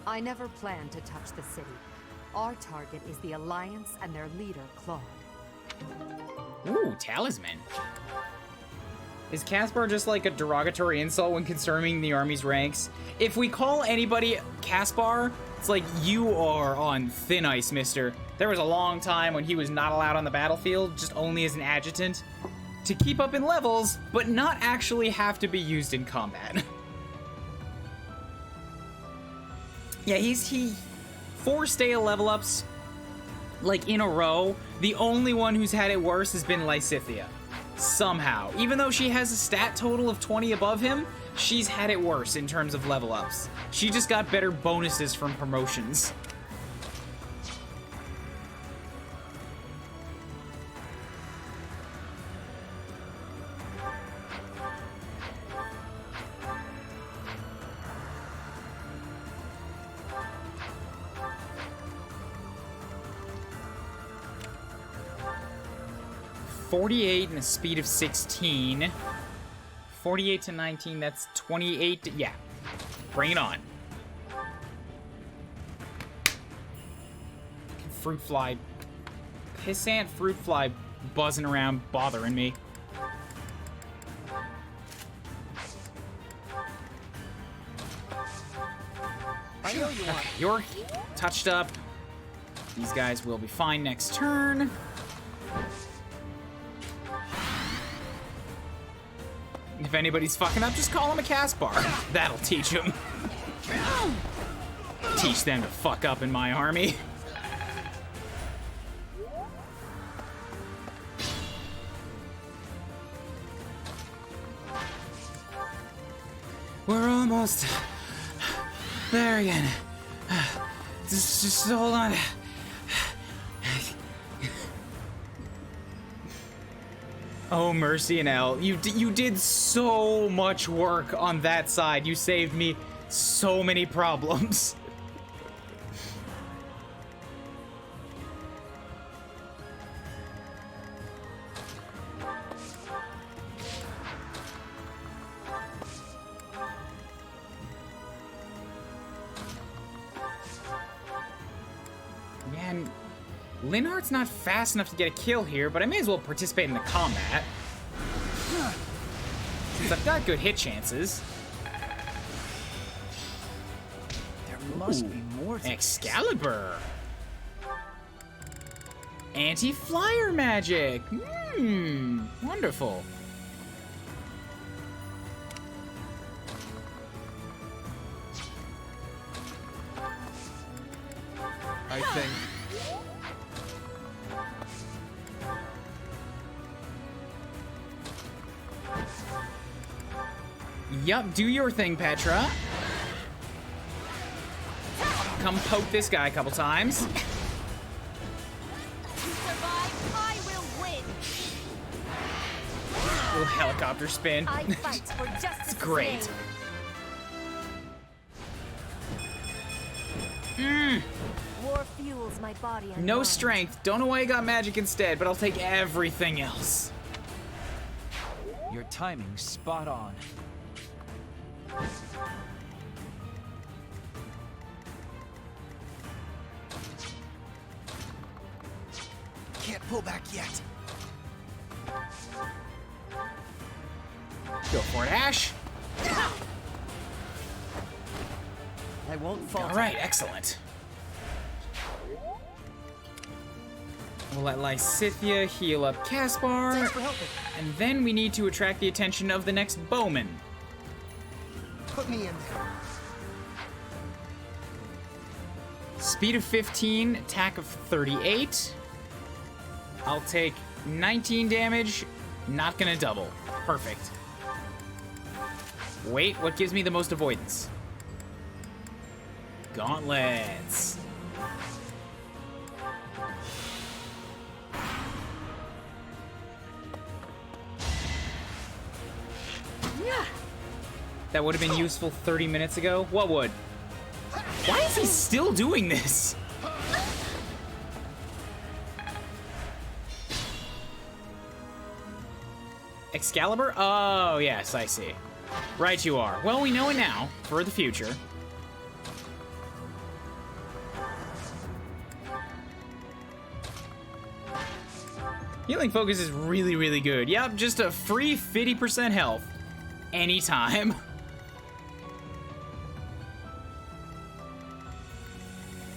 I never planned to touch the city. Our target is the Alliance and their leader, Claude. Ooh, talisman. Is Caspar just like a derogatory insult when confirming the army's ranks? If we call anybody Caspar, it's like you are on thin ice, mister. There was a long time when he was not allowed on the battlefield, just only as an adjutant, to keep up in levels, but not actually have to be used in combat. Yeah, he 4 stale level ups, like in a row. The only one who's had it worse has been Lysithea. Somehow. Even though she has a stat total of 20 above him, she's had it worse in terms of level ups. She just got better bonuses from promotions. .48 and a speed of 16. 48 to 19, that's 28. Yeah, bring it on. Fruit fly. Pissant fruit fly buzzing around bothering me. I know you want. You're touched up. These guys will be fine next turn. If anybody's fucking up, just call him a Caspar. That'll teach him. Teach them to fuck up in my army. We're almost there again. Just hold on. Oh, Mercy and Elle, you did so much work on that side. You saved me so many problems. Man, Linhardt's not fast enough to get a kill here, but I may as well participate in the combat. Since I've got good hit chances. There must be more to Excalibur. Anti-flyer magic. Wonderful. I think. Yup, do your thing, Petra. Come poke this guy a couple times. To survive, I will win. Little helicopter spin. I fight for justice. Great. War fuels my body and No mind. strength. Don't know why you got magic instead, but I'll take everything else. Your timing's spot on. Can't pull back yet. Go for it, Ash. I won't fall. All right, excellent. We'll let Lysithea heal up Caspar, Thanks for helping. and then we need to attract the attention of the next bowman. Put me in there. Speed of 15, attack of 38. I'll take 19 damage, not gonna double. Perfect. Wait, what gives me the most avoidance? Gauntlets. That would have been useful 30 minutes ago. What would? Why is he still doing this? Excalibur? Oh, yes, I see. Right you are. Well, we know it now, for the future. Healing Focus is really, really good. Yep, just a free 50% health. Anytime.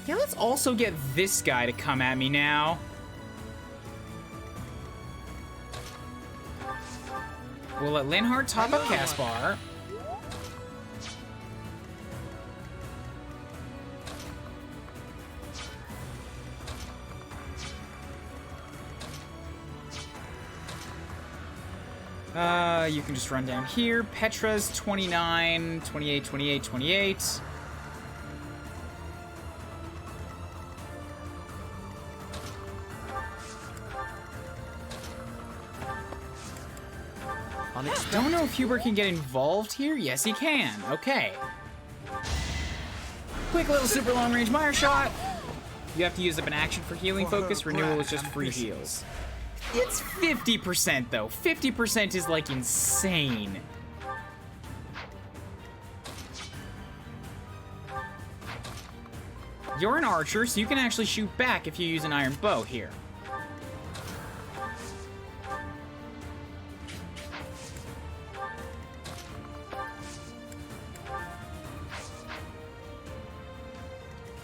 Yeah, let's also get this guy to come at me now. We'll let Linhardt top up Caspar. You can just run down here. Petra's 29, 28, 28, 28. Don't know if Hubert can get involved here. Yes, he can. Okay. Quick little super long range Mire shot. You have to use up an action for healing focus. Renewal is just free heals. It's 50% though. 50% is like insane. You're an archer, so you can actually shoot back if you use an iron bow here.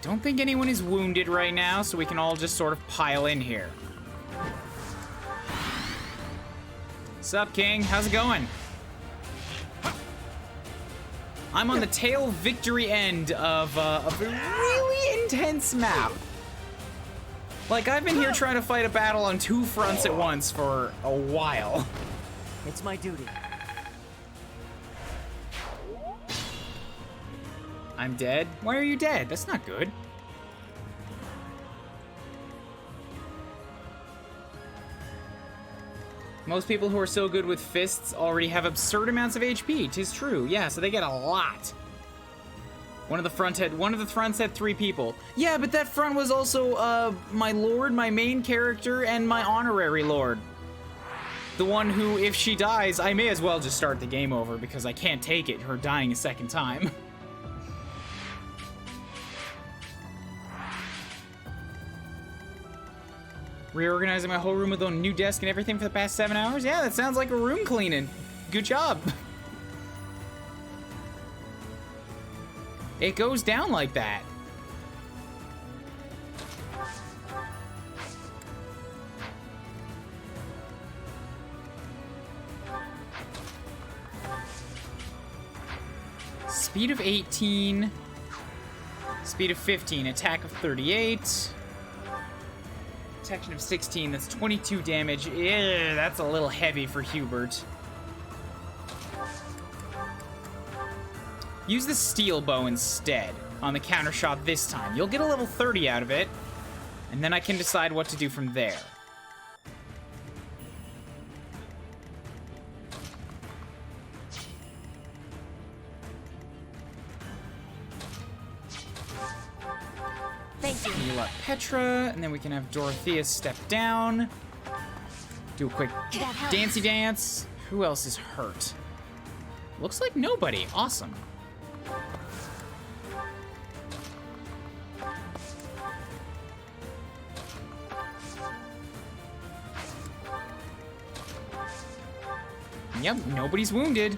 Don't think anyone is wounded right now, so we can all just sort of pile in here. Sup, King? How's it going? I'm on the tail victory end of a really intense map. Like, I've been here trying to fight a battle on 2 fronts at once for a while. It's my duty. I'm dead? Why are you dead? That's not good. Most people who are so good with fists already have absurd amounts of HP. 'Tis true. Yeah, so they get a lot. One of the fronts had 3 people. Yeah, but that front was also my lord, my main character, and my honorary lord. The one who, if she dies, I may as well just start the game over because I can't take it, her dying a second time. Reorganizing my whole room with a new desk and everything for the past 7 hours? Yeah, that sounds like a room cleaning. Good job. It goes down like that. Speed of 18. Speed of 15. Attack of 38. Protection of 16, that's 22 damage. Yeah, that's a little heavy for Hubert. Use the steel bow instead on the counter shot this time. You'll get a level 30 out of it, and then I can decide what to do from there. Heal up Petra, and then we can have Dorothea step down. Do a quick dancey dance. Who else is hurt? Looks like nobody. Awesome. Yep, nobody's wounded.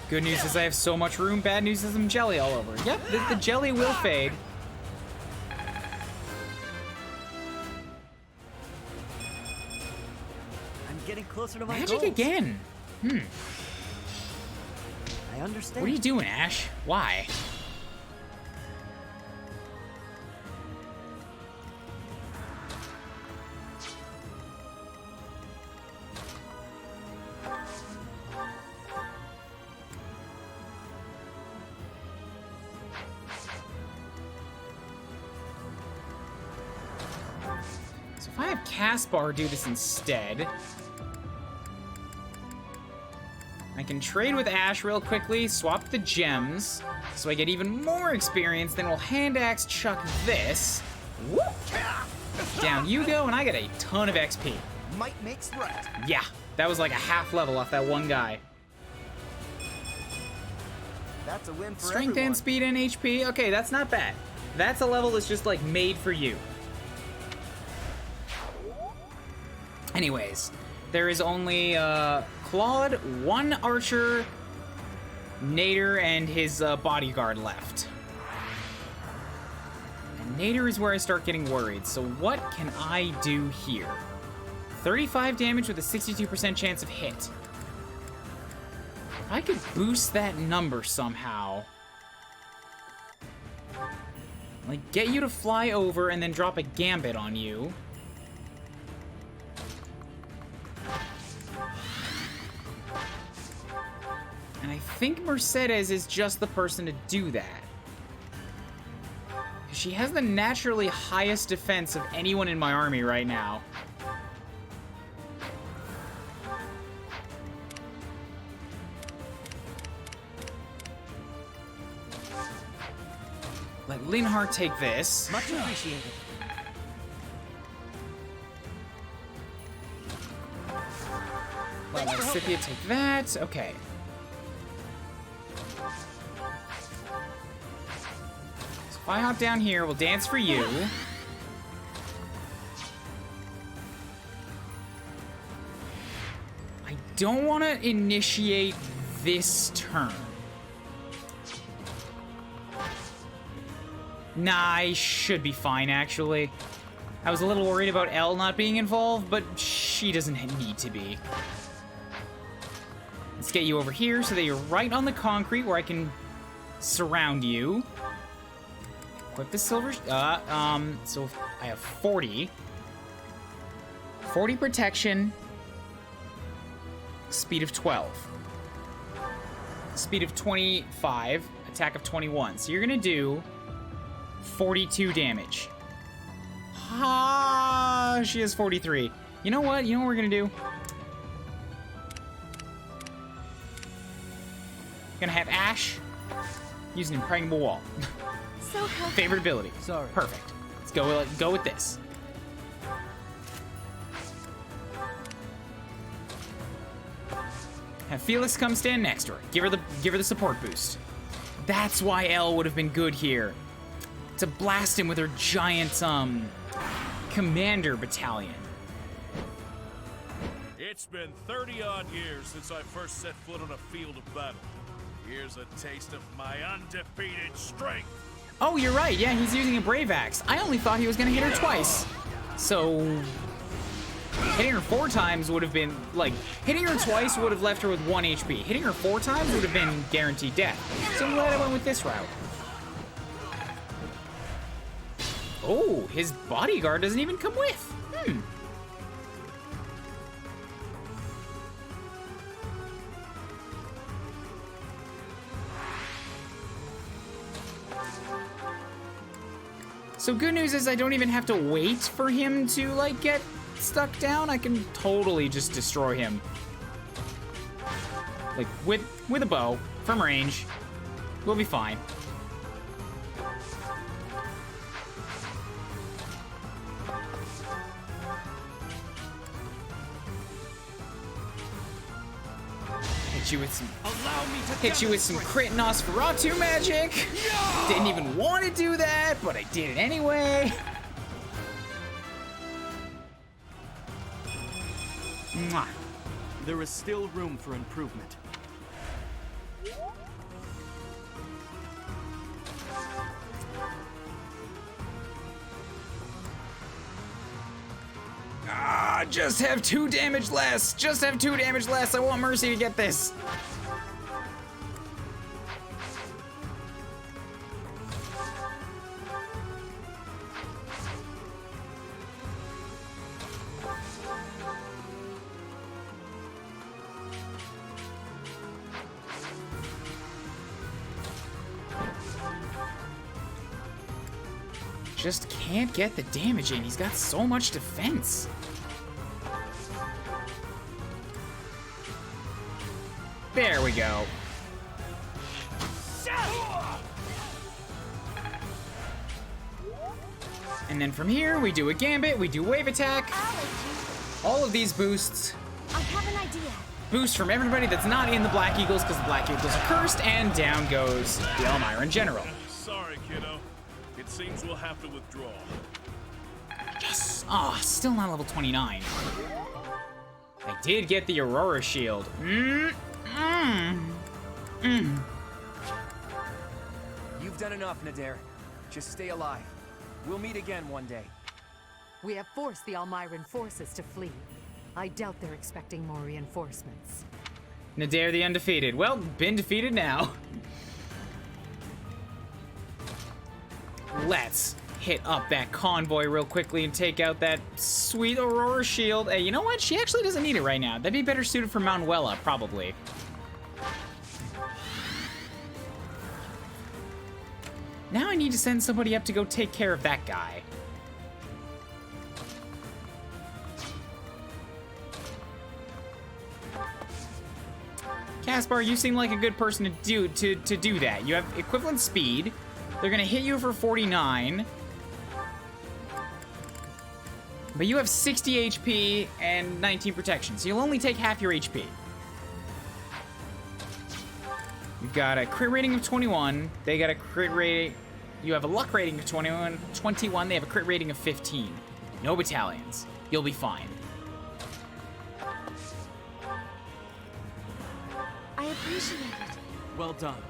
Good news is I have so much room. Bad news is I'm jelly all over. Yep, the jelly will fade. I'm getting closer to my Magic goals. again. I understand. What are you doing, Ash? Why? So if I have Caspar do this instead, I can trade with Ash real quickly, swap the gems, so I get even more experience, then we'll hand axe chuck this. Whoop. Down you go, and I get a ton of XP. Might makes right. Yeah, that was like a half level off that one guy. That's a win for Strength everyone. and speed and HP. Okay, that's not bad. That's a level that's just like made for you. Anyways, there is only Claude, 1 archer, Nader, and his bodyguard left. And Nader is where I start getting worried. So what can I do here? 35 damage with a 62% chance of hit. If I could boost that number somehow. Like, get you to fly over and then drop a gambit on you. And I think Mercedes is just the person to do that. She has the naturally highest defense of anyone in my army right now. Let Linhardt take this. Much appreciated. Let Lysithea take that. Okay. So if I hop down here, we'll dance for you. I don't want to initiate this turn. Nah, I should be fine, actually. I was a little worried about Elle not being involved, but she doesn't need to be. Let's get you over here so that you're right on the concrete where I can surround you. Equip the silver... so I have 40. 40 protection. Speed of 12. Speed of 25. Attack of 21. So you're gonna do 42 damage. Ah, she has 43. You know what? You know what we're gonna do? Gonna have Ash use an impregnable wall. So helpful. Favorite ability. Sorry. Perfect. Let's go with this. Have Felix come stand next to her. Give her the support boost. That's why Elle would have been good here. To blast him with her giant commander battalion. It's been 30-odd years since I first set foot on a field of battle. Here's a taste of my undefeated strength. Oh, you're right. Yeah, he's using a Brave Axe. I only thought he was gonna hit her twice. So hitting her 4 times would have been like hitting her twice would have left her with 1 HP. Hitting her 4 times would have been guaranteed death. So I'm glad I went with this route. Oh, his bodyguard doesn't even come with. So good news is I don't even have to wait for him to, like, get stuck down. I can totally just destroy him. Like, with a bow, from range. We'll be fine. Hit you with some crit Nosferatu magic. Didn't even want to do that, but I did it anyway. Mwah. There is still room for improvement. Just have 2 damage less. Just have 2 damage less. I want Mercy to get this. Just can't get the damage in. He's got so much defense. There we go. And then from here, we do a gambit, we do wave attack. All of these boosts. I have an idea. Boost from everybody that's not in the Black Eagles, because the Black Eagles are cursed, and down goes the Elmira in general. Sorry, kiddo. It seems we'll have to withdraw. Yes! Ah, oh, still not level 29. I did get the Aurora Shield. You've done enough, Nadir. Just stay alive. We'll meet again one day. We have forced the Elmiran forces to flee. I doubt they're expecting more reinforcements. Nadir the Undefeated. Well, been defeated now. Let's hit up that convoy real quickly and take out that sweet Aurora Shield. Hey, you know what? She actually doesn't need it right now. That'd be better suited for Manuela, probably. Now I need to send somebody up to go take care of that guy. Caspar, you seem like a good person to do that. You have equivalent speed. They're gonna hit you for 49. But you have 60 HP and 19 protection, so you'll only take half your HP. You've got a crit rating of 21. They got a crit rating. You have a luck rating of 21. They have a crit rating of 15. No battalions. You'll be fine. I appreciate it. Well done.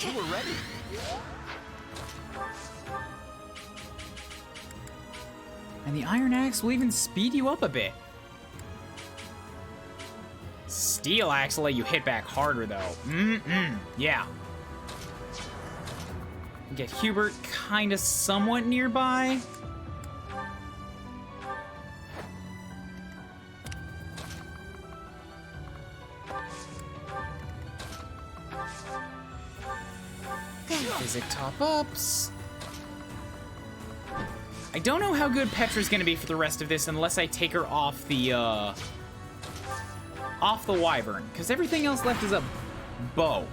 You were ready. And the Iron Axe will even speed you up a bit. Steel Axe will let you hit back harder, though. Yeah. Get Hubert kind of somewhat nearby. Physic top-ups. I don't know how good Petra's gonna be for the rest of this unless I take her off the wyvern, because everything else left is a bow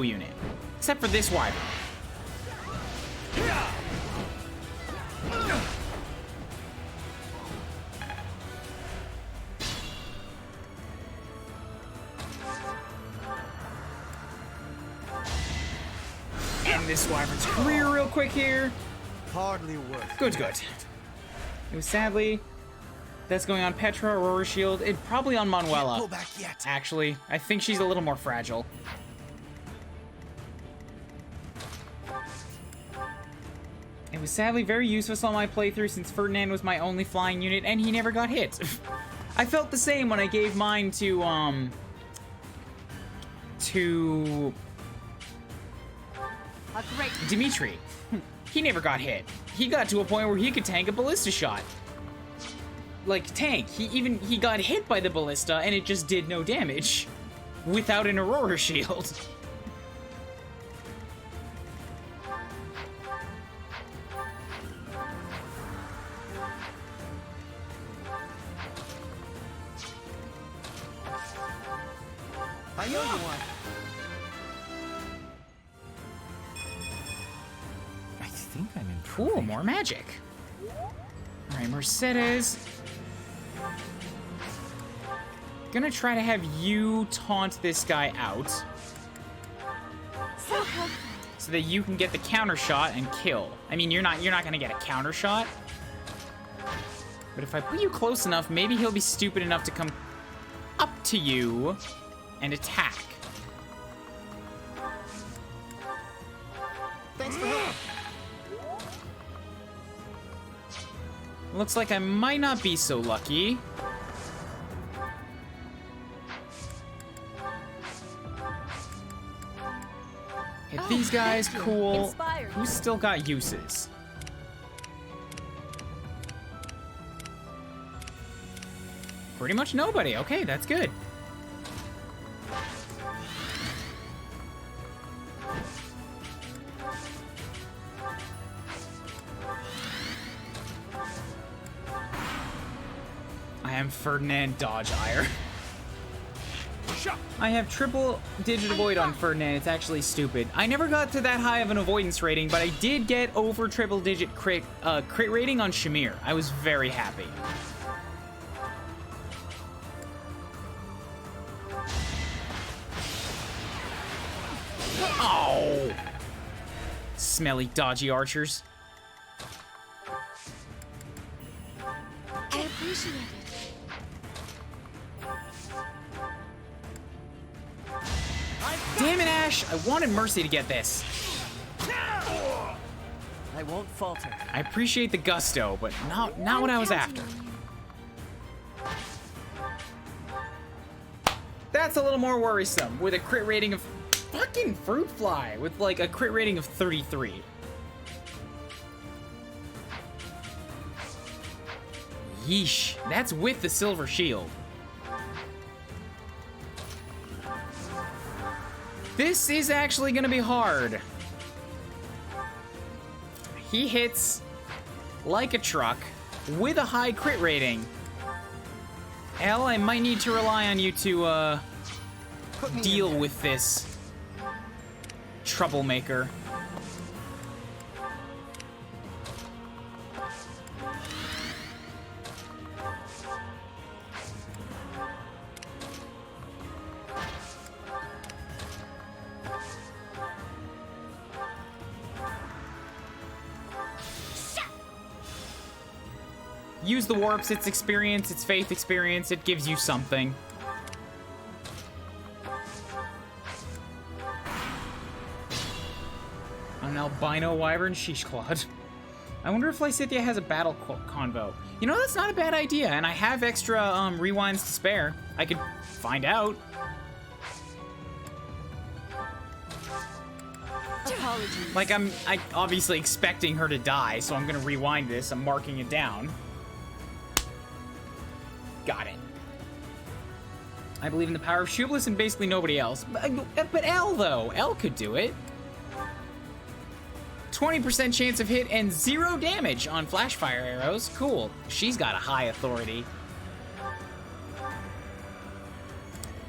unit, except for this wyvern. End this wyvern's career real quick here. Hardly worth. Good. It was sadly. That's going on Petra, Aurora Shield. It probably on Manuela. Can't go back yet. Actually, I think she's a little more fragile. It was sadly very useless on my playthrough since Ferdinand was my only flying unit and he never got hit. I felt the same when I gave mine to Dimitri. He never got hit. He got to a point where he could tank a ballista shot. Like, tank. He got hit by the ballista and it just did no damage without an Aurora shield. I know you want. I think I'm improving. Cool, more magic. Alright, Mercedes. Gonna try to have you taunt this guy out. So that you can get the counter shot and kill. I mean, you're not gonna get a counter shot. But if I put you close enough, maybe he'll be stupid enough to come up to you and attack. Thanks for help. Looks like I might not be so lucky. Hit these guys, cool. Who's still got uses? Pretty much nobody. Okay, that's good. I am Ferdinand Dodge-Ire. I have triple digit avoid on Ferdinand. It's actually stupid. I never got to that high of an avoidance rating, but I did get over triple digit crit rating on Shamir. I was very happy. Oh! Smelly, dodgy archers. I appreciate it. Damn it, Ash! I wanted Mercy to get this. I won't falter. I appreciate the gusto, but not what I was after. That's a little more worrisome, with a crit rating of fucking Fruit Fly, with like a crit rating of 33. Yeesh, that's with the silver shield. This is actually gonna be hard. He hits like a truck with a high crit rating. Elle, I might need to rely on you to deal with this troublemaker. Use the warps, it's experience, it's faith experience, it gives you something. an albino wyvern? Sheesh, Claude. I wonder if Lysithea has a battle convo. You know, that's not a bad idea, and I have extra rewinds to spare. I could find out. Apologies. Like, I'm obviously expecting her to die, so I'm gonna rewind this. I'm marking it down. Got it. I believe in the power of Shublis and basically nobody else. But Elle, though. Elle could do it. 20% chance of hit and 0 damage on flash fire arrows. Cool. She's got a high authority.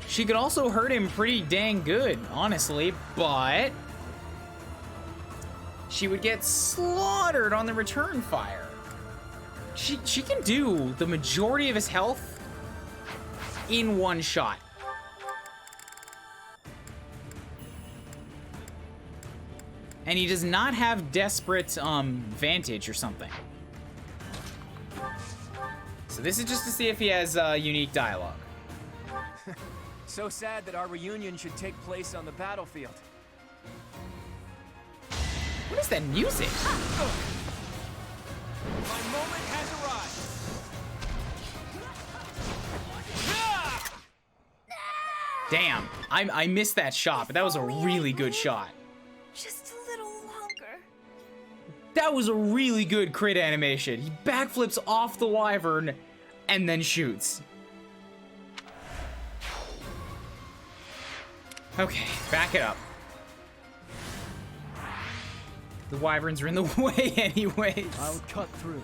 She could also hurt him pretty dang good, honestly, but she would get slaughtered on the return fire. She can do the majority of his health in one shot. And he does not have desperate vantage or something. So this is just to see if he has unique dialogue. So sad that our reunion should take place on the battlefield. What is that music? My moment has arrived. Damn, I missed that shot, but that was a really good shot. Just a little longer. That was a really good crit animation. He backflips off the wyvern and then shoots. Okay, back it up. The wyverns are in the way anyways. I'll cut through.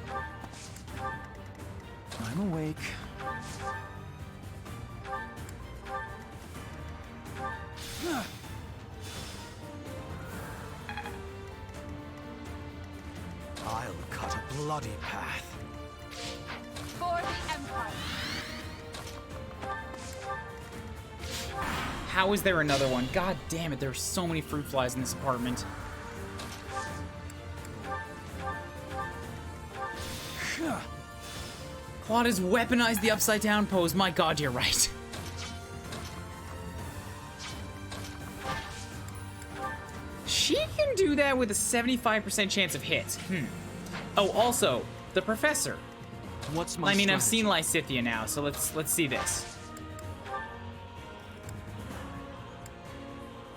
I'm awake. I'll cut a bloody path. For the Empire. How is there another one? God damn it, there are so many fruit flies in this apartment. Claude has weaponized the upside down pose. My god, you're right. She can do that with a 75% chance of hit. Oh, also, the professor. What's my I mean, I've strategy? seen Lysithea now, so let's see this.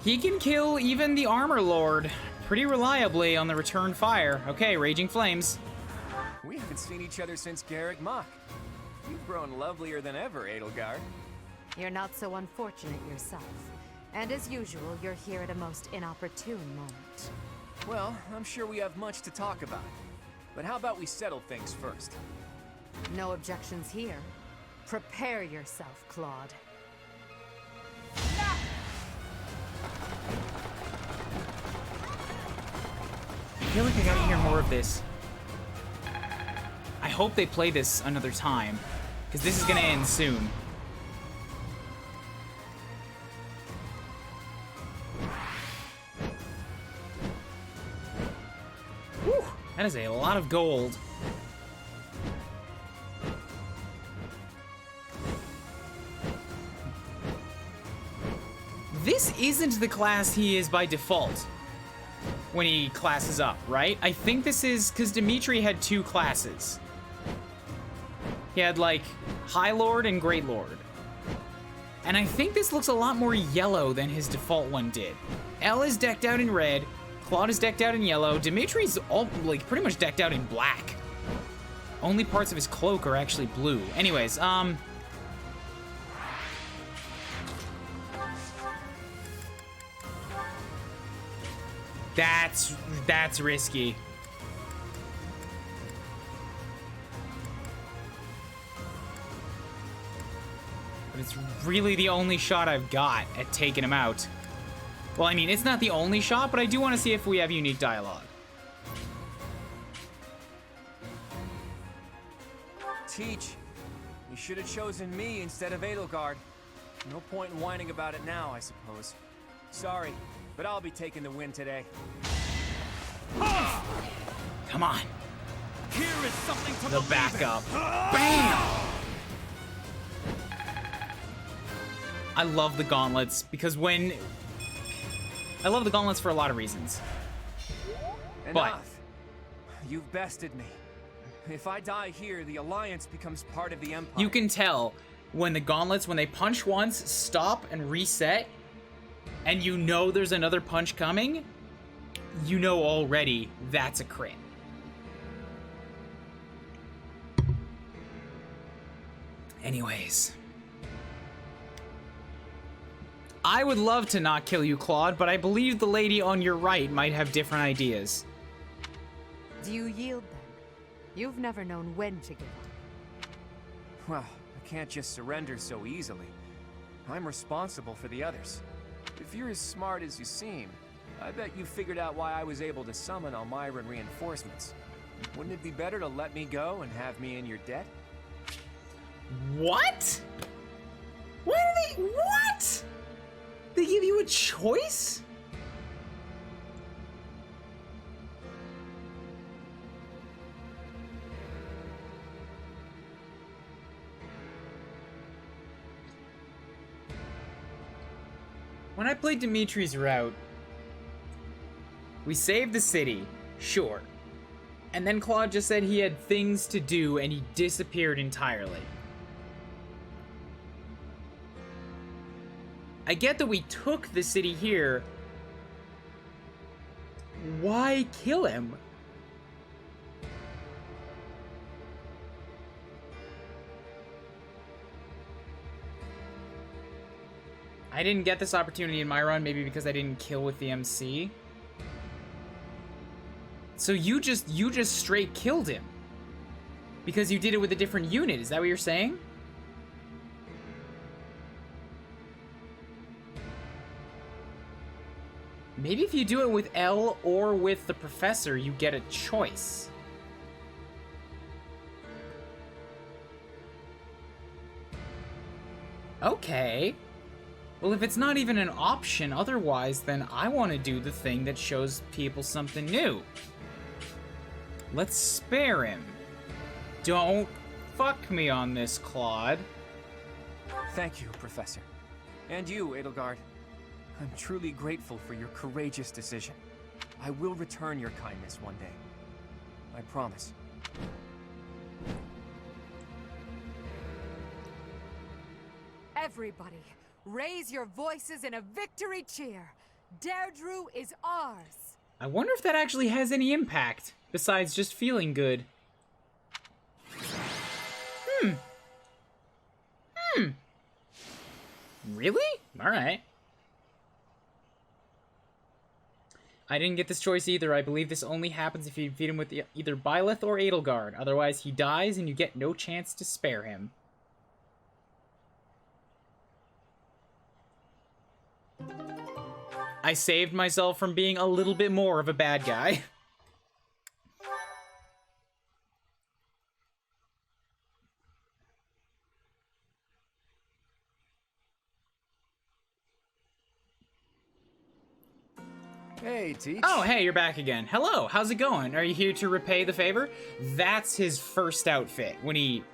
He can kill even the armor lord pretty reliably on the return fire. Okay, raging flames. We haven't seen each other since Garrick Mach. You've grown lovelier than ever, Edelgard. You're not so unfortunate yourself. And as usual, you're here at a most inopportune moment. Well, I'm sure we have much to talk about. But how about we settle things first? No objections here. Prepare yourself, Claude. I feel like I gotta hear more of this. I hope they play this another time, because this is gonna end soon. Whew, that is a lot of gold. This isn't the class he is by default when he classes up, right? I think this is because Dimitri had 2 classes. He had like High Lord and Great Lord. And I think this looks a lot more yellow than his default one did. Elle is decked out in red, Claude is decked out in yellow, Dimitri's all like pretty much decked out in black. Only parts of his cloak are actually blue. Anyways, That's risky. But it's really the only shot I've got at taking him out. Well, I mean, it's not the only shot, but I do want to see if we have unique dialogue. Teach, you should have chosen me instead of Edelgard. No point in whining about it now, I suppose. Sorry, but I'll be taking the win today. Come on. Here is something to The believe in. backup. Bam! I love the gauntlets because when... I love the gauntlets for a lot of reasons. Enough. You've bested me. If I die here, the Alliance becomes part of the Empire. You can tell when the gauntlets, when they punch once, stop and reset, and you know there's another punch coming, you know already that's a crit. Anyways. I would love to not kill you, Claude, but I believe the lady on your right might have different ideas. Do you yield then? You've never known when to give up. Well, I can't just surrender so easily. I'm responsible for the others. If you're as smart as you seem, I bet you figured out why I was able to summon Almyran reinforcements. Wouldn't it be better to let me go and have me in your debt? What? Why do they... What? They give you a choice? When I played Dimitri's route, we saved the city, sure. And then Claude just said he had things to do and he disappeared entirely. I get that we took the city here. Why kill him? I didn't get this opportunity in my run, maybe because I didn't kill with the MC. So you just straight killed him. Because you did it with a different unit, is that what you're saying? Maybe if you do it with L or with the professor, you get a choice. Okay. Well, if it's not even an option otherwise, then I want to do the thing that shows people something new. Let's spare him. Don't fuck me on this, Claude. Thank you, Professor. And you, Edelgard. I'm truly grateful for your courageous decision. I will return your kindness one day. I promise. Everybody, raise your voices in a victory cheer. Derdriu is ours. I wonder if that actually has any impact, besides just feeling good. Really? Alright. I didn't get this choice either. I believe this only happens if you defeat him with either Byleth or Edelgard. Otherwise, he dies and you get no chance to spare him. I saved myself from being a little bit more of a bad guy. Hey, Teach. Oh, hey, you're back again. Hello, how's it going? Are you here to repay the favor? That's his first outfit when he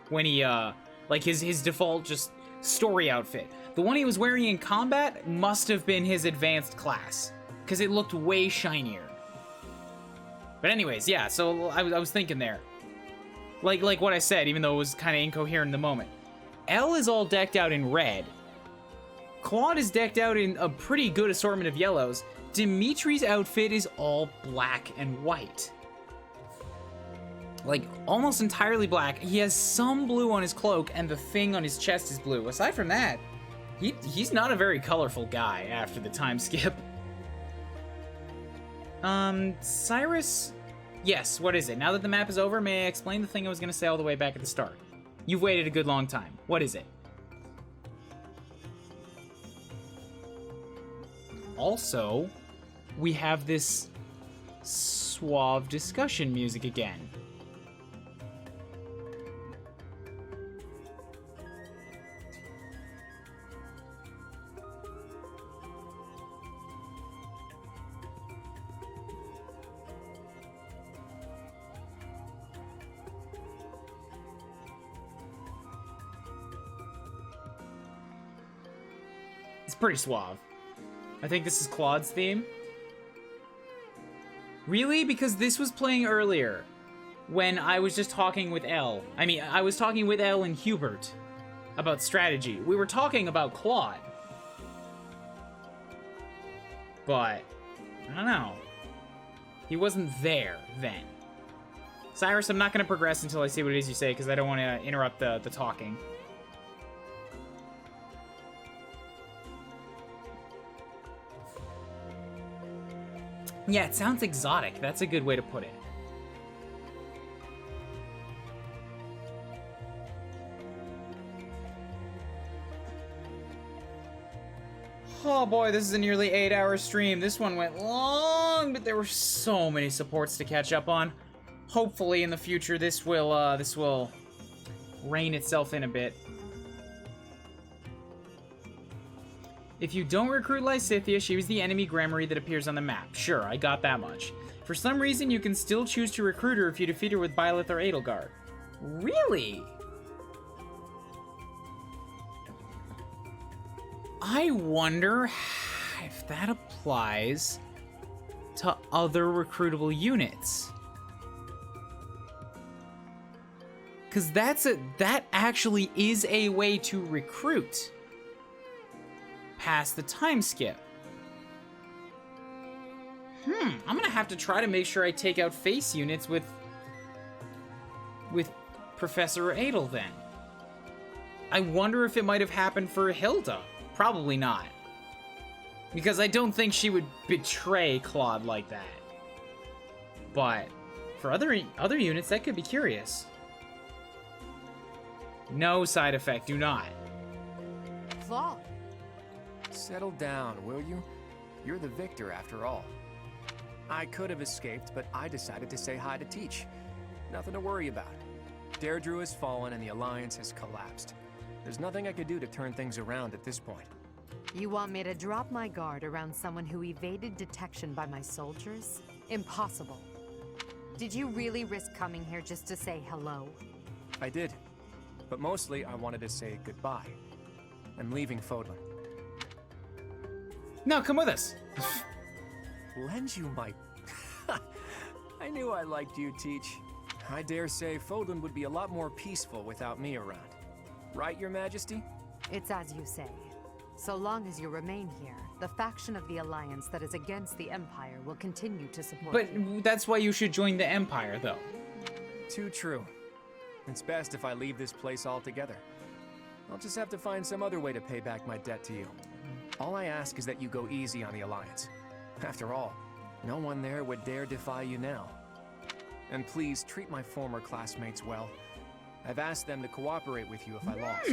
like his default just story outfit. The one he was wearing in combat must have been his advanced class, because it looked way shinier. But anyways, yeah, so I was thinking there. Like what I said, even though it was kind of incoherent in the moment. L is all decked out in red. Claude is decked out in a pretty good assortment of yellows. Dimitri's outfit is all black and white. Like, almost entirely black. He has some blue on his cloak, and the thing on his chest is blue. Aside from that, he's not a very colorful guy after the time skip. Cyrus? Yes, what is it? Now that the map is over, may I explain the thing I was going to say all the way back at the start? You've waited a good long time. What is it? Also, we have this suave discussion music again. It's pretty suave. I think this is Claude's theme. Really? Because this was playing earlier when I was just talking with Elle. I mean, I was talking with Elle and Hubert about strategy. We were talking about Claude. But, I don't know. He wasn't there then. Cyrus, I'm not going to progress until I see what it is you say, because I don't want to interrupt the talking. Yeah, it sounds exotic. That's a good way to put it. Oh boy, this is a nearly 8-hour stream. This one went long, but there were so many supports to catch up on. Hopefully in the future this will rein itself in a bit. If you don't recruit Lysithea, she was the enemy Gramarye that appears on the map. Sure, I got that much. For some reason, you can still choose to recruit her if you defeat her with Byleth or Edelgard. Really? I wonder if that applies to other recruitable units. Because that actually is a way to recruit past the time skip. I'm gonna have to try to make sure I take out face units with Professor Adel then. I wonder if it might have happened for Hilda. Probably not. Because I don't think she would betray Claude like that. But for other units, that could be curious. No side effect, do not. Claude. Settle down, will you? You're the victor after all. I could have escaped, but I decided to say hi to Teach. Nothing to worry about. Derdriu has fallen and the Alliance has collapsed. There's nothing I could do to turn things around at this point. You want me to drop my guard around someone who evaded detection by my soldiers? Impossible. Did you really risk coming here just to say hello? I did. But mostly I wanted to say goodbye. I'm leaving Fodlan. No, come with us. Lend you my... I knew I liked you, Teach. I dare say Fodlan would be a lot more peaceful without me around. Right, Your Majesty? It's as you say. So long as you remain here, the faction of the Alliance that is against the Empire will continue to support you. But that's why you should join the Empire, though. Too true. It's best if I leave this place altogether. I'll just have to find some other way to pay back my debt to you. All I ask is that you go easy on the Alliance. After all, no one there would dare defy you now. And please treat my former classmates well. I've asked them to cooperate with you if I lost.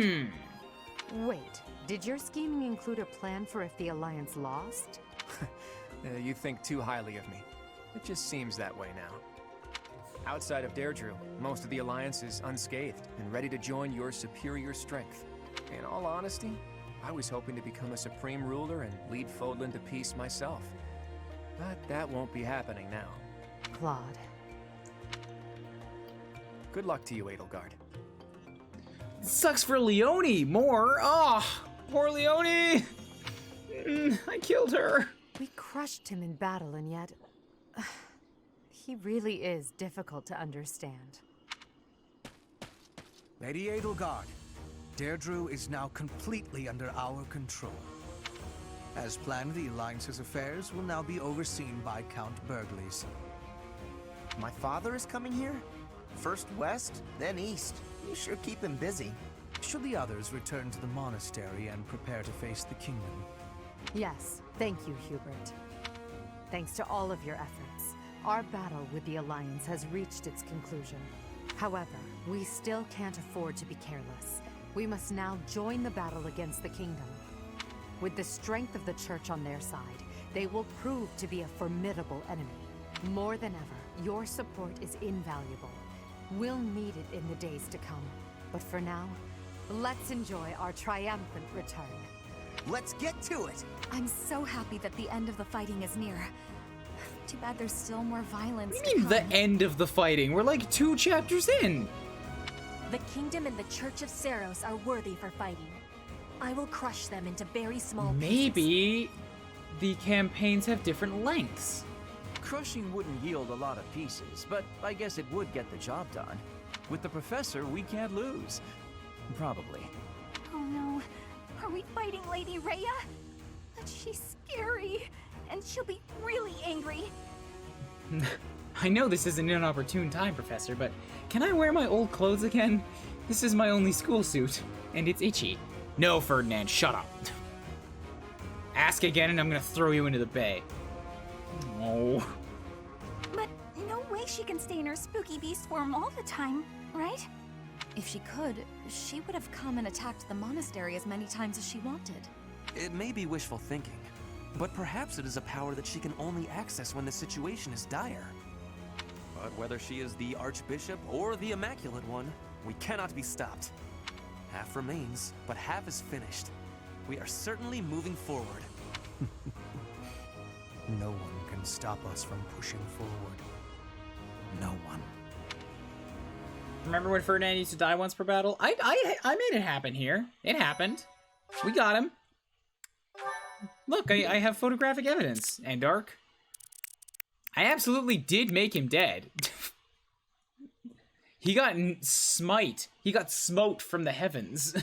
Wait, did your scheming include a plan for if the Alliance lost? You think too highly of me. It just seems that way now. Outside of Derdriu, most of the Alliance is unscathed and ready to join your superior strength. In all honesty, I was hoping to become a supreme ruler and lead Fodlan to peace myself. But that won't be happening now. Claude. Good luck to you, Edelgard. Sucks for Leone more. Oh, poor Leone. I killed her. We crushed him in battle, and yet... he really is difficult to understand. Lady Edelgard, Derdriu is now completely under our control. As planned, the Alliance's affairs will now be overseen by Count Burgles. My father is coming here? First west, then east. You sure keep him busy. Should the others return to the monastery and prepare to face the kingdom? Yes, thank you, Hubert. Thanks to all of your efforts, our battle with the Alliance has reached its conclusion. However, we still can't afford to be careless. We must now join the battle against the kingdom. With the strength of the Church on their side, they will prove to be a formidable enemy. More than ever, your support is invaluable. We'll need it in the days to come. But for now, let's enjoy our triumphant return. Let's get to it! I'm so happy that the end of the fighting is near. Too bad there's still more violence What do you mean the end of the fighting? We're like 2 chapters in. The kingdom and the Church of Seiros are worthy for fighting. I will crush them into very small pieces. Maybe the campaigns have different lengths. Crushing wouldn't yield a lot of pieces, but I guess it would get the job done. With the professor, we can't lose. Probably. Oh no. Are we fighting Lady Rhea? But she's scary, and she'll be really angry. I know this isn't an opportune time, Professor, but can I wear my old clothes again? This is my only school suit, and it's itchy. No, Ferdinand, shut up. Ask again and I'm gonna throw you into the bay. Oh. But no way she can stay in her spooky beast form all the time, right? If she could, she would have come and attacked the monastery as many times as she wanted. It may be wishful thinking, but perhaps it is a power that she can only access when the situation is dire. But whether she is the Archbishop or the Immaculate One, we cannot be stopped. Half remains, but half is finished. We are certainly moving forward. No one can stop us from pushing forward. No one. Remember when Ferdinand used to die once per battle? I made it happen here. It happened. We got him. Look, I have photographic evidence. And Dark. I absolutely did make him dead. He got smite. He got smote from the heavens.